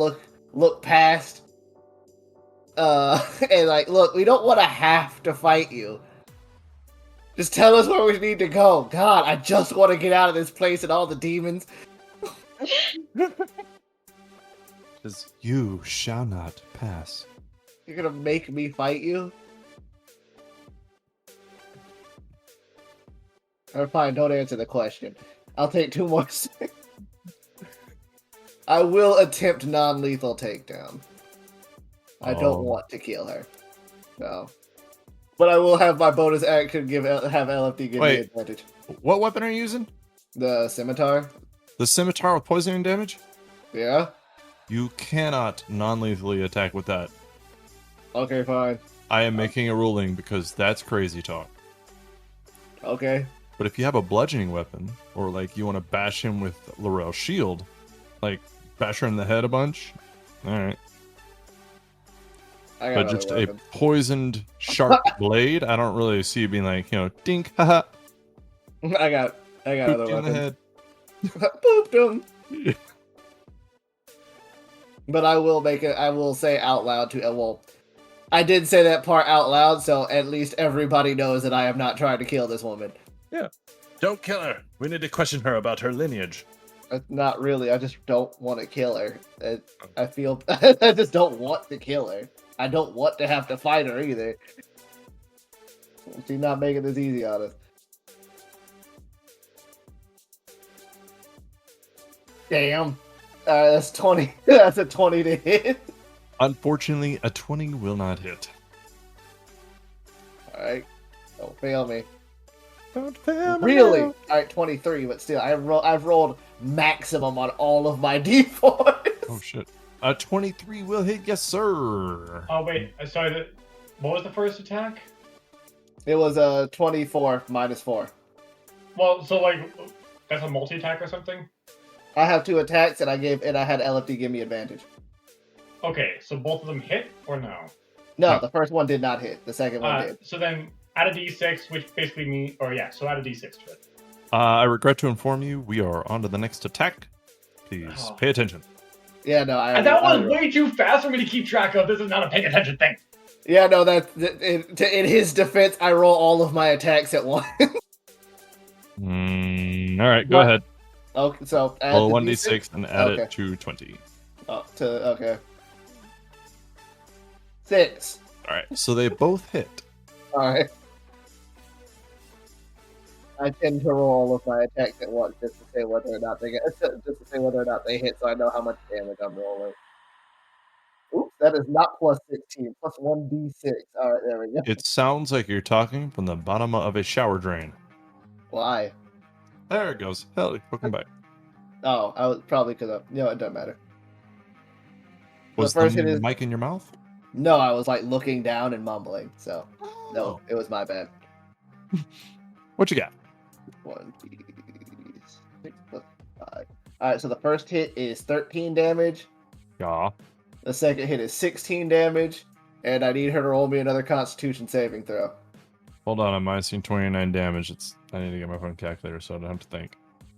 look past, and like, look, we don't want to have to fight you. Just tell us where we need to go. God, I just want to get out of this place and all the demons. Says, you shall not pass. You're gonna make me fight you? Alright, fine, don't answer the question. I'll take 2 more seconds. I will attempt non-lethal takedown. I Oh. don't want to kill her. No. But I will have my bonus action have LFD give me Wait. advantage. What weapon are you using? The scimitar? The scimitar with poisoning damage? Yeah? You cannot non-lethally attack with that. Okay, fine. I am making a ruling because that's crazy talk. Okay. But if you have a bludgeoning weapon, or like you want to bash him with Lorel's shield, like bash her in the head a bunch, alright. I got But other just weapons. a poisoned sharp blade, I don't really see it being like, dink, haha, I got other pooped you in the weapons. head. Booped him. But I will say out loud to I did say that part out loud, so at least everybody knows that I am not trying to kill this woman. Don't kill her. We need to question her about her lineage. Not really. I just don't want to kill her. I feel I just don't want to kill her. I don't want to have to fight her either. She's not making this easy on us. Damn. That's 20. That's a 20 to hit. Unfortunately, a 20 will not hit. Alright. Don't fail me. Don't fail me Really? now. Alright, 23, but still, I've rolled maximum on all of my d4s. Oh shit. A 23 will hit, yes sir. Oh wait, sorry. What was the first attack? It was a 24 minus 4. Well, so like that's a multi-attack or something. I have 2 attacks, and I had LFD give me advantage. Okay, so both of them hit or no? No, the first one did not hit. The second one did. So then add a d6, which basically means, so add a d6 to it. I regret to inform you, we are on to the next attack. Please Oh. pay attention. Yeah, no, And that was way too fast for me to keep track of. This is not a paying attention thing. Yeah, no, in his defense, I roll all of my attacks at once. All right, go What? ahead. Okay, so add Roll the 1d6 and add Okay. it to 20. Okay. 6. All right, so they both hit. Alright. I tend to roll all of my attacks at once just to say whether or not they hit, so I know how much damage I'm rolling. Oops, that is not plus 16, plus 1d6. Alright, there we go. It sounds like you're talking from the bottom of a shower drain. Why? There it goes. Hell, welcome back. Oh, I was probably because of. No, it doesn't matter. Was first the hit is- mic in your mouth? No, I was like looking down and mumbling, so. Oh. No, it was my bad. What you got? 1d6 plus 5. Alright, so the first hit is 13 damage. Yeah. The second hit is 16 damage. And I need her to roll me another Constitution saving throw. Hold on, I'm minusing 29 damage. I need to get my phone calculator so I don't have to think.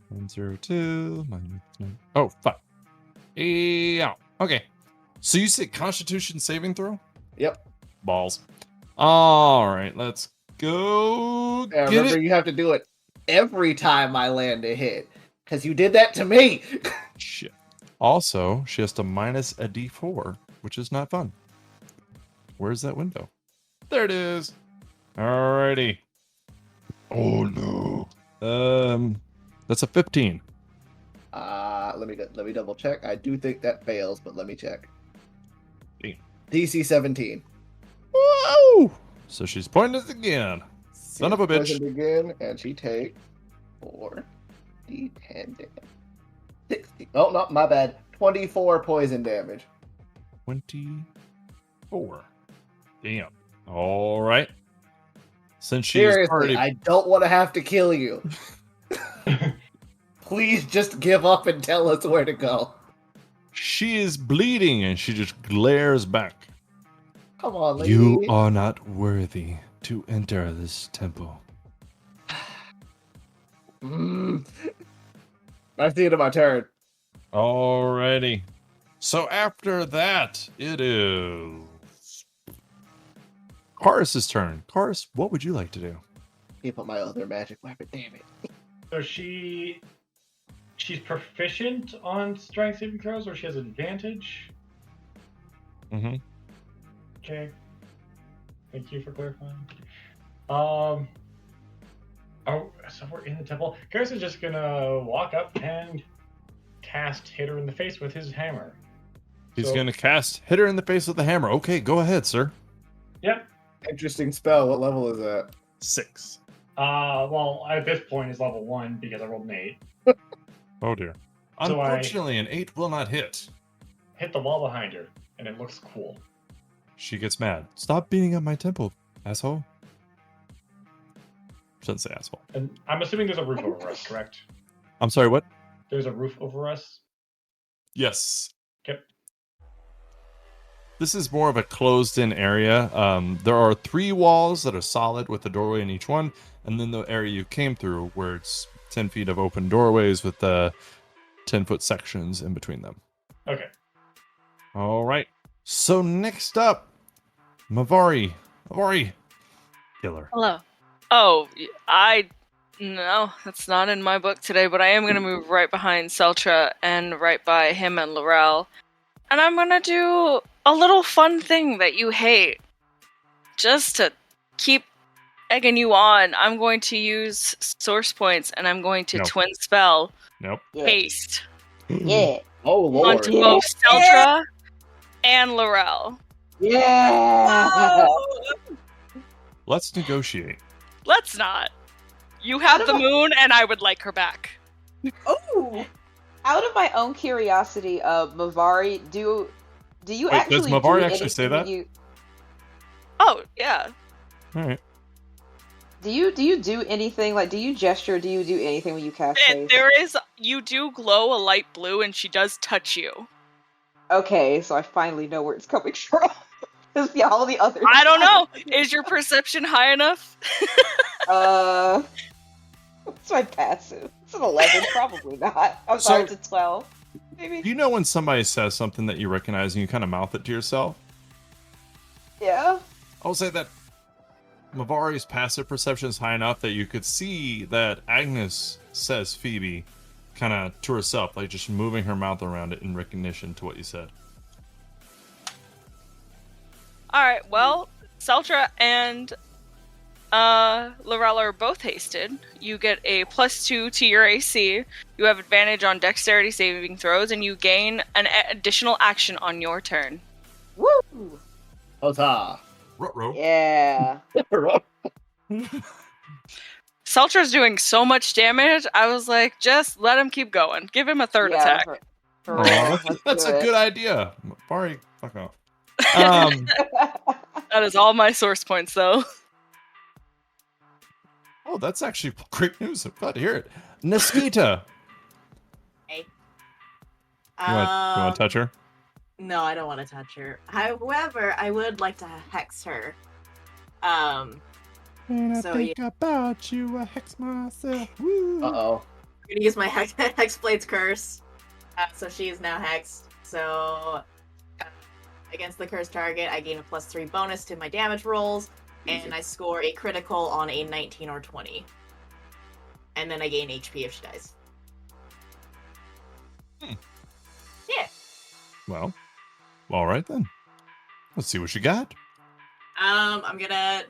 102 minus 9. Oh, fuck. Yeah. Okay. So you said Constitution saving throw? Yep. Balls. All right, let's go. Yeah, Get remember, it. you have to do it every time I land a hit. Because you did that to me. Shit. Also, she has to minus a d4, which is not fun. Where's that window? There it is. Alrighty. Oh no. That's a 15. Let me double check. I do think that fails, but let me check. Damn. DC 17. Whoa! So she's pointless again. Son of a bitch. Poisoned again, and she takes 4 D10 damage. 60. Oh no, my bad. 24 poison damage. 24. Damn. All right. Since she's Seriously, already... I don't want to have to kill you. Please just give up and tell us where to go. She is bleeding and she just glares back. Come on, lady. You are not worthy to enter this temple. That's the end of my turn. Alrighty. So after that, it is Karyst' turn. Karyst, what would you like to do? Keep up my other magic weapon, damn it. So she's proficient on strength saving throws, or she has advantage? Mm-hmm. Okay. Thank you for clarifying. Oh, so we're in the temple. Karyst is just gonna walk up and cast hit her in the face with his hammer. He's gonna cast hit her in the face with the hammer. Okay, go ahead, sir. Yep. Interesting spell. What level is that? 6. Well, at this point it's level 1 because I rolled an 8. Oh dear. So Unfortunately, an 8 will not hit. Hit the wall behind her, and it looks cool. She gets mad. Stop beating up my temple, asshole. Shouldn't say asshole. And I'm assuming there's a roof over us, correct? I'm sorry, what? There's a roof over us? Yes. Yep. This is more of a closed-in area. There are 3 walls that are solid with a doorway in each one, and then the area you came through where it's 10 feet of open doorways with the 10-foot sections in between them. Okay. All right. So next up, Mavari. Mavari. Killer. Hello. No, that's not in my book today, but I am going to move right behind Celtra and right by him and Lorel. And I'm going to do a little fun thing that you hate. Just to keep egging you on, I'm going to use source points and I'm going to twin spell Nope. haste Yeah. Oh, Lord. onto both Celtra and Lorel. Yeah. Let's negotiate. Let's not. You have the moon and I would like her back. Oh. Out of my own curiosity, Mavari, do you Wait, actually does Mavari do actually say that? Oh, yeah. All right. Do you do anything, like, do you gesture, do you do anything when you cast haste? You do glow a light blue and she does touch you. Okay, so I finally know where it's coming from. Because yeah, all the other I don't know. Is your perception high enough? What's my passive? It's an 11, probably not. I'm sorry, it's a 12. Maybe. Do you know when somebody says something that you recognize and you kind of mouth it to yourself? Yeah. I'll say that Mavari's passive perception is high enough that you could see that Agnes says Phoebe kind of to herself, like just moving her mouth around it in recognition to what you said. Alright, well, Celtra and Lorel are both hasted. You get a +2 to your AC. You have advantage on dexterity saving throws, and you gain an additional action on your turn. Woo! Huzzah. Ruh-roh. Yeah. Celtra's doing so much damage, I was like, just let him keep going. Give him a third attack. For Aw, real, that's a do it. good idea. Mavari, fuck off. That is all my source points, though. Oh, that's actually great news. I'm glad to hear it. Naskita. Hey. You want to touch her? No, I don't want to touch her. However, I would like to hex her. When I So, think about you, I hex myself. Woo. Uh-oh. I'm gonna use my Hexblade's curse. So she is now hexed. So against the cursed target, I gain a +3 bonus to my damage rolls, and I score a critical on a 19 or 20. and then I gain HP if she dies. Yeah. Well, all right then. Let's see what you got. I'm gonna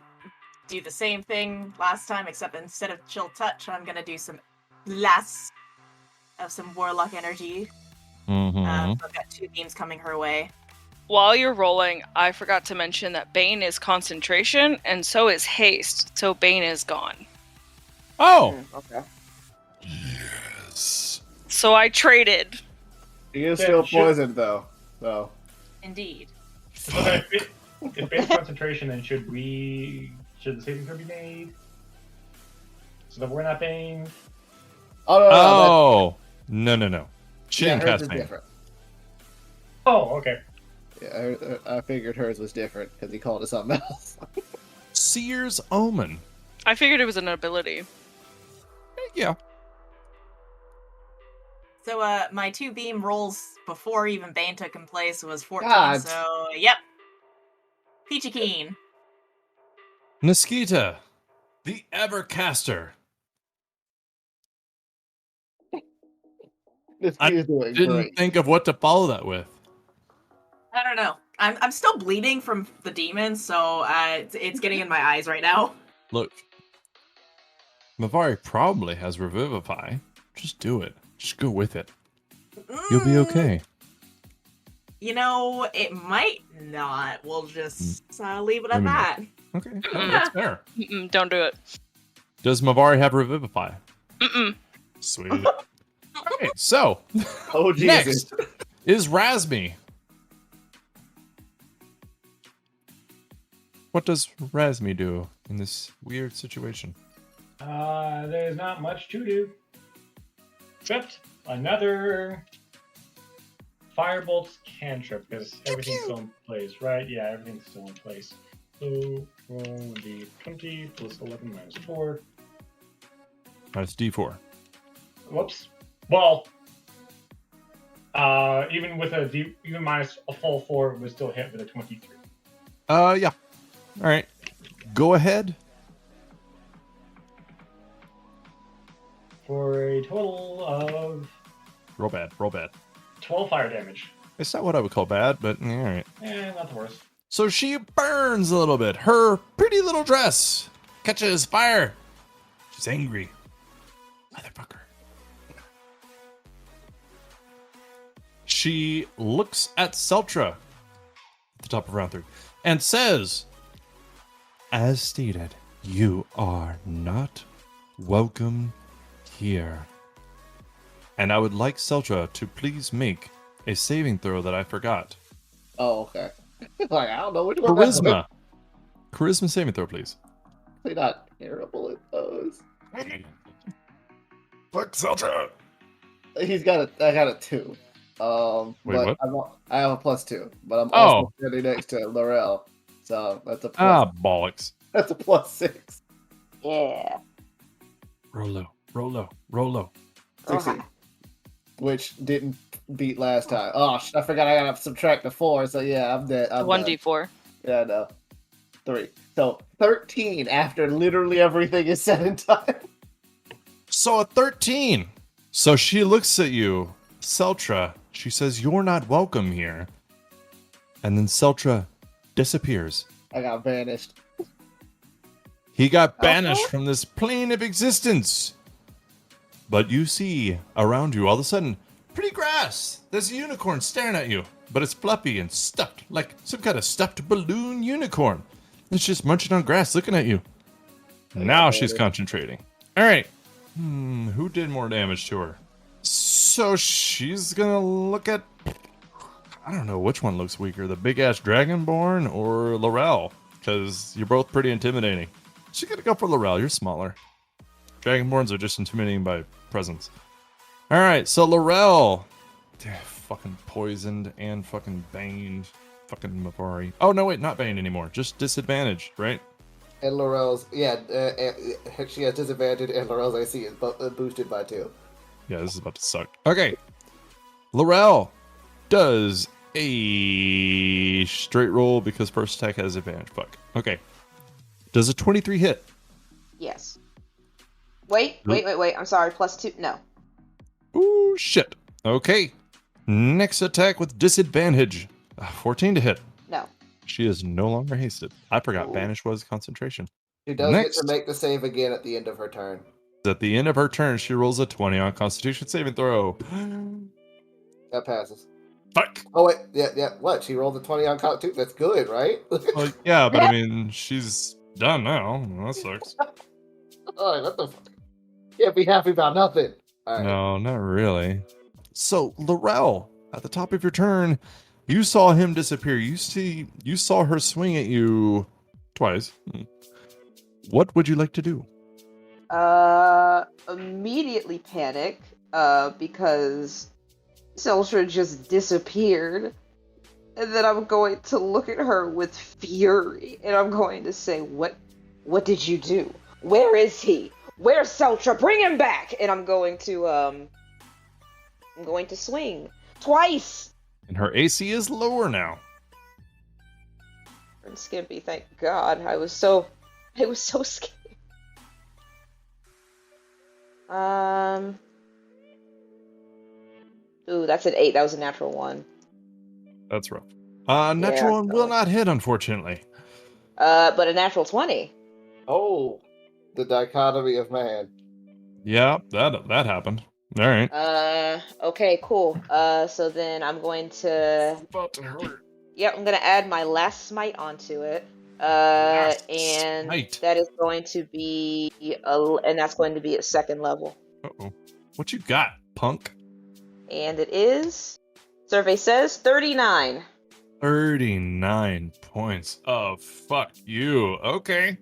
do the same thing last time, except instead of chill touch, I'm gonna do some blast of some warlock energy. Mm-hmm. So I've got 2 beams coming her way. While you're rolling, I forgot to mention that Bane is concentration, and so is haste. So Bane is gone. Oh, Okay. yes. So I traded. He is Yeah, still sure. poisoned, though. So Indeed. So then if base concentration, then should the saving throw be made? So that we're not Bane? oh no, Oh, no. She yeah, didn't hers cast is Bane. different. Oh, okay. Yeah, I figured hers was different because he called it something else. Seer's Omen. I figured it was an ability. Yeah. So my 2 beam rolls before even Bane took in place was 14. God. So yep. Peachy Keen. Naskita, the Evercaster. This I kid is doing Didn't great. think of what to follow that with. I don't know. I'm still bleeding from the demon, so it's getting in my eyes right now. Look, Mavari probably has Revivify. Just do it. Just go with it. You'll be okay. You know, it might not. We'll just leave it at Maybe not. that. Okay, no, that's fair. Mm-mm, don't do it. Does Mavari have Revivify? Mm-mm. Sweet. Okay, so Oh Jesus! next is Razmi. What does Razmi do in this weird situation? There's not much to do. Except another Firebolt cantrip, because everything's still in place, right? Yeah, everything's still in place. So roll the 20 plus 11 minus 4. That's D4. Whoops. Well, even with even minus a full 4, it would still hit with a 23. Yeah. All right. Go ahead. For a total of Roll bad. 12 fire damage. It's not what I would call bad, but all right. Not the worst. So she burns a little bit. Her pretty little dress catches fire. She's angry. Motherfucker. She looks at Celtra at the top of round 3 and says, as stated, you are not welcome here. And I would like Celtra to please make a saving throw that I forgot. Oh, okay. Like I don't know which one. Charisma. Charisma saving throw, please. They're not terrible at those. Fuck Celtra. I got a 2. Wait, but what? I have a +2, but I'm Oh. also standing next to Lorel, so that's a plus. Bollocks. That's a +6. Yeah. Roll low. 16, Okay. which didn't beat last time. Oh, I forgot I gotta subtract the 4, so yeah, I'm dead. I'm done. 1d4. Yeah, no. 3. So 13 after literally everything is said and done. So a 13. So she looks at you, Celtra. She says, you're not welcome here. And then Celtra disappears. I got banished. He got banished from this plane of existence. But you see around you all of a sudden, pretty grass. There's a unicorn staring at you, but it's fluffy and stuffed, like some kind of stuffed balloon unicorn. It's just munching on grass looking at you. Now she's concentrating. All right. Who did more damage to her? So she's gonna look at, I don't know which one looks weaker, the big ass dragonborn or Lorel, because you're both pretty intimidating. She's gonna go for Lorel. You're smaller. Dragonborns are just intimidating by presence. All right, so Lorel, fucking poisoned and fucking baned, fucking Mavari. Oh no, wait, not baned anymore. Just disadvantaged, right? And Lorel's, she has disadvantage, and Lorel's AC is boosted by 2. Yeah, this is about to suck. Okay, Lorel does a straight roll because first attack has advantage. Fuck. Okay, does a 23 hit? Yes. Wait. I'm sorry. +2. No. Ooh, shit. Okay. Next attack with disadvantage. 14 to hit. No. She is no longer hasted. I forgot Ooh. Banish was concentration. She does Next. get to make the save again at the end of her turn. At the end of her turn, she rolls a 20 on Constitution saving throw. That passes. Fuck. Oh wait, yeah. What? She rolled a 20 on count too. That's good, right? Well, yeah, but I mean, she's done now. That sucks. Oh, what the fuck? Can't be happy about nothing. All right. No, not really. So, Lorel, at the top of your turn, you saw him disappear. You saw her swing at you twice. What would you like to do? Immediately panic, because Celtra just disappeared. And then I'm going to look at her with fury, and I'm going to say, What did you do? Where is he? Where's Celtra? Bring him back! And I'm going to swing. Twice! And her AC is lower now. And Skimpy, thank God. I was so scared. Ooh, that's an 8. That was a natural 1. That's rough. Natural one will not hit, unfortunately. But a natural 20. Oh, the dichotomy of man. Yeah, that happened. All right. Okay, cool. So then I'm going to... About to hurt. Yep, I'm going to add my last smite onto it. And smite. that is going to be... and that's going to be at 2nd level. Uh-oh. What you got, punk? And it is... Survey says 39. 39 points. Oh, fuck you. Okay.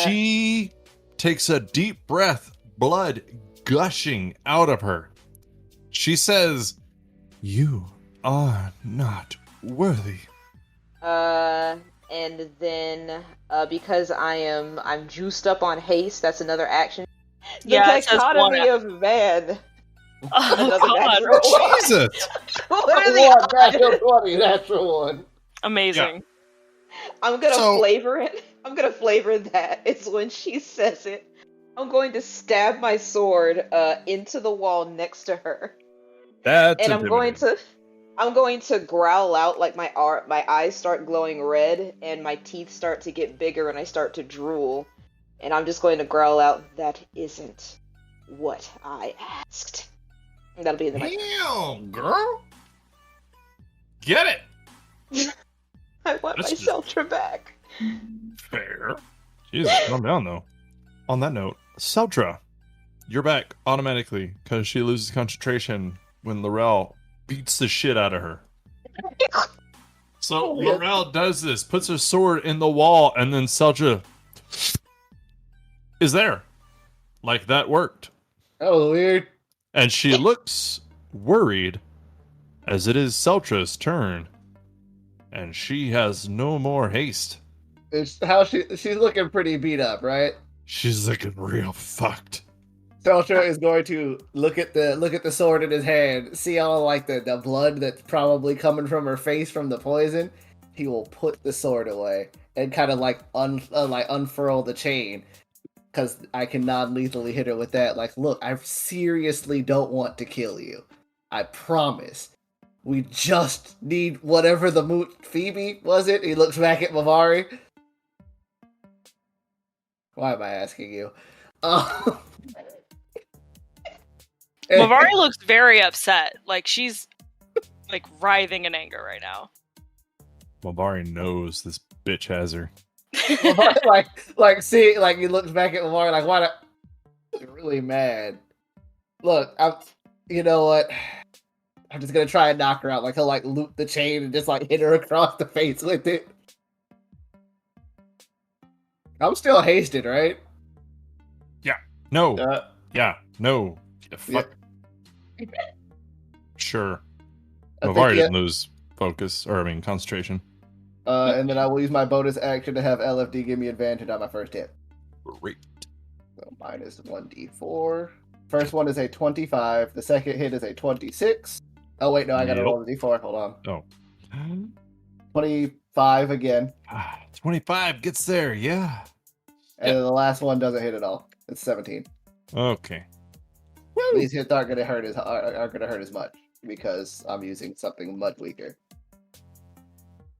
She takes a deep breath, blood gushing out of her. She says, "You are not worthy." And then because I'm juiced up on haste, that's another action. The Yeah, it says dichotomy one. of man. Oh, Another God. natural one. Jesus! What are the odds? 20, natural 1. Amazing. I'm gonna So- flavor it. I'm gonna flavor that. It's when she says it. I'm going to stab my sword into the wall next to her, That's and I'm going to growl out like my eyes start glowing red, and my teeth start to get bigger, and I start to drool, and I'm just going to growl out, "That isn't what I asked." And that'll be the my. Damn, girl. Get it. I want That's my just- Celtra back. Fair. Jesus, calm down though. On that note, Celtra, you're back automatically because she loses concentration when Lorel beats the shit out of her. So Lorel does this, puts her sword in the wall, and then Celtra is there. Like that worked. That was weird. And she looks worried as it is Celtra's turn. And she has no more haste. It's how she's looking pretty beat up, right? She's looking real fucked. Celtra is going to look at the sword in his hand, see all like the blood that's probably coming from her face from the poison. He will put the sword away and kind of like unfurl the chain, because I can non-lethally hit her with that. Like, look, I seriously don't want to kill you. I promise. We just need whatever the moot Phoebe was it. He looks back at Mavari. Why am I asking you? Mavari looks very upset. Like she's like writhing in anger right now. Mavari knows this bitch has her. like he looks back at Mavari like, why? He's really mad. Look, you know what? I'm just gonna try and knock her out. Like he'll like loop the chain and just like hit her across the face with it. I'm still hasted, right? No. Yeah. No. Yeah, fuck. Sure. I think, Mavari yeah. didn't lose focus, concentration. And then I will use my bonus action to have LFD give me advantage on my first hit. Great. So minus 1d4. First one is a 25. The second hit is a 26. Oh wait, no, I gotta Yep. roll the d4. Hold on. Oh. 25 again. 25 gets there, yeah. And then the last one doesn't hit at all. It's 17. Okay. These hits aren't gonna hurt as much because I'm using something much weaker.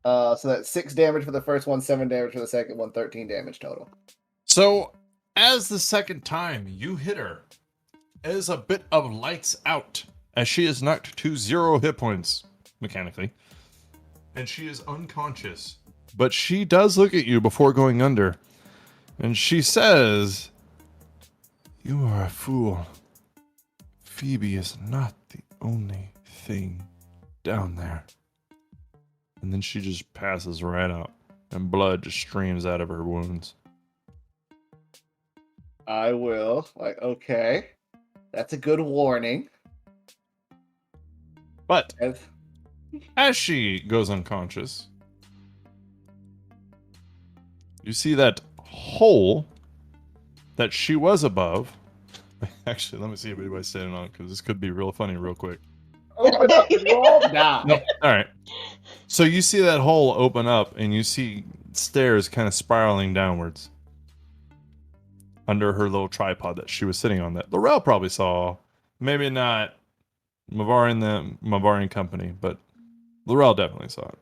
So that's 6 damage for the first one, 7 damage for the second one, 13 damage total. So, as the second time you hit her, as a bit of lights out, as she is knocked to 0 hit points, mechanically, and she is unconscious. But she does look at you before going under, and she says, "You are a fool. Phoebe is not the only thing down there." And then she just passes right out, and blood just streams out of her wounds. I will. Like, okay. That's a good warning. But As- as she goes unconscious, you see that hole that she was above. Actually, let me see if anybody's standing on it, because this could be real funny real quick. Open up and roll now. Nope. All right. So you see that hole open up, and you see stairs kind of spiraling downwards under her little tripod that she was sitting on. That Lorel probably saw. Maybe not Mavari and the Mavari and company, but Lorel definitely saw it.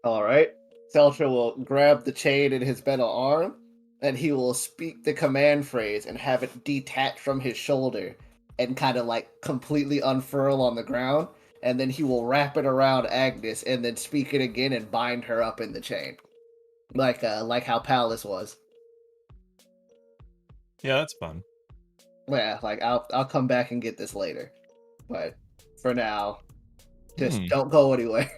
All right. Celtra will grab the chain in his metal arm, and he will speak the command phrase and have it detach from his shoulder and kind of like completely unfurl on the ground. And then he will wrap it around Agnes and then speak it again and bind her up in the chain, like how Palace was. Yeah, that's fun. Yeah, like I'll come back and get this later, but for now, just don't go anywhere.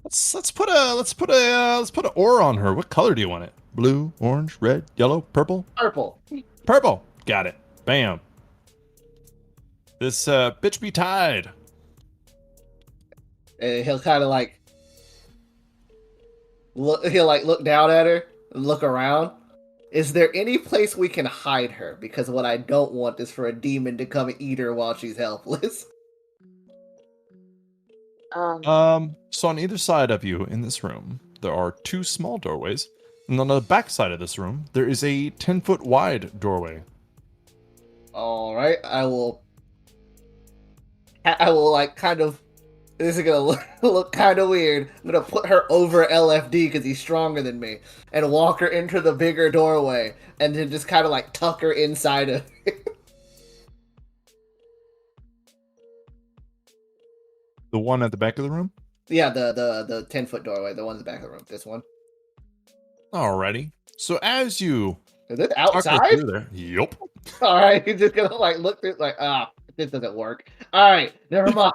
Let's put a aura on her. What color do you want it? Blue, orange, red, yellow, purple? Purple. Purple. Got it. Bam. This bitch be tied. And he'll kind of like look. He'll like look down at her and look around. Is there any place we can hide her? Because what I don't want is for a demon to come and eat her while she's helpless. So on either side of you in this room, there are 2 small doorways. And on the back side of this room, there is a 10-foot wide doorway. All right, I will like kind of. This is gonna look kind of weird. I'm gonna put her over LFD because he's stronger than me, and walk her into the bigger doorway, and then just kind of like tuck her inside of it. The one at the back of the room? Yeah, the 10-foot doorway, the one in the back of the room. This one. Alrighty. So as you Is it tuck her outside? through there, yup. All right, he's just gonna like look through, like, this doesn't work. All right, never mind.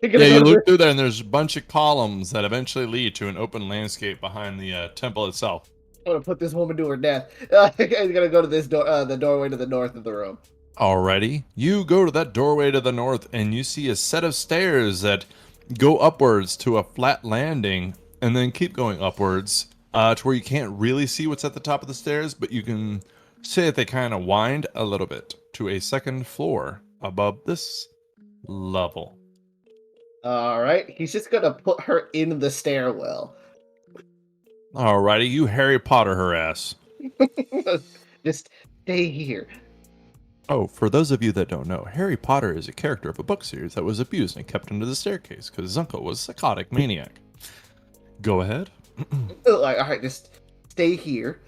Yeah, you look through there, and there's a bunch of columns that eventually lead to an open landscape behind the temple itself. I'm gonna put this woman to her death. He's gonna go to this door, the doorway to the north of the room. Alrighty. You go to that doorway to the north, and you see a set of stairs that go upwards to a flat landing, and then keep going upwards to where you can't really see what's at the top of the stairs, but you can say that they kind of wind a little bit to a second floor above this level. All right, he's just gonna put her in the stairwell. Alrighty, you Harry Potter her ass. Just stay here. Oh, for those of you that don't know, Harry Potter is a character of a book series that was abused and kept under the staircase because his uncle was a psychotic maniac. Go ahead. Like, all right, just stay here.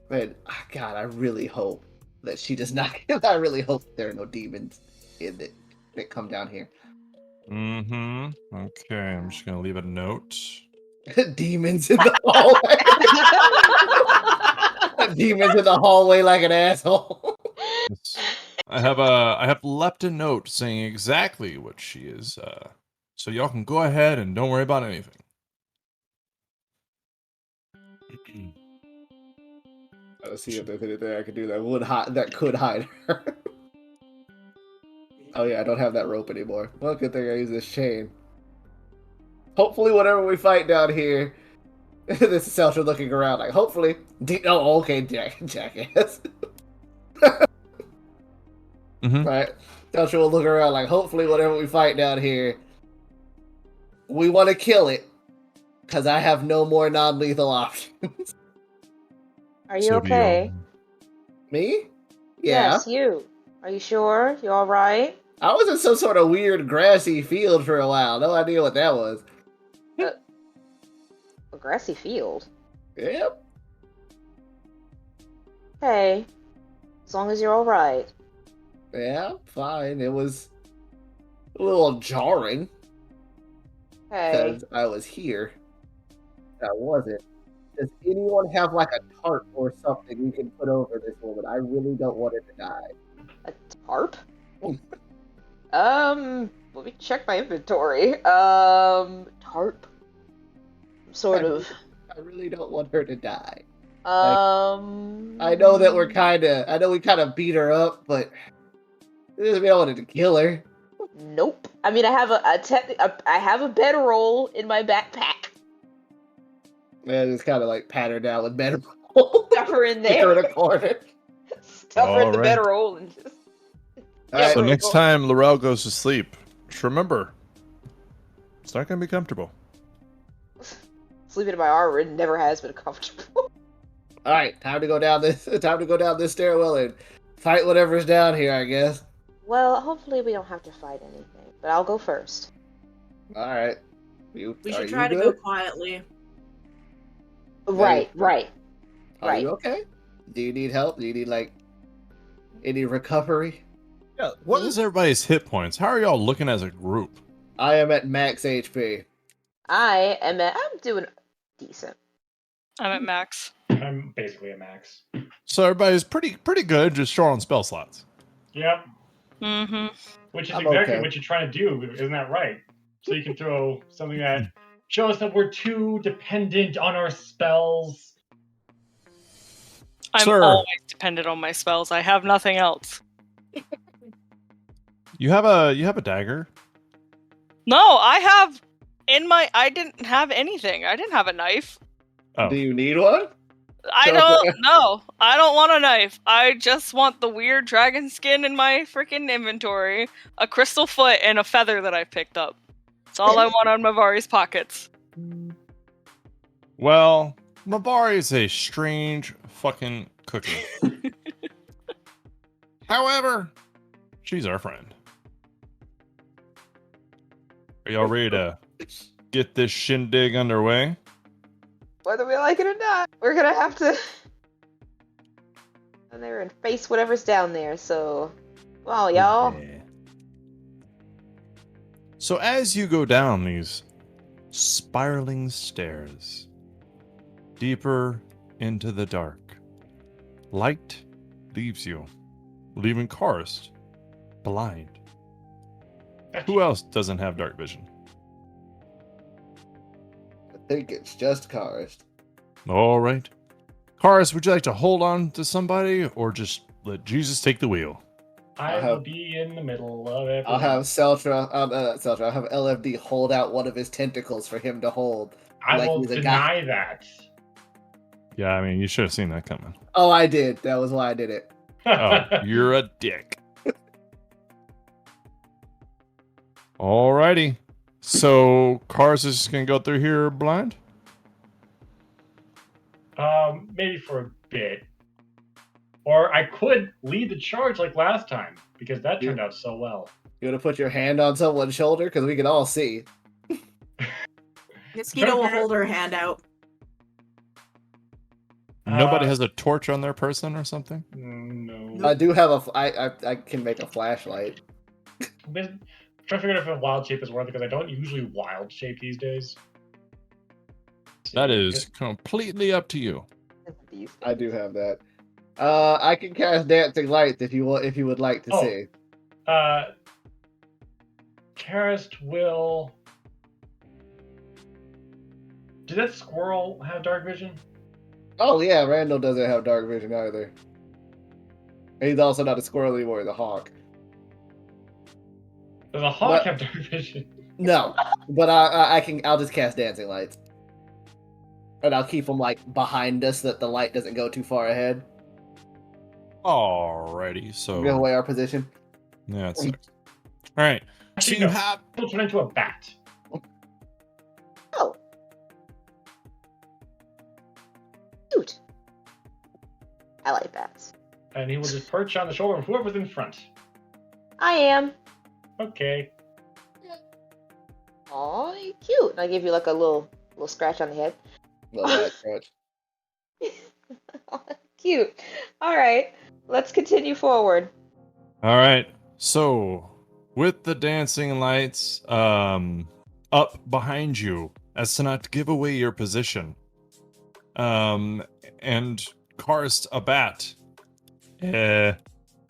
And God, I really hope that she does not. I really hope there are no demons in it that come down here. Mm-hmm. Okay, I'm just gonna leave a note. Demons in the hallway. Demons in the hallway like an asshole. I have left a note saying exactly what she is, so y'all can go ahead and don't worry about anything. Let's see if there's anything I can do that could hide her. Oh yeah, I don't have that rope anymore. Well, good thing I use this chain. Hopefully, whatever we fight down here, this is Celtra looking around like, hopefully. Oh, okay, jackass. Mm-hmm. Right, Celtra will look around like, hopefully, whatever we fight down here, we want to kill it, because I have no more non-lethal options. Are you So do you. okay? Me? Yeah. Yes, you. Are you sure? You all right? I was in some sort of weird grassy field for a while. No idea what that was. A grassy field. Yep. Hey, as long as you're all right. Yeah, fine. It was a little jarring Hey, because I was here. I wasn't. Does anyone have like a tarp or something we can put over this woman? I really don't want her to die. a tarp? Let me check my inventory. Tarp. Sort of. I really don't want her to die. I I know that I know we kind of beat her up, but it doesn't mean I wanted to kill her. Nope. I mean, I have a bedroll in my backpack. Man, just kind of like pat her down with bedroll. Stuff her in Stick her in there. a corner. Stuff her in the Alright. bedroll and just. Alright. So we're next going- time Lorel goes to sleep, just remember, it's not going to be comfortable. Sleeping in my armor never has been comfortable. All right, time to go down this. Time to go down this stairwell and fight whatever's down here. I guess. Well, hopefully we don't have to fight anything, but I'll go first. All right. We are should you try to good? go quietly. Right. Are you okay? Do you need help? Do you need like any recovery? Yeah. What is everybody's hit points? How are y'all looking as a group? I am at max HP. I'm doing decent. I'm at max. I'm basically a max. So everybody's pretty good, just short on spell slots. Yep. Mm-hmm. Which is I'm exactly okay. what you're trying to do, isn't that right? So you can throw something that shows that we're too dependent on our spells. I'm Sir. always dependent on my spells. I have nothing else. You have a dagger. No, I didn't have anything. I didn't have a knife. Oh. Do you need one? I don't know. I don't want a knife. I just want the weird dragon skin in my freaking inventory, a crystal foot, and a feather that I picked up. That's all I want on Mavari's pockets. Well, Mavari is a strange fucking cookie. However, she's our friend. Are y'all ready to get this shindig underway? Whether we like it or not, we're gonna have to go there and face whatever's down there. So, well, y'all. Yeah. So as you go down these spiraling stairs, deeper into the dark, light leaves you, leaving Karyst blind. Who else doesn't have dark vision? I think it's just Karyst. All right. Karyst, would you like to hold on to somebody or just let Jesus take the wheel? I will be in the middle of it. I'll have Celtra. Celtra. I'll have LFD hold out one of his tentacles for him to hold. I like will he's a deny that. Yeah, I mean, you should have seen that coming. Oh, I did. That was why I did it. Oh, you're a dick. Alrighty. So, Karyst is just going to go through here blind? Maybe for a bit. Or I could lead the charge like last time, because that turned out so well. You want to put your hand on someone's shoulder? Because we can all see. Naskita will hold her hand out. Nobody has a torch on their person or something? No. I do have I can make a flashlight. I'm trying to figure out if a wild shape is worth it, because I don't usually wild shape these days. That is completely up to you. I do have that. I can cast dancing lights if you would like to see. Karyst will. Did that squirrel have dark vision? Oh yeah, Randall doesn't have dark vision either. And he's also not a squirrel anymore; he's a hawk. Does a hawk But- have dark vision? No, but I'll just cast dancing lights, and I'll keep them like behind us so that the light doesn't go too far ahead. Alrighty, so Give away our position. yeah, it sucks. All right, so Actually, you no. have It'll turn into a bat. Oh. Cute. I like bats. And he will just perch on the shoulder of whoever's in front. I am. Okay. Aw, you cute. And I give you like a little scratch on the head. Love that scratch. Cute. All right, let's continue forward. All right. So, with the dancing lights up behind you, as to not give away your position, and Karyst a bat,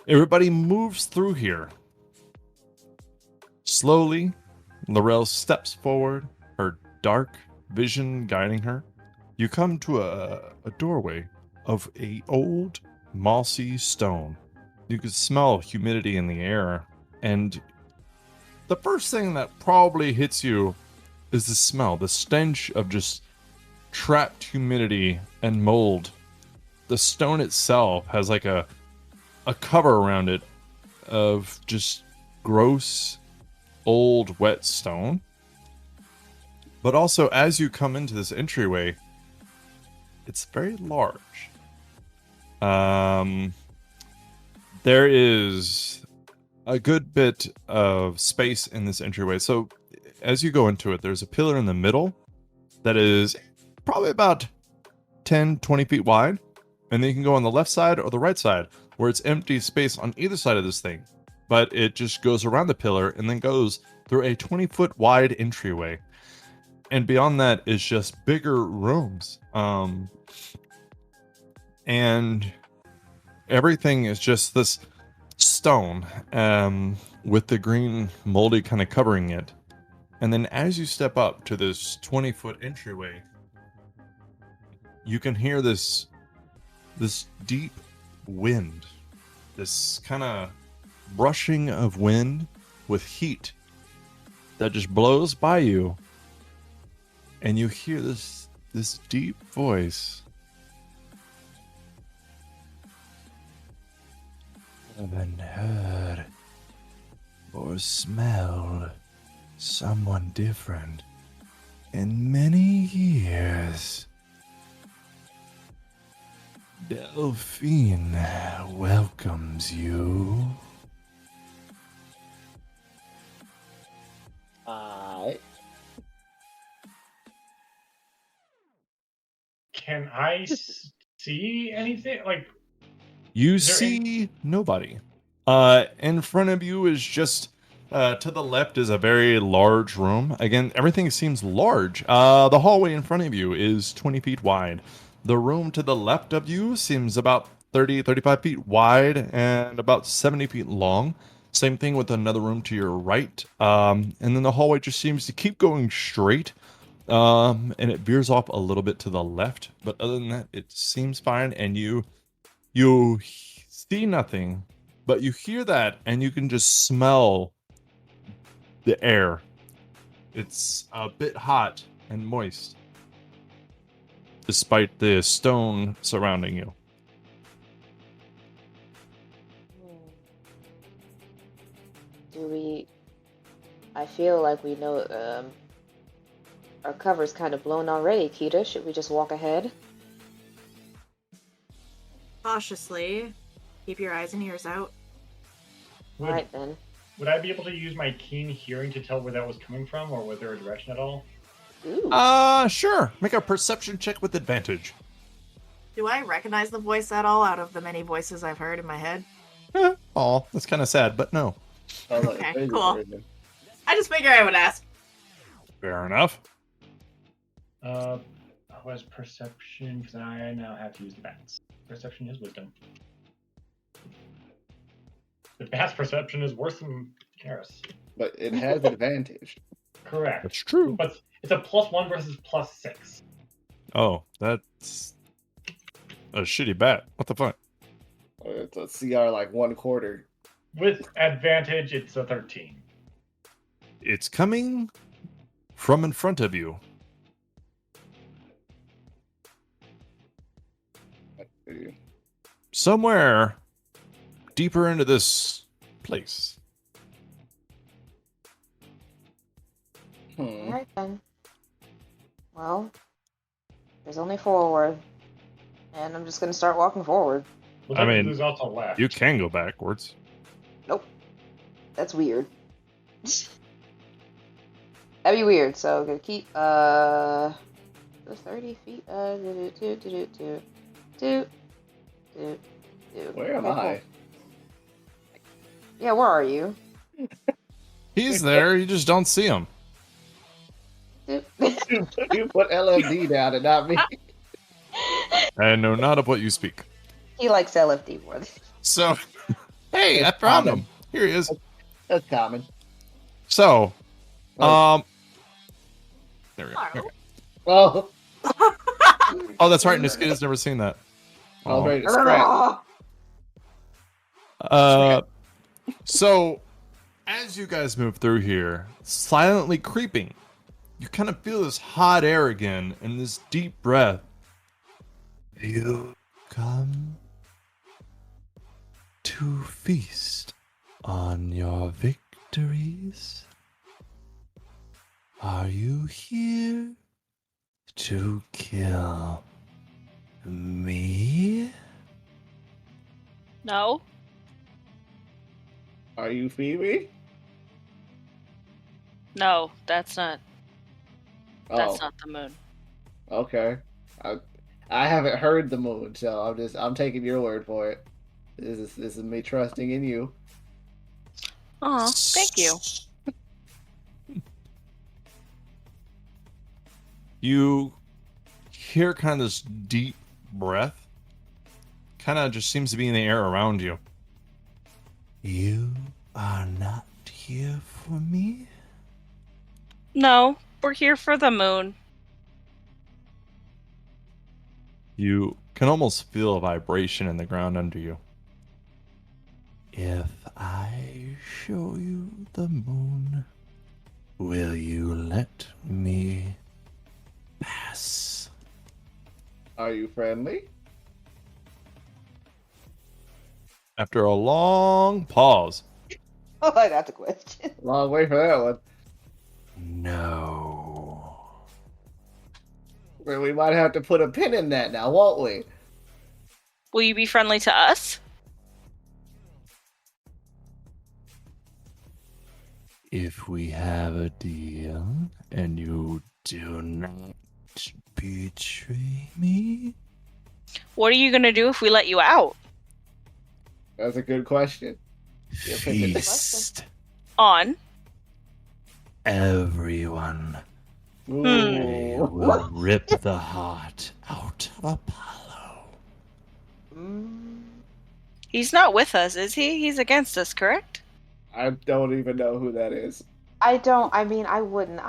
everybody moves through here. Slowly, Lorel steps forward, her dark vision guiding her. You come to a doorway of a old, mossy stone. You can smell humidity in the air, and the first thing that probably hits you is the smell, the stench of just trapped humidity and mold. The stone itself has like a cover around it of just gross, old, wet stone. But also, as you come into this entryway, it's very large. There is a good bit of space in this entryway. So as you go into it, there's a pillar in the middle that is probably about 10, 20 feet wide. And then you can go on the left side or the right side, where it's empty space on either side of this thing. But it just goes around the pillar and then goes through a 20-foot wide entryway. And beyond that is just bigger rooms. And everything is just this stone with the green moldy kind of covering it. And then as you step up to this 20-foot entryway, you can hear this deep wind, this kind of brushing of wind with heat that just blows by you. And you hear this deep voice. Haven't heard or smelled someone different in many years. Delphine welcomes you. Can I see anything? Like, You is there see nobody. In front of you is just to the left is a very large room. Again, everything seems large. The hallway in front of you is 20 feet wide. The room to the left of you seems about 30, 35 feet wide and about 70 feet long. Same thing with another room to your right. And then the hallway just seems to keep going straight. And it veers off a little bit to the left. But other than that, it seems fine. And you see nothing, but you hear that and you can just smell the air. It's a bit hot and moist, despite the stone surrounding you. I feel like we know our cover's kind of blown already, Kita. Should we just walk ahead? Cautiously. Keep your eyes and ears out. would, Alright then. would I be able to use my keen hearing to tell where that was coming from, or was there a direction at all? Ooh. Sure. Make a perception check with advantage. Do I recognize the voice at all out of the many voices I've heard in my head? Oh, that's kind of sad, but no. Okay, cool. I just figured I would ask. Fair enough. Was perception, because I now have to use the bats. Perception is wisdom. The bat's perception is worse than Karyst. But it has advantage. Correct. That's true. But it's a +1 versus +6. Oh, that's a shitty bat. What the fuck? It's a CR like 1/4. With advantage, it's a 13. It's coming from in front of you. Somewhere deeper into this place. Hmm. Alright then. Well, there's only forward. And I'm just gonna start walking forward. Well, I technically, mean, there's also left. You can go backwards. Nope. That's weird. That'd be weird. So I'm gonna keep the 30 feet. Where am Okay, I? cool. Yeah, where are you? He's there. You just don't see him. You put LFD down and not me. I know not of what you speak. He likes LFD more than. So, hey, I It's found common. him. Here he is. That's common. So, Oh. there we go. Okay. Oh, Oh, that's right. Naskita's never seen that. I was Oh. ready to scrap. So, as you guys move through here, silently creeping, you kind of feel this hot air again and this deep breath. You come to feast on your victories? Are you here to kill me? No. Are you Phoebe? No, that's not. Oh, That's not the moon. okay. I haven't heard the moon, so I'm taking your word for it. This is me trusting in you. Oh, thank you. You hear kind of this deep breath. Kind of just seems to be in the air around you. You are not here for me? No, we're here for the moon. You can almost feel a vibration in the ground under you. If I show you the moon, will you let me pass? Are you friendly? After a long pause, Oh, that's a question. Long way for that one. no. Well, we might have to put a pin in that now, won't we? Will you be friendly to us? If we have a deal and you do not betray me, What are you gonna do if we let you out? That's a good question. You're picking the feast On. everyone. I Ooh. will rip the heart out of Apollo. He's not with us, is he? He's against us, correct? I don't even know who that is. I mean, I wouldn't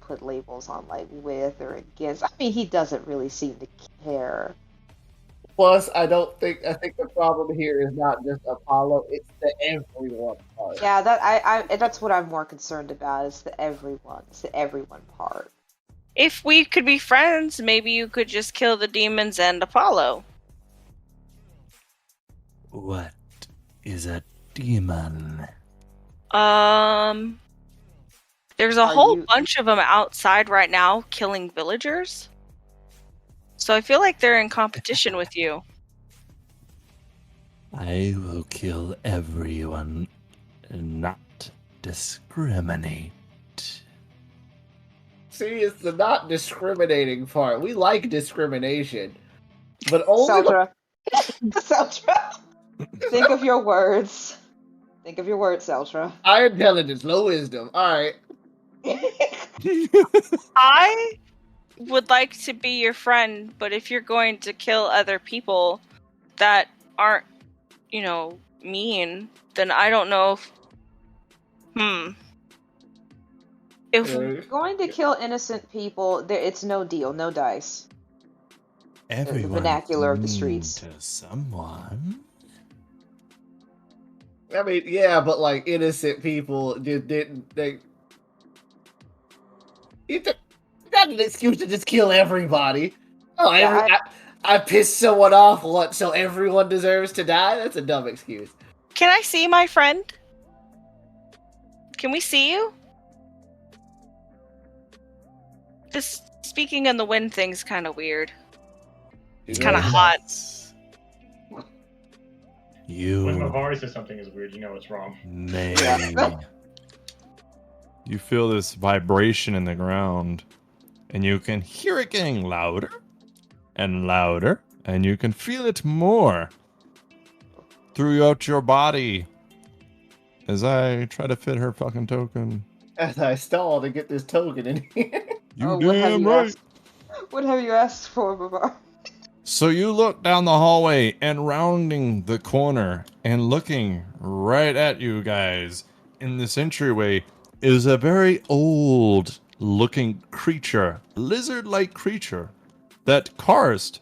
put labels on like with or against. I mean, he doesn't really seem to care. Plus, I think the problem here is not just Apollo, it's the everyone part. Yeah, that's what I'm more concerned about is the everyone part. If we could be friends, maybe you could just kill the demons and Apollo. What is a demon? There's a Are whole you- bunch of them outside right now killing villagers. So I feel like they're in competition with you. I will kill everyone and not discriminate. See, it's the not discriminating part. We like discrimination. But only Celtra. Celtra. Think of your words. Think of your words, Celtra. high intelligence, low wisdom. Alright. I would like to be your friend, but if you're going to kill other people that aren't, mean, then I don't know if Uh, You're going to kill innocent people. It's no deal, no dice. Everyone vernacular of the mean streets. to someone. I mean, yeah, but like innocent people just didn't it's not an excuse to just kill everybody. Oh, Yeah, I pissed someone off once, so everyone deserves to die? That's a dumb excuse. Can I see my friend? Can we see you? This speaking in the wind thing's kind of weird. It's kind of hot. When You Mavari says something is weird, you know it's wrong. may. Yeah. You feel this vibration in the ground, and you can hear it getting louder and louder, and you can feel it more throughout your body. As I try to fit her fucking token. As I stall to get this token in here. You what have damn you right. asked? What have you asked for, Babar? So you look down the hallway and rounding the corner and looking right at you guys in this entryway is a very old looking creature, lizard-like creature that Karyst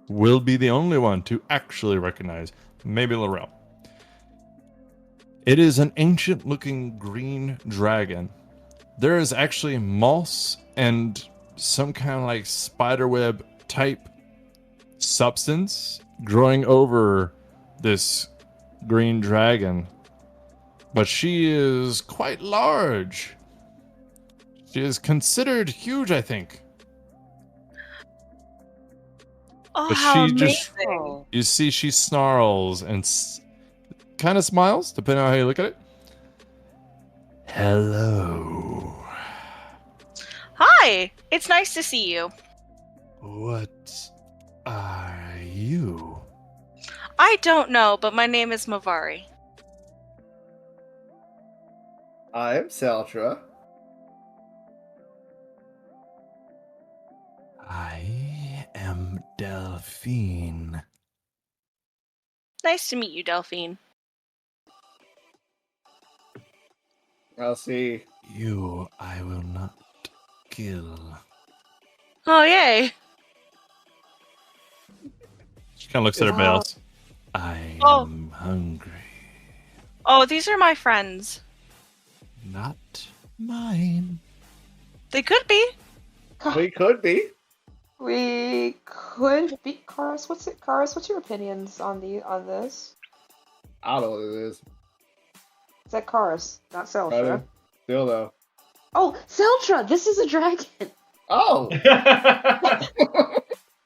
will be the only one to actually recognize. Maybe Lorel. It is an ancient looking green dragon. There is actually moss and some kind of like spiderweb type substance growing over this green dragon. But she is quite large. She is considered huge, I think. Oh, But how she just, amazing. you see, she snarls and kind of smiles, depending on how you look at it. Hello. Hi, it's nice to see you. What are you? I don't know, but my name is Mavari. I am Celtra. I am Delphine. Nice to meet you, Delphine. I'll see. You I will not kill. Oh, yay. She kind of looks at her Wow. bells. I Oh. am hungry. Oh, these are my friends. Not mine. They could be. We could be. We could beat Karyst. Karyst, what's your opinions on this? I don't know what it is. Is that Karyst, not Celtra? Still though. Oh, Celtra! This is a dragon. Oh!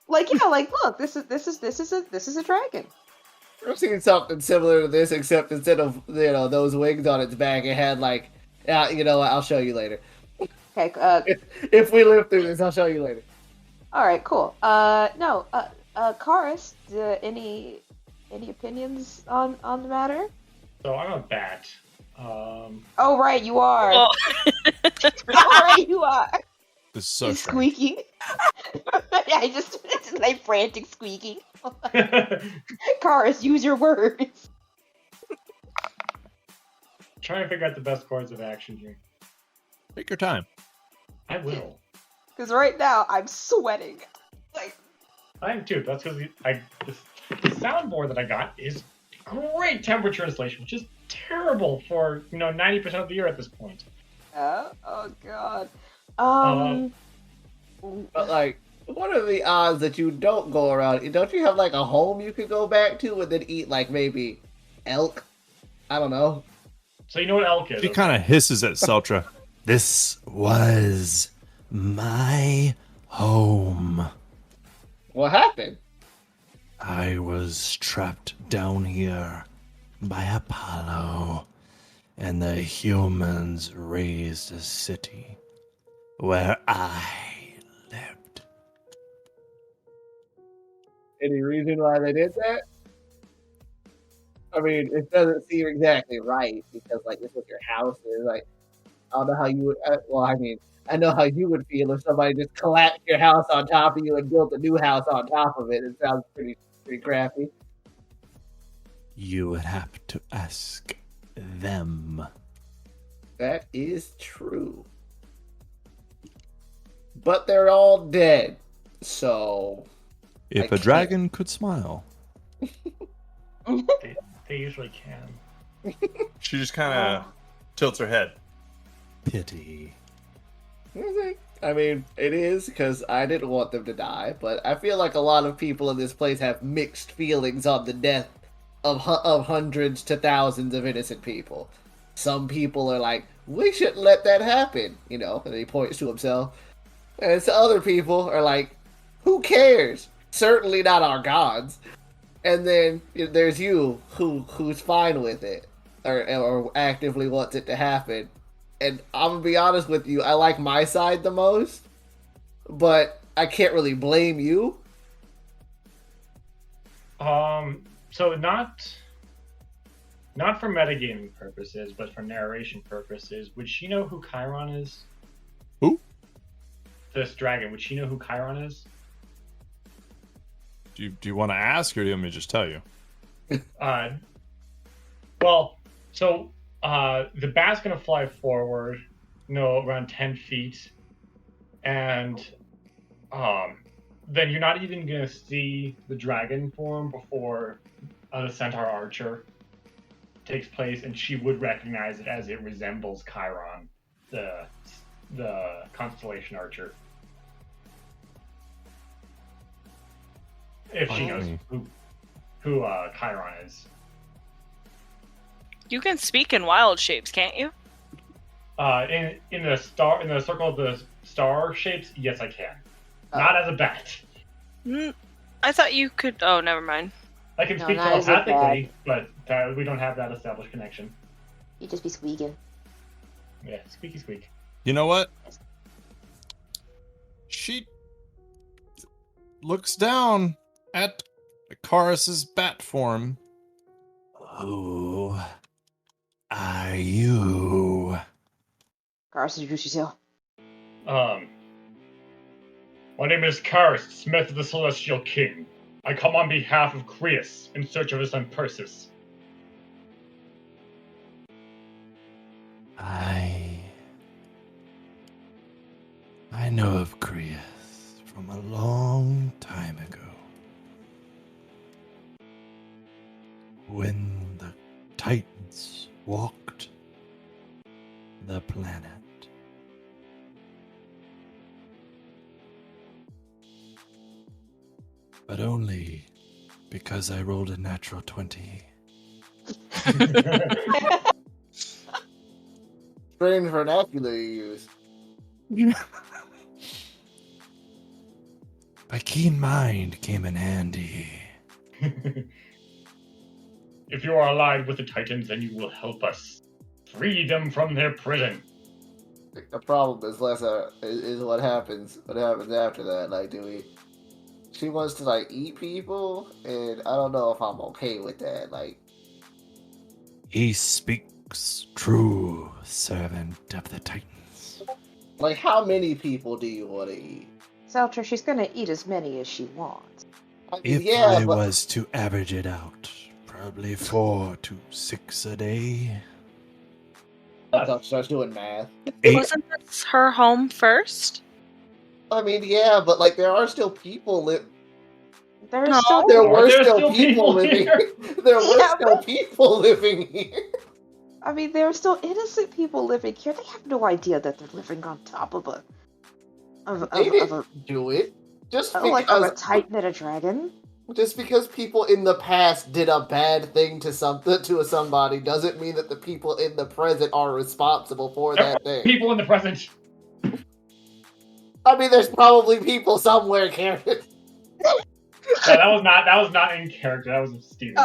Like look, this is a dragon. I've seen something similar to this, except instead of those wings on its back, it had like, I'll show you later. Okay. If we live through this, I'll show you later. All right. Cool. Karyst, any opinions on the matter? So I'm a bat. Oh, right, you are. Oh. All right, you are. This is so He's strange. squeaking. I just it's like frantic squeaking. Karyst, use your words. Trying to figure out the best course of action here. Take your time. I will. Because right now I'm sweating. Like, I am too. That's because the soundboard that I got is great temperature installation, which is terrible for 90% of the year at this point. oh god. But like, what are the odds that you don't go around? Don't you have like a home you could go back to and then eat like maybe elk? I don't know. So you know what elk is? She kind of hisses at Celtra. This was my home. What happened? I was trapped down here by Apollo, and the humans raised a city where I lived. Any reason why they did that? I mean, it doesn't seem exactly right because like this is what your house is. Like, I don't know how you would. I know how you would feel if somebody just collapsed your house on top of you and built a new house on top of it. It sounds pretty crappy. You would have to ask them. That is true. But they're all dead, so If I a can't. dragon could smile. They usually can. She just kind of tilts her head. Pity. I mean, it is because I didn't want them to die, but I feel like a lot of people in this place have mixed feelings on the death of hundreds to thousands of innocent people. Some people are like, we shouldn't let that happen, and he points to himself. And some other people are like, who cares? Certainly not our gods. And then there's you who's fine with it, or actively wants it to happen. And I'm gonna be honest with you, I like my side the most, but I can't really blame you. So not for metagaming purposes, but for narration purposes, would she know who Chiron is? Who? This dragon. Would she know who Chiron is? Do you want to ask, or do you want me to just tell you? Well, so the bat's gonna fly forward, around 10 feet, and then you're not even gonna see the dragon form before the centaur archer takes place, and she would recognize it as it resembles Chiron, the constellation archer. If she knows who Chiron is. You can speak in wild shapes, can't you? In the circle of the star shapes, yes, I can. Not as a bat. I thought you could. Oh, never mind. I can No, speak not as a telepathically, but we don't have that established connection. You just be squeaking. Yeah, squeaky squeak. You know what? She looks down at Karys's bat form. Who are you? Karyst, introduce yourself. My name is Karyst, Smith of the Celestial King. I come on behalf of Karyst in search of his son Perseus. I know of Karyst from a long time ago. When the Titans walked the planet. But only because I rolled a natural 20. Strange vernacular you use. My keen mind came in handy. If you are allied with the Titans, then you will help us free them from their prison. The problem is is what happens. What happens after that? Like, she wants to like eat people, and I don't know if I'm okay with that. Like, He speaks true, servant of the Titans. like how many people do you want to eat? Celtra, she's gonna eat as many as she wants. I mean, If yeah, I but was to average it out, probably 4 to 6 a day. I thought she starts doing math. 8. Wasn't this her home first? I mean, yeah, but like there are still people There's No. still There were There's still people living. here. There were Yeah, still people living here. I mean, there are still innocent people living here. They have no idea that they're living on top of a They didn't do it just of a because. titan and a dragon. Just because people in the past did a bad thing to somebody doesn't mean that the people in the present are responsible for that thing. People in the present. I mean, there's probably people somewhere, Karen. That was not in character. That was Steven.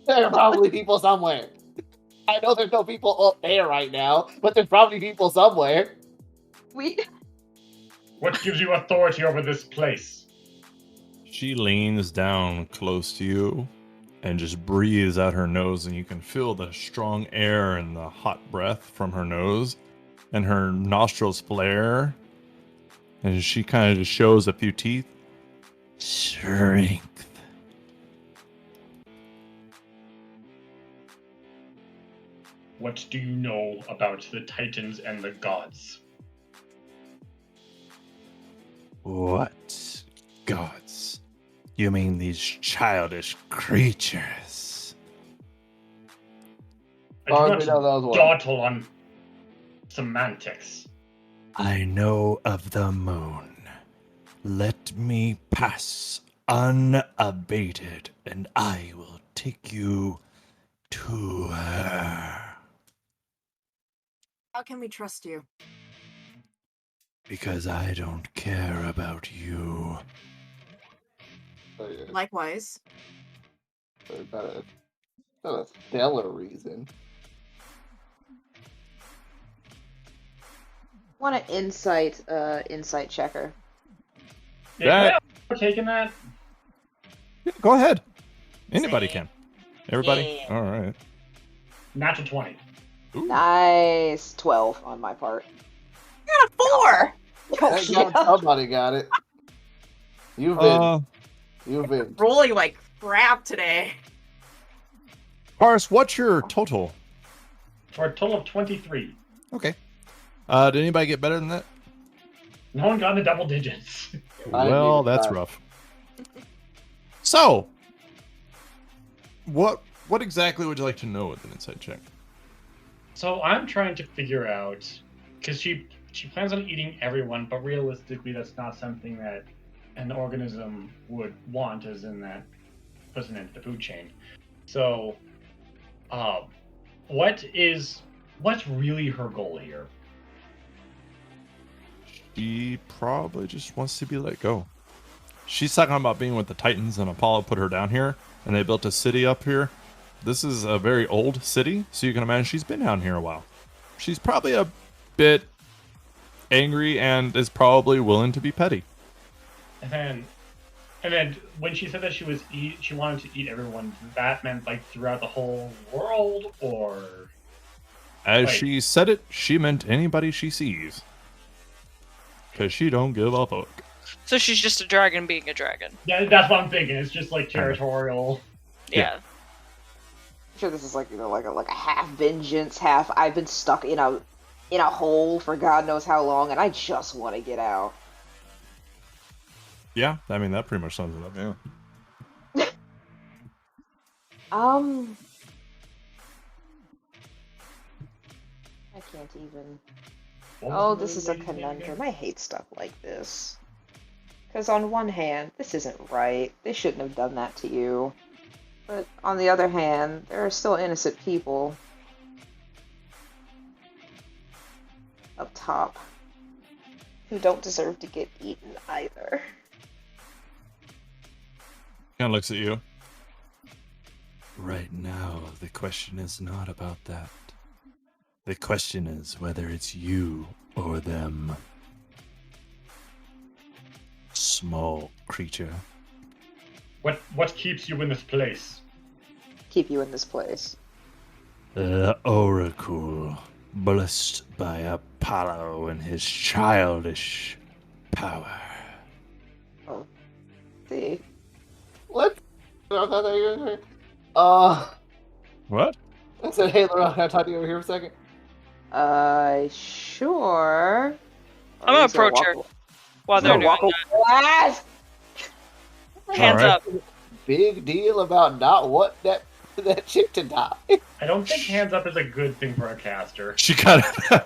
There are probably people somewhere. I know there's no people up there right now, but there's probably people somewhere. What gives you authority over this place? She leans down close to you and just breathes out her nose, and you can feel the strong air and the hot breath from her nose, and her nostrils flare, and she kind of just shows a few teeth. Strength. What do you know about the Titans and the gods? What gods? You mean these childish creatures? I do we know those not ones. dawdle on semantics. I know of the moon. Let me pass unabated, and I will take you to her. How can we trust you? Because I don't care about you. Oh, yeah. Likewise. Not a stellar reason. Want an insight checker. Yeah, we're taking that. Yeah, go ahead. Anybody Same. can. Everybody? Yeah. All right. Natural 20. Ooh. Nice. 12 on my part. I got a 4. Oh, Thank God yeah. somebody got it. You've been Rolling like crap today. Karyst, what's your total? For a total of 23. Okay. Did anybody get better than that? No one got in the double digits. I Well, needed that's that. rough. So, what exactly would you like to know with an insight check? So I'm trying to figure out, because she plans on eating everyone, but realistically that's not something that an organism would want, as in that puts an end to the food chain. So, what's really her goal here? She probably just wants to be let go. She's talking about being with the Titans, and Apollo put her down here, and they built a city up here. This is a very old city, so you can imagine she's been down here a while. She's probably a bit angry and is probably willing to be petty. And then when she said that she wanted to eat everyone, that meant like throughout the whole world, or As Right. she said it, she meant anybody she sees. Because she don't give a fuck. So she's just a dragon being a dragon. yeah, that's what I'm thinking. It's just like territorial. Yeah. I'm sure this is like like a half vengeance, half I've been stuck in a hole for God knows how long, and I just want to get out. Yeah, I mean, that pretty much sums it up, yeah. I can't even. What was Oh, the this is a lady's name again? conundrum. I hate stuff like this. Because on one hand, this isn't right. They shouldn't have done that to you. But on the other hand, there are still innocent people up top who don't deserve to get eaten either. Kind of looks at you. Right now, the question is not about that. The question is whether it's you or them. Small creature. What keeps you in this place? Keep you in this place. The Oracle, blessed by Apollo and his childish power. See? What? What? I said, hey, Lorel, can I talk to you over here for a second? Sure. I'm gonna approach her while they're doing that. Yes! Hands Alright. up. Big deal about not wanting that chick to die. I don't think hands up is a good thing for a caster. She kind of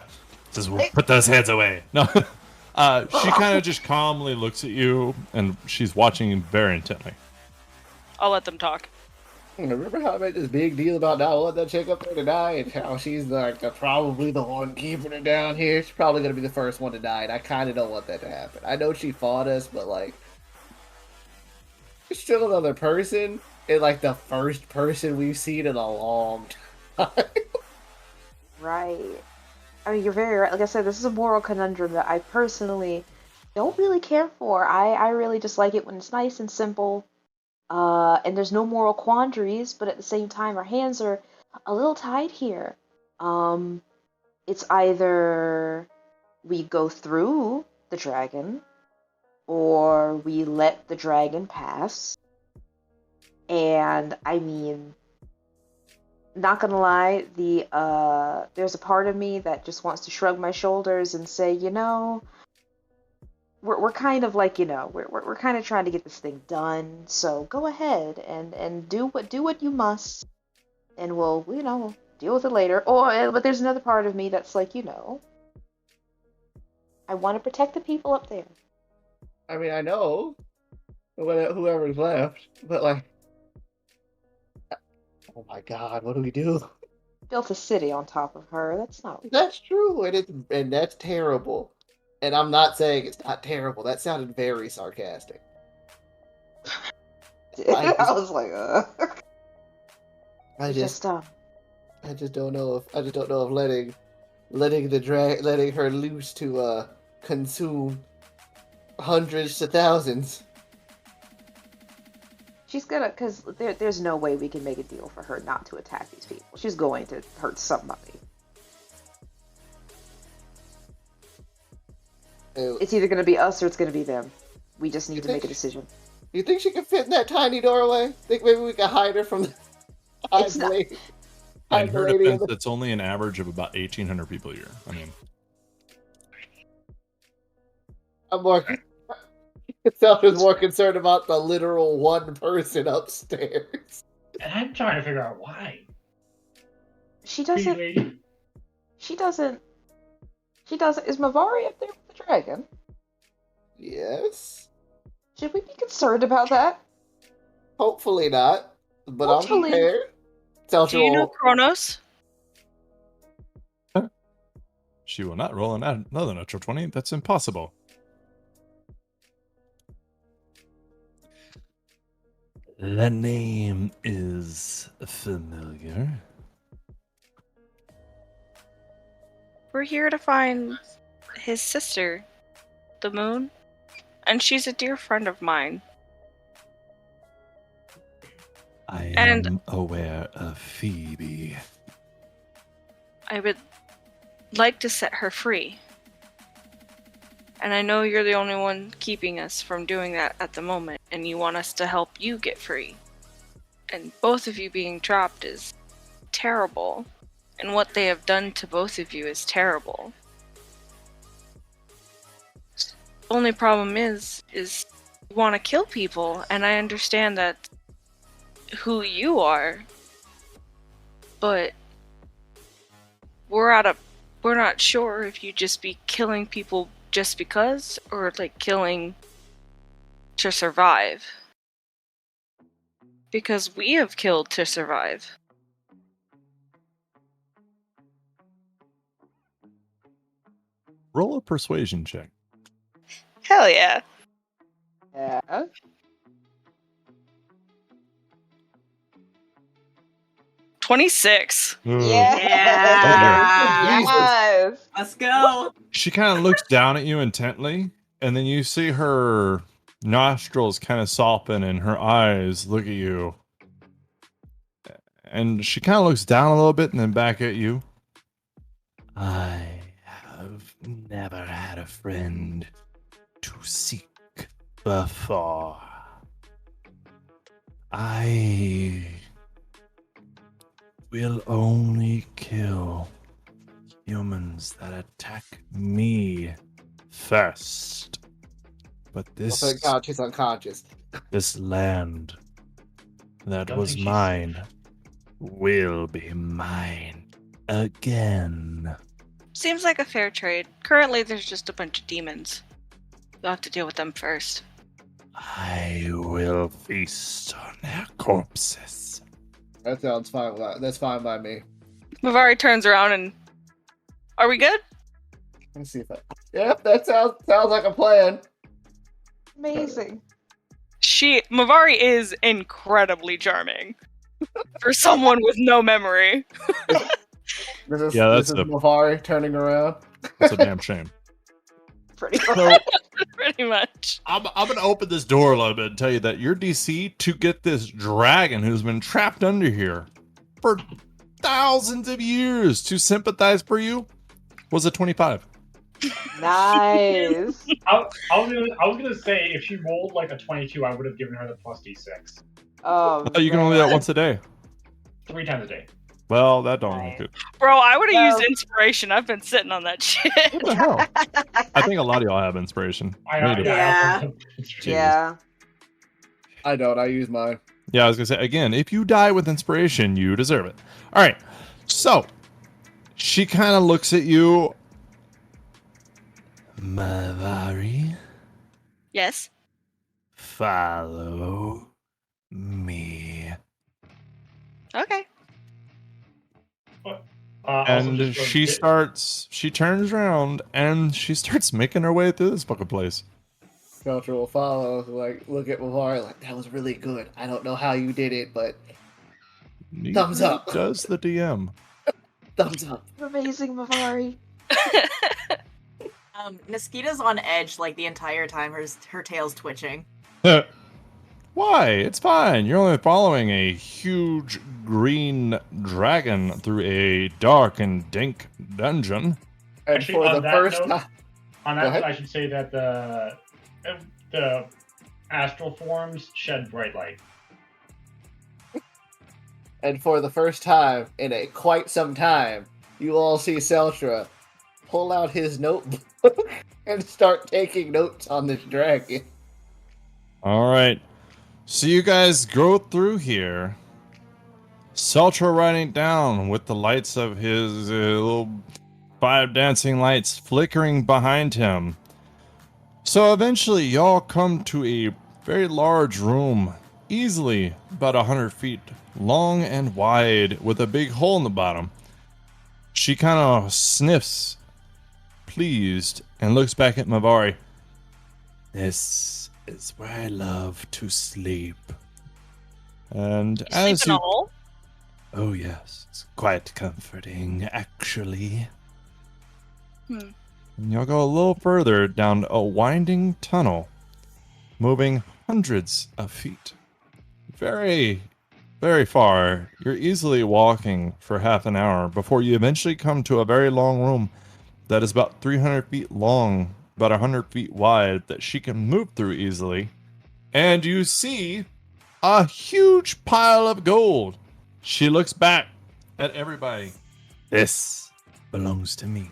says, "Well, put those hands away." No, she kind of just calmly looks at you, and she's watching you very intently. I'll let them talk. Remember how I made this big deal about not wanting that chick up there to die, and how she's like probably the one keeping her down here? She's probably gonna be the first one to die, and I kind of don't want that to happen. I know she fought us, but like, she's still another person, and like the first person we've seen in a long time. Right. I mean, you're very right. Like I said, this is a moral conundrum that I personally don't really care for. I really just like it when it's nice and simple. And there's no moral quandaries, but at the same time, our hands are a little tied here. It's either we go through the dragon, or we let the dragon pass. And I mean, not gonna lie, there's a part of me that just wants to shrug my shoulders and say, we're kind of like, we're kind of trying to get this thing done. So go ahead and do what you must, and we'll deal with it later. But there's another part of me that's like, I want to protect the people up there. I mean, I know whoever's left, but like, oh my God, what do we do? Built a city on top of her. That's not. That's true, and that's terrible. And I'm not saying it's not terrible. That sounded very sarcastic. I I was like, I just just I just don't know if letting her loose to consume hundreds to thousands. she's gonna, because there's no way we can make a deal for her not to attack these people. She's going to hurt somebody. It's either gonna be us or it's gonna be them. We just need to make a decision. You think she can fit in that tiny doorway? Think maybe we can hide her from the It's not- In her defense, it's only an average of about 1,800 people a year. I mean, I'm more. Celtra's more concerned about the literal one person upstairs. And I'm trying to figure out why. She Pretty doesn't. lady. She doesn't. She doesn't. Is Mavari up there with the dragon? Yes. Should we be concerned about that? Hopefully not. But Hopefully. I'm prepared. Celtra Do you know will- Kronos? she will not roll another natural 20. That's impossible. The name is familiar. We're here to find his sister, the moon, and she's a dear friend of mine. I And- am aware of Phoebe. I would like to set her free. And I know you're the only one keeping us from doing that at the moment, and you want us to help you get free. And both of you being trapped is terrible. And what they have done to both of you is terrible. Only problem is you want to kill people, and I understand that who you are, but we're not sure if you just be killing people just because, or like killing to survive. Because we have killed to survive. Roll a persuasion check. Hell yeah. Yeah. 26. Ugh. Yeah. Yes. Let's go. She kind of looks down at you intently, and then you see her nostrils kind of soften and her eyes look at you. And she kind of looks down a little bit and then back at you. I have never had a friend to seek before. I will only kill humans that attack me first. But Oh, thank God she's unconscious. this land that Don't was think she's mine will be mine again. Seems like a fair trade. Currently, there's just a bunch of demons. You'll have to deal with them first. I will feast on their corpses. That sounds fine. That's fine by me. Mavari turns around and... Are we good? Let me see if I. Yep, that sounds like a plan. Amazing. Mavari is incredibly charming. For someone with no memory. This is Yeah, that's this is a- Mavari turning around. That's a damn shame. Pretty much. So Pretty much. I'm gonna open this door a little bit and tell you that your DC to get this dragon who's been trapped under here for thousands of years to sympathize for you was a 25. Nice. I was gonna say if she rolled like a 22, I would have given her the plus d6 Oh, Oh, you can only do that man. once a day. 3 times a day. Well, that don't make it. Bro, I would have Well- used inspiration. I've been sitting on that shit. What the hell? I think a lot of y'all have inspiration. Me too. Yeah. Yeah. I don't. I use mine. Yeah, I was gonna say again, if you die with inspiration, you deserve it. All right. So she kind of looks at you. Mavari, Yes. follow me. Okay. And she turns around and she starts making her way through this fucking place. Celtra will follow, like, look at Mavari, like, that was really good. I don't know how you did it, but thumbs Neither up. does the DM. Thumbs up. Amazing, Mavari. Naskita's on edge like the entire time. Her tail's twitching. Why? It's fine. You're only following a huge green dragon through a dark and dank dungeon. And Actually, for on the that first note- time, On Go that, ahead. I should say that the astral forms shed bright light. and for the first time in quite some time, you all see Celtra pull out his notebook and start taking notes on this dragon. All right. So you guys go through here. Celtra writing down with the lights of his little 5 dancing lights flickering behind him. So eventually y'all come to a very large room, easily about 100 feet long and wide, with a big hole in the bottom. She kind of sniffs, pleased, and looks back at Mavari. This is where I love to sleep. And You as sleep in a hole? Oh yes, it's quite comforting, actually. Hmm. And you'll go a little further down a winding tunnel, moving hundreds of feet. Very, very far. You're easily walking for half an hour before you eventually come to a very long room that is about 300 feet long, about 100 feet wide, that she can move through easily. And you see a huge pile of gold. She looks back at everybody. This belongs to me.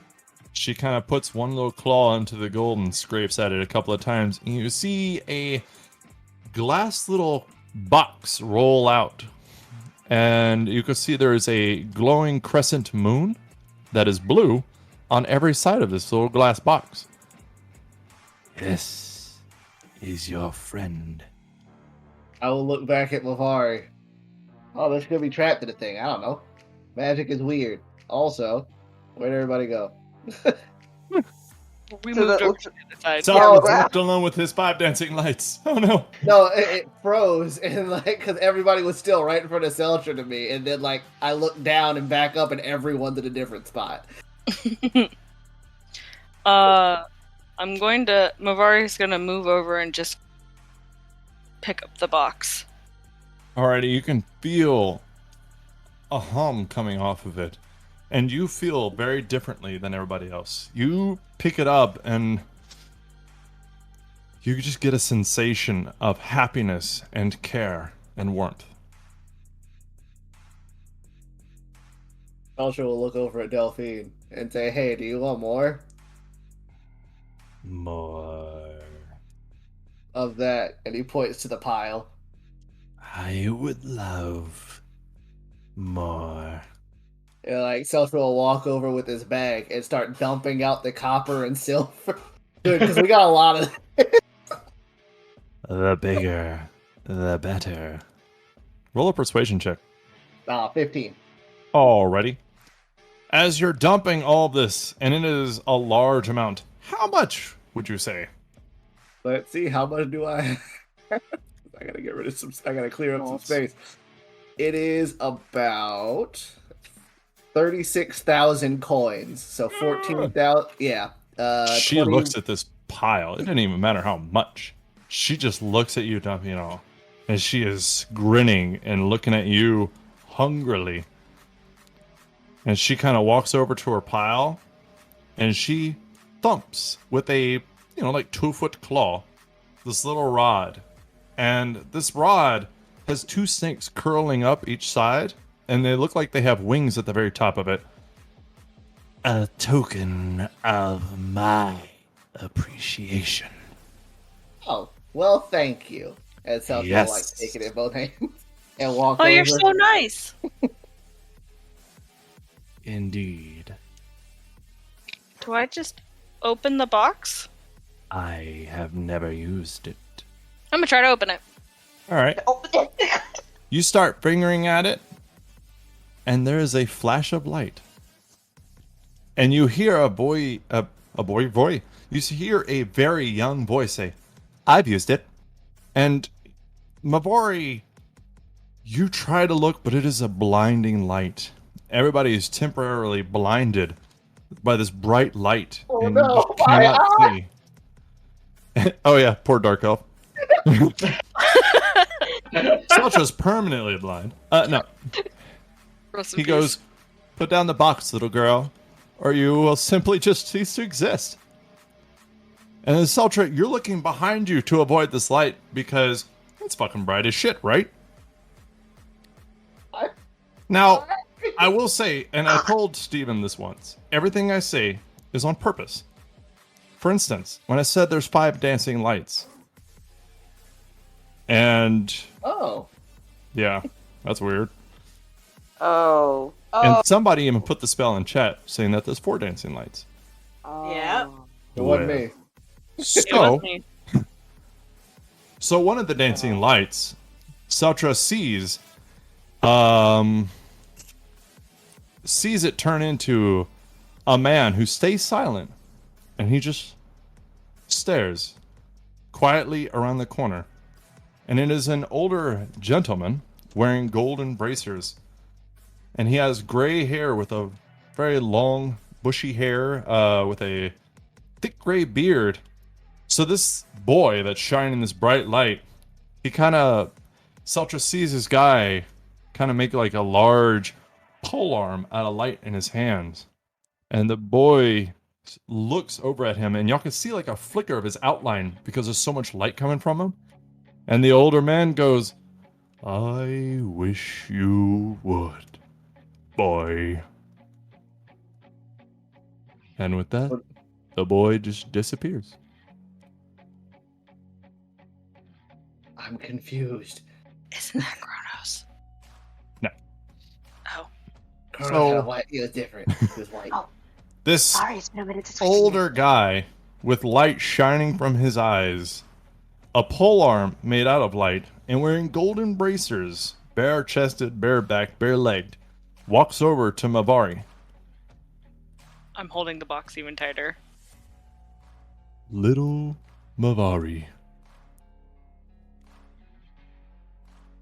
She kind of puts one little claw into the gold and scrapes at it a couple of times. And you see a glass little box roll out. And you can see there is a glowing crescent moon that is blue on every side of this little glass box. This is your friend. I will look back at Mavari. Oh, this could be trapped in a thing. I don't know. Magic is weird. Also, where'd everybody go? We So moved that over looks- to the other side. So Oh, was left alone with his 5 dancing lights. Oh no. No, it froze, and like, because everybody was still right in front of Celtra to me, and then like I looked down and back up, and everyone's in a different spot. Mavari's gonna move over and just pick up the box. Alrighty, you can feel a hum coming off of it. And you feel very differently than everybody else. You pick it up and you just get a sensation of happiness and care and warmth. Celtra will look over at Delphine and say, "Hey, do you want more More. of that?" And he points to the pile. I would love more. And like Celtra will walk over with his bag and start dumping out the copper and silver. Because we got a lot of. The bigger, the better. Roll a persuasion check. 15. Alrighty. As you're dumping all this, and it is a large amount, how much would you say? Let's see, how much do I? I gotta get rid of some. I gotta clear up some space. It is about 36,000 coins. So 14,000. Yeah. She 20 looks at this pile. It didn't even matter how much. She just looks at you, dumping it all. And she is grinning and looking at you hungrily. And she kind of walks over to her pile and she thumps with a, like 2-foot claw, this little rod. And this rod has 2 snakes curling up each side, and they look like they have wings at the very top of it. A token of my appreciation. Oh, well, thank you. And Celtra Yes. will like take it in both hands and walk Oh, over. you're so nice. Indeed. Do I just open the box? I have never used it. I'm gonna try to open it. All right. Open it. You start fingering at it, and there is a flash of light. And you hear a boy. You hear a very young voice say, I've used it. And Mavari, you try to look, but it is a blinding light. Everybody is temporarily blinded by this bright light. Oh, and no, you just my cannot eye! see. Oh yeah, poor Dark Elf. Celtra's permanently blind. No. Rest in He peace. goes, put down the box, little girl, or you will simply just cease to exist. And then Celtra, you're looking behind you to avoid this light because it's fucking bright as shit, right? Now, I will say, and I told Steven this once, everything I say is on purpose. For instance, when I said there's 5 dancing lights, and Oh. yeah, that's weird. Oh. And somebody even put the spell in chat saying that there's 4 dancing lights. Yep. It wasn't Well, me. It So, was me. so one of the dancing lights, Celtra sees it turn into a man who stays silent, and he just stares quietly around the corner. And it is an older gentleman wearing golden bracers, and he has gray hair with a very long, bushy hair, with a thick gray beard. So this boy that's shining this bright light, he kind of, Celtra sees this guy kind of make like a large pole arm out of light in his hands. And the boy looks over at him, and y'all can see like a flicker of his outline because there's so much light coming from him. And the older man goes, I wish you would, boy. And with that, the boy just disappears. I'm confused. Isn't that Kronos? No. Oh. Kronos So- had white. He was different. He was white. This Sorry, it's been a minute since older guy with light shining from his eyes, a pole arm made out of light, and wearing golden bracers, bare-chested, bare-backed, bare-legged, walks over to Mavari. I'm holding the box even tighter. Little Mavari.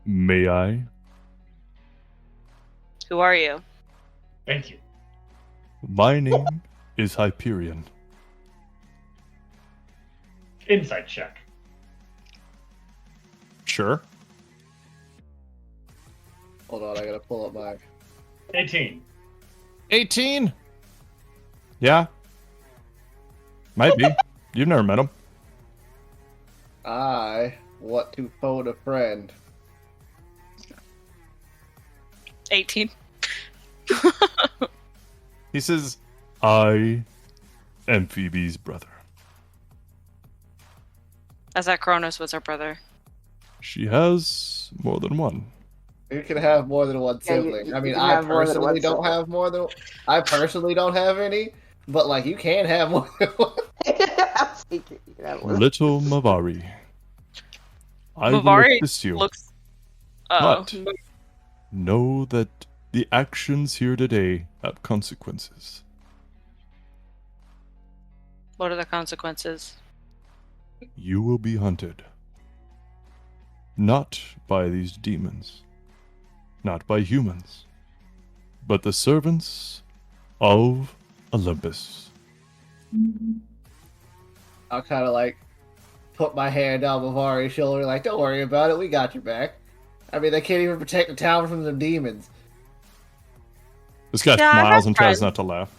May I? Who are you? Thank you. My name is Hyperion. Insight check. Sure. Hold on, I gotta pull up my. 18. 18? Yeah. Might be. You've never met him. I want to phone a friend. 18. He says, I am Phoebe's brother. As that Kronos was her brother. She has more than one. You can have more than one Yeah, you- sibling. you I mean, can I have more than one personally don't sibling. have more than. I personally don't have any, but like you can have more than one. I'll take it. You can have one. Little Mavari. I will Mavari assist you. looks. Oh. What? Know that the actions here today have consequences. What are the consequences? You will be hunted. Not by these demons. Not by humans. But the servants of Olympus. I'll kind of like put my hand on Mavari's shoulder, like, don't worry about it, we got your back. I mean, they can't even protect the town from the demons. This guy Yeah, I've smiles had and tries friends. not to laugh.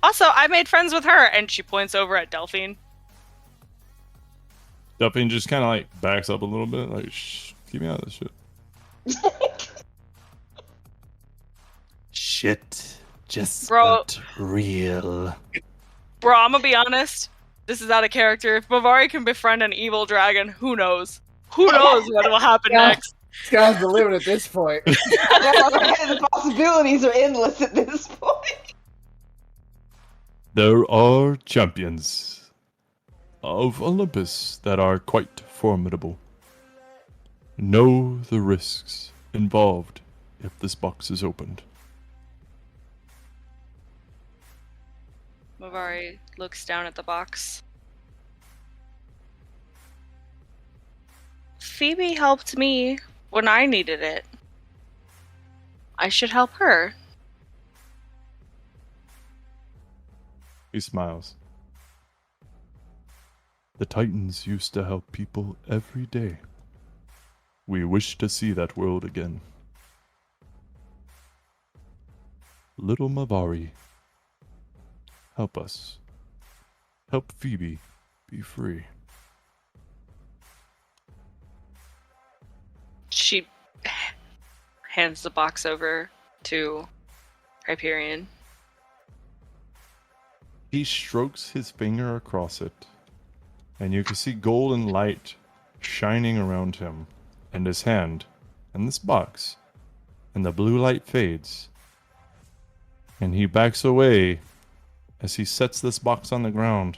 Also, I made friends with her, and she points over at Delphine. Delphine just kind of like backs up a little bit, like, shh, keep me out of this shit. Shit just Bro. got real. Bro, I'm gonna be honest. This is out of character. If Mavari can befriend an evil dragon, who knows? Who knows what will happen Yeah. next? Sky's the limit at this point. The possibilities are endless at this point. There are champions of Olympus that are quite formidable. Know the risks involved if this box is opened. Mavari looks down at the box. Phoebe helped me when I needed it. I should help her. He smiles. The Titans used to help people every day. We wish to see that world again. Little Mavari, help us. Help Phoebe be free. She hands the box over to Hyperion. He strokes his finger across it, and you can see golden light shining around him and his hand and this box, and the blue light fades, and he backs away as he sets this box on the ground,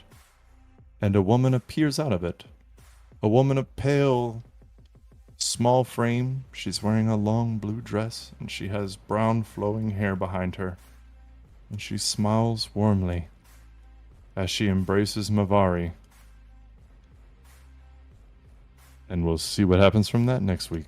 and a woman appears out of it. A woman of pale, small frame. She's wearing a long blue dress, and she has brown flowing hair behind her, and she smiles warmly as she embraces Mavari. And we'll see what happens from that next week.